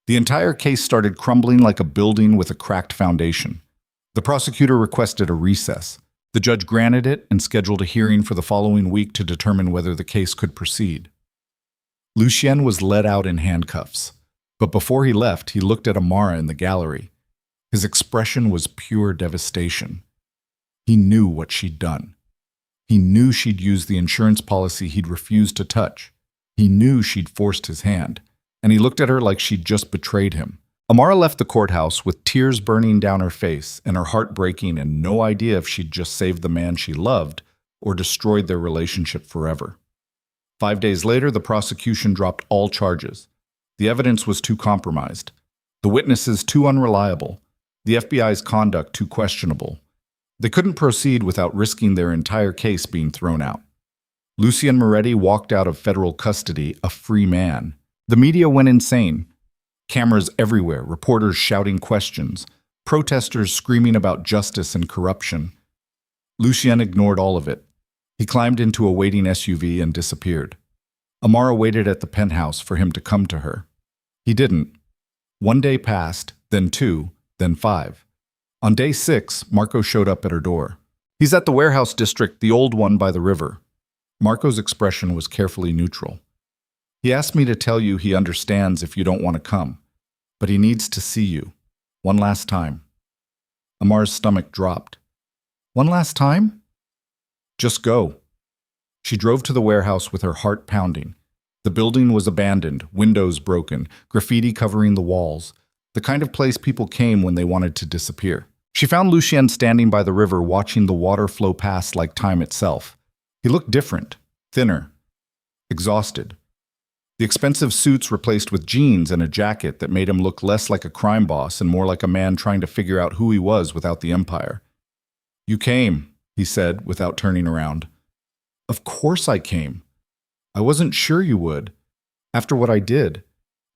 The entire case started crumbling like a building with a cracked foundation. The prosecutor requested a recess. The judge granted it and scheduled a hearing for the following week to determine whether the case could proceed. Lucien was led out in handcuffs. But before he left, he looked at Amara in the gallery. His expression was pure devastation. He knew what she'd done. He knew she'd used the insurance policy he'd refused to touch. He knew she'd forced his hand. And he looked at her like she'd just betrayed him. Amara left the courthouse with tears burning down her face and her heart breaking and no idea if she'd just saved the man she loved or destroyed their relationship forever. 5 days later, the prosecution dropped all charges. The evidence was too compromised. The witnesses too unreliable. The FBI's conduct too questionable. They couldn't proceed without risking their entire case being thrown out. Lucien Moretti walked out of federal custody a free man. The media went insane. Cameras everywhere, reporters shouting questions, protesters screaming about justice and corruption. Lucien ignored all of it. He climbed into a waiting SUV and disappeared. Amara waited at the penthouse for him to come to her. He didn't. 1 day passed, then 2, then 5. On day 6, Marco showed up at her door. He's at the warehouse district, the old one by the river. Marco's expression was carefully neutral. He asked me to tell you he understands if you don't want to come, but he needs to see you. One last time. Amar's stomach dropped. One last time? Just go. She drove to the warehouse with her heart pounding. The building was abandoned, windows broken, graffiti covering the walls, the kind of place people came when they wanted to disappear. She found Lucien standing by the river watching the water flow past like time itself. He looked different, thinner, exhausted. The expensive suits replaced with jeans and a jacket that made him look less like a crime boss and more like a man trying to figure out who he was without the empire. You came, he said without turning around. Of course I came. I wasn't sure you would. After what I did.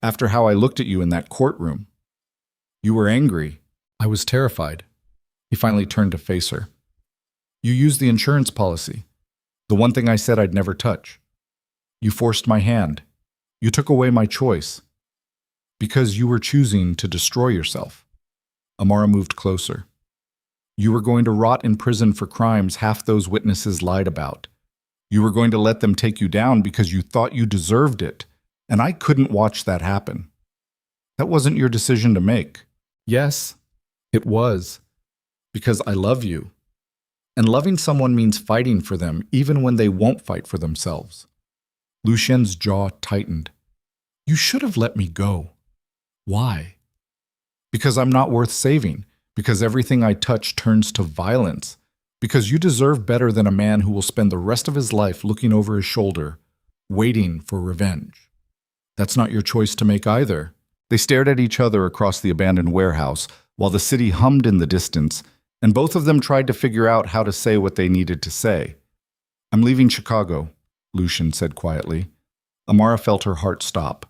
After how I looked at you in that courtroom. You were angry. I was terrified. He finally turned to face her. You used the insurance policy. The one thing I said I'd never touch. You forced my hand. You took away my choice. Because you were choosing to destroy yourself. Amara moved closer. You were going to rot in prison for crimes half those witnesses lied about. You were going to let them take you down because you thought you deserved it, and I couldn't watch that happen. That wasn't your decision to make. Yes, it was. Because I love you. And loving someone means fighting for them even when they won't fight for themselves. Lucien's jaw tightened. You should have let me go. Why? Because I'm not worth saving. Because everything I touch turns to violence. Because you deserve better than a man who will spend the rest of his life looking over his shoulder, waiting for revenge. That's not your choice to make either. They stared at each other across the abandoned warehouse while the city hummed in the distance, and both of them tried to figure out how to say what they needed to say. I'm leaving Chicago, Lucien said quietly. Amara felt her heart stop.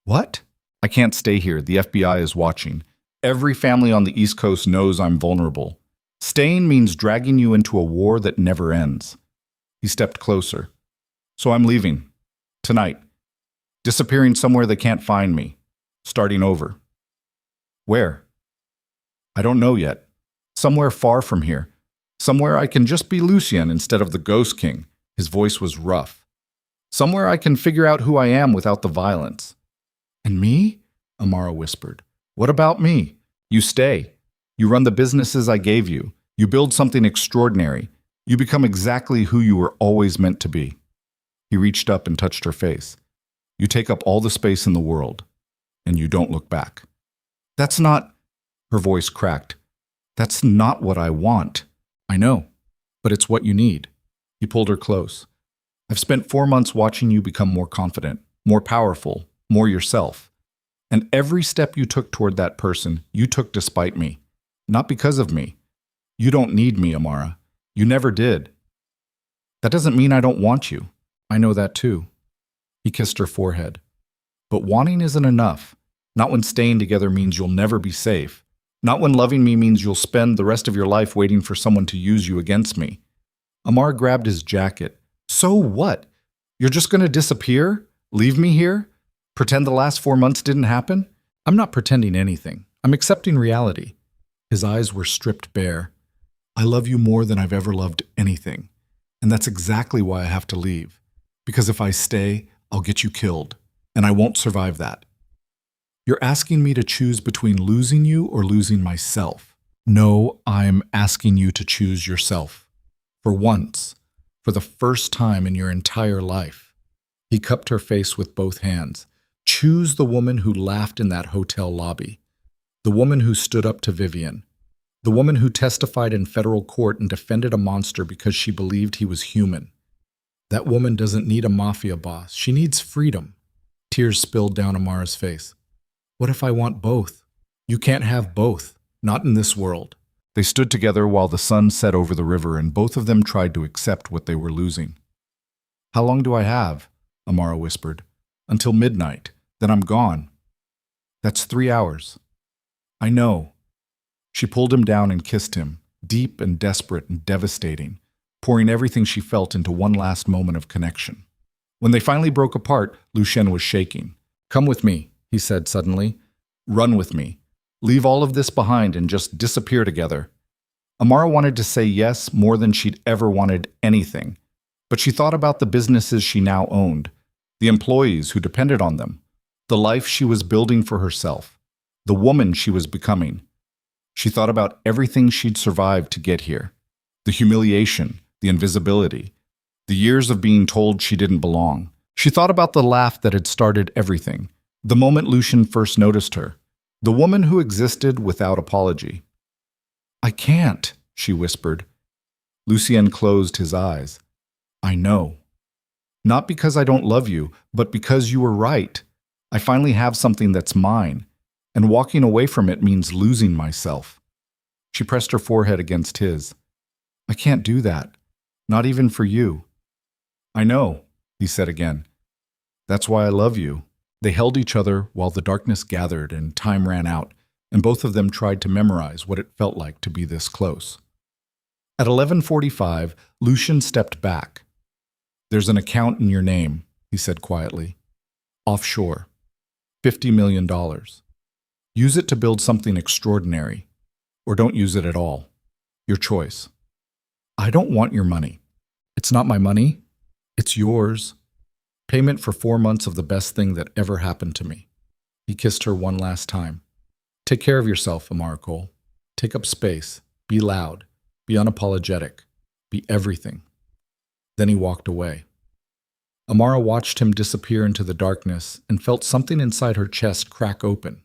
What? I can't stay here. The FBI is watching. Every family on the East Coast knows I'm vulnerable. Staying means dragging you into a war that never ends. He stepped closer. So I'm leaving. Tonight. Disappearing somewhere they can't find me. Starting over. Where? I don't know yet. Somewhere far from here. Somewhere I can just be Lucien instead of the Ghost King. His voice was rough. Somewhere I can figure out who I am without the violence. And me? Amara whispered. What about me? You stay. You run the businesses I gave you. You build something extraordinary. You become exactly who you were always meant to be. He reached up and touched her face. You take up all the space in the world, and you don't look back. That's not... Her voice cracked. That's not what I want. I know, but it's what you need. He pulled her close. I've spent 4 months watching you become more confident, more powerful, more yourself. And every step you took toward that person, you took despite me. Not because of me. You don't need me, Amara. You never did. That doesn't mean I don't want you. I know that too. He kissed her forehead. But wanting isn't enough. Not when staying together means you'll never be safe. Not when loving me means you'll spend the rest of your life waiting for someone to use you against me. Amar grabbed his jacket. So what? You're just going to disappear? Leave me here? Pretend the last 4 months didn't happen? I'm not pretending anything. I'm accepting reality. His eyes were stripped bare. I love you more than I've ever loved anything. And that's exactly why I have to leave. Because if I stay, I'll get you killed. And I won't survive that. You're asking me to choose between losing you or losing myself. No, I'm asking you to choose yourself. For once. For the first time in your entire life. He cupped her face with both hands. Choose the woman who laughed in that hotel lobby. The woman who stood up to Vivian. The woman who testified in federal court and defended a monster because she believed he was human. That woman doesn't need a mafia boss. She needs freedom. Tears spilled down Amara's face. What if I want both? You can't have both. Not in this world. They stood together while the sun set over the river, and both of them tried to accept what they were losing. How long do I have? Amara whispered. Until midnight. Then I'm gone. That's 3 hours. I know. She pulled him down and kissed him, deep and desperate and devastating, pouring everything she felt into one last moment of connection. When they finally broke apart, Lucien was shaking. Come with me, he said suddenly. Run with me. Leave all of this behind and just disappear together. Amara wanted to say yes more than she'd ever wanted anything, but she thought about the businesses she now owned, the employees who depended on them, the life she was building for herself, the woman she was becoming. She thought about everything she'd survived to get here, the humiliation, the invisibility, the years of being told she didn't belong. She thought about the laugh that had started everything, the moment Lucien first noticed her, the woman who existed without apology. I can't, she whispered. Lucien closed his eyes. I know. Not because I don't love you, but because you were right. I finally have something that's mine, and walking away from it means losing myself. She pressed her forehead against his. I can't do that. Not even for you. I know, he said again. That's why I love you. They held each other while the darkness gathered and time ran out, and both of them tried to memorize what it felt like to be this close. At 11:45, Lucien stepped back. There's an account in your name, he said quietly. Offshore. $50 million. Use it to build something extraordinary, or don't use it at all. Your choice. I don't want your money. It's not my money. It's yours. Payment for 4 months of the best thing that ever happened to me. He kissed her one last time. Take care of yourself, Amara Cole. Take up space. Be loud. Be unapologetic. Be everything. Then he walked away. Amara watched him disappear into the darkness and felt something inside her chest crack open.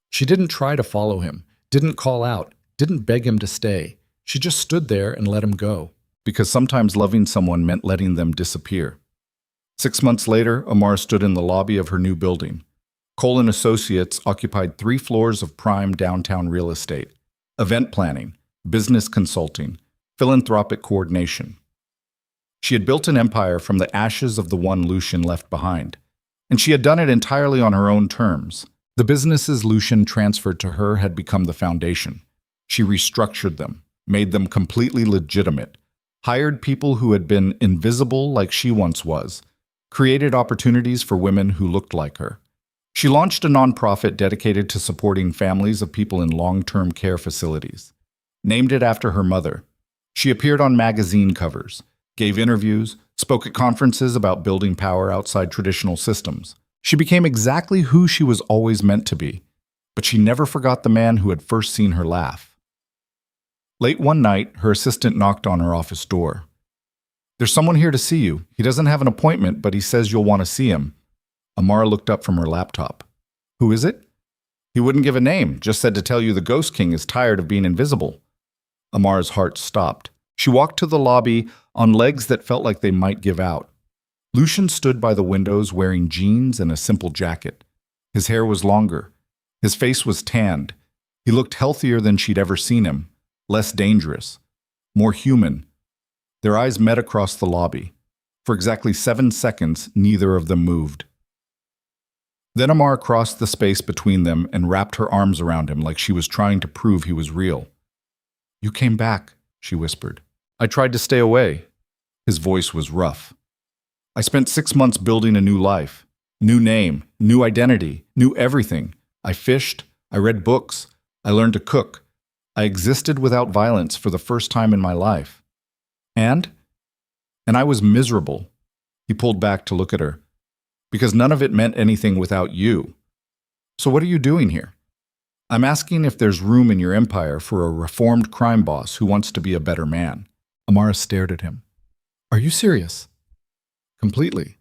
She didn't try to follow him, didn't call out, didn't beg him to stay. She just stood there and let him go. Because sometimes loving someone meant letting them disappear. 6 months later, Amara stood in the lobby of her new building. Cole & Associates occupied 3 floors of prime downtown real estate, event planning, business consulting, philanthropic coordination. She had built an empire from the ashes of the one Lucien left behind, and she had done it entirely on her own terms. The businesses Lucien transferred to her had become the foundation. She restructured them, made them completely legitimate, hired people who had been invisible like she once was, created opportunities for women who looked like her. She launched a nonprofit dedicated to supporting families of people in long-term care facilities. Named it after her mother. She appeared on magazine covers, gave interviews, spoke at conferences about building power outside traditional systems. She became exactly who she was always meant to be, but she never forgot the man who had first seen her laugh. Late one night, her assistant knocked on her office door. There's someone here to see you. He doesn't have an appointment, but he says you'll want to see him. Amara looked up from her laptop. Who is it? He wouldn't give a name, just said to tell you the Ghost King is tired of being invisible. Amara's heart stopped. She walked to the lobby on legs that felt like they might give out. Lucien stood by the windows wearing jeans and a simple jacket. His hair was longer. His face was tanned. He looked healthier than she'd ever seen him, less dangerous, more human. Their eyes met across the lobby. For exactly 7 seconds, neither of them moved. Then Amara crossed the space between them and wrapped her arms around him like she was trying to prove he was real. You came back, she whispered. I tried to stay away. His voice was rough. I spent 6 months building a new life, new name, new identity, new everything. I fished, I read books, I learned to cook. I existed without violence for the first time in my life. And I was miserable. He pulled back to look at her. Because none of it meant anything without you. So what are you doing here? I'm asking if there's room in your empire for a reformed crime boss who wants to be a better man. Amara stared at him. Are you serious? Completely.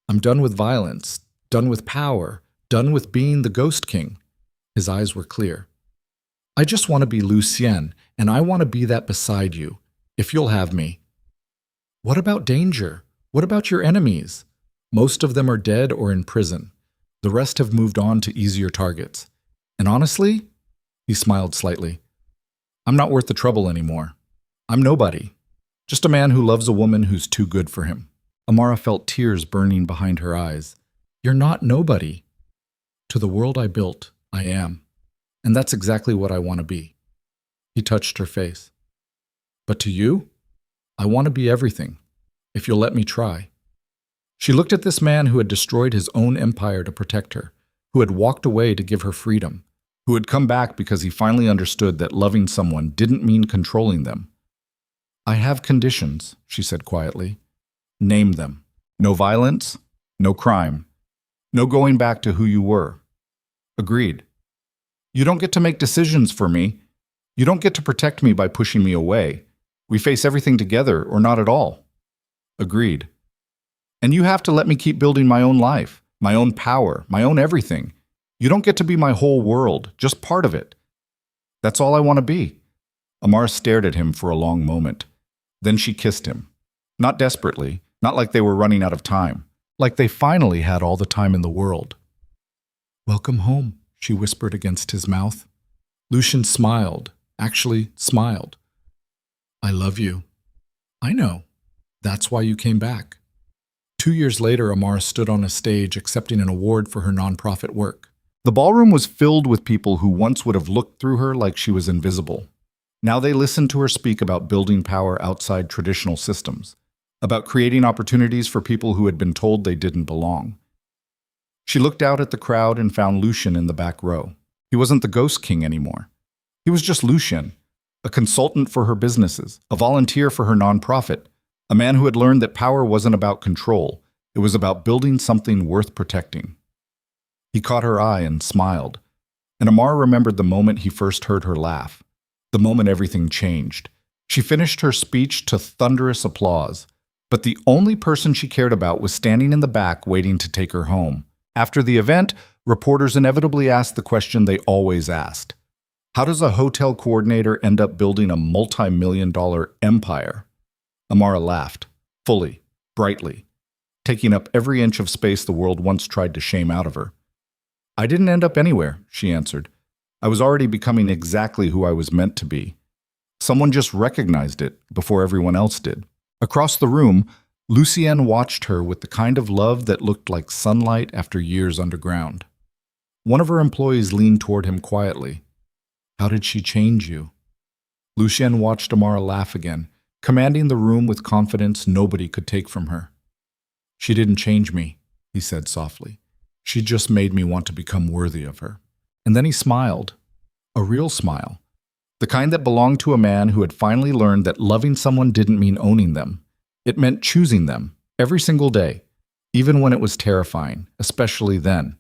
I'm done with violence, done with power, done with being the Ghost King. His eyes were clear. I just want to be Lucien, and I want to be that beside you, if you'll have me. What about danger? What about your enemies? Most of them are dead or in prison. The rest have moved on to easier targets. And honestly, he smiled slightly, I'm not worth the trouble anymore. I'm nobody. Just a man who loves a woman who's too good for him. Amara felt tears burning behind her eyes. You're not nobody. To the world I built, I am. And that's exactly what I want to be. He touched her face. But to you, I want to be everything, if you'll let me try. She looked at this man who had destroyed his own empire to protect her, who had walked away to give her freedom, who had come back because he finally understood that loving someone didn't mean controlling them. I have conditions, she said quietly. Name them. No violence, no crime, no going back to who you were. Agreed. You don't get to make decisions for me. You don't get to protect me by pushing me away. We face everything together or not at all. Agreed. And you have to let me keep building my own life, my own power, my own everything. You don't get to be my whole world, just part of it. That's all I want to be. Amara stared at him for a long moment. Then she kissed him. Not desperately, not like they were running out of time, like they finally had all the time in the world. Welcome home, she whispered against his mouth. Lucian smiled, actually smiled. I love you. I know. That's why you came back. 2 years later, Amara stood on a stage accepting an award for her nonprofit work. The ballroom was filled with people who once would have looked through her like she was invisible. Now they listened to her speak about building power outside traditional systems, about creating opportunities for people who had been told they didn't belong. She looked out at the crowd and found Lucian in the back row. He wasn't the Ghost King anymore. He was just Lucian, a consultant for her businesses, a volunteer for her nonprofit, a man who had learned that power wasn't about control. It was about building something worth protecting. He caught her eye and smiled, and Amara remembered the moment he first heard her laugh, the moment everything changed. She finished her speech to thunderous applause, but the only person she cared about was standing in the back waiting to take her home. After the event, reporters inevitably asked the question they always asked. How does a hotel coordinator end up building a multi-million-dollar empire? Amara laughed, fully, brightly, taking up every inch of space the world once tried to shame out of her. I didn't end up anywhere, she answered. I was already becoming exactly who I was meant to be. Someone just recognized it before everyone else did. Across the room, Lucienne watched her with the kind of love that looked like sunlight after years underground. One of her employees leaned toward him quietly. How did she change you? Lucienne watched Amara laugh again, commanding the room with confidence nobody could take from her. She didn't change me, he said softly. She just made me want to become worthy of her. And then he smiled, a real smile, the kind that belonged to a man who had finally learned that loving someone didn't mean owning them. It meant choosing them every single day, even when it was terrifying, especially then.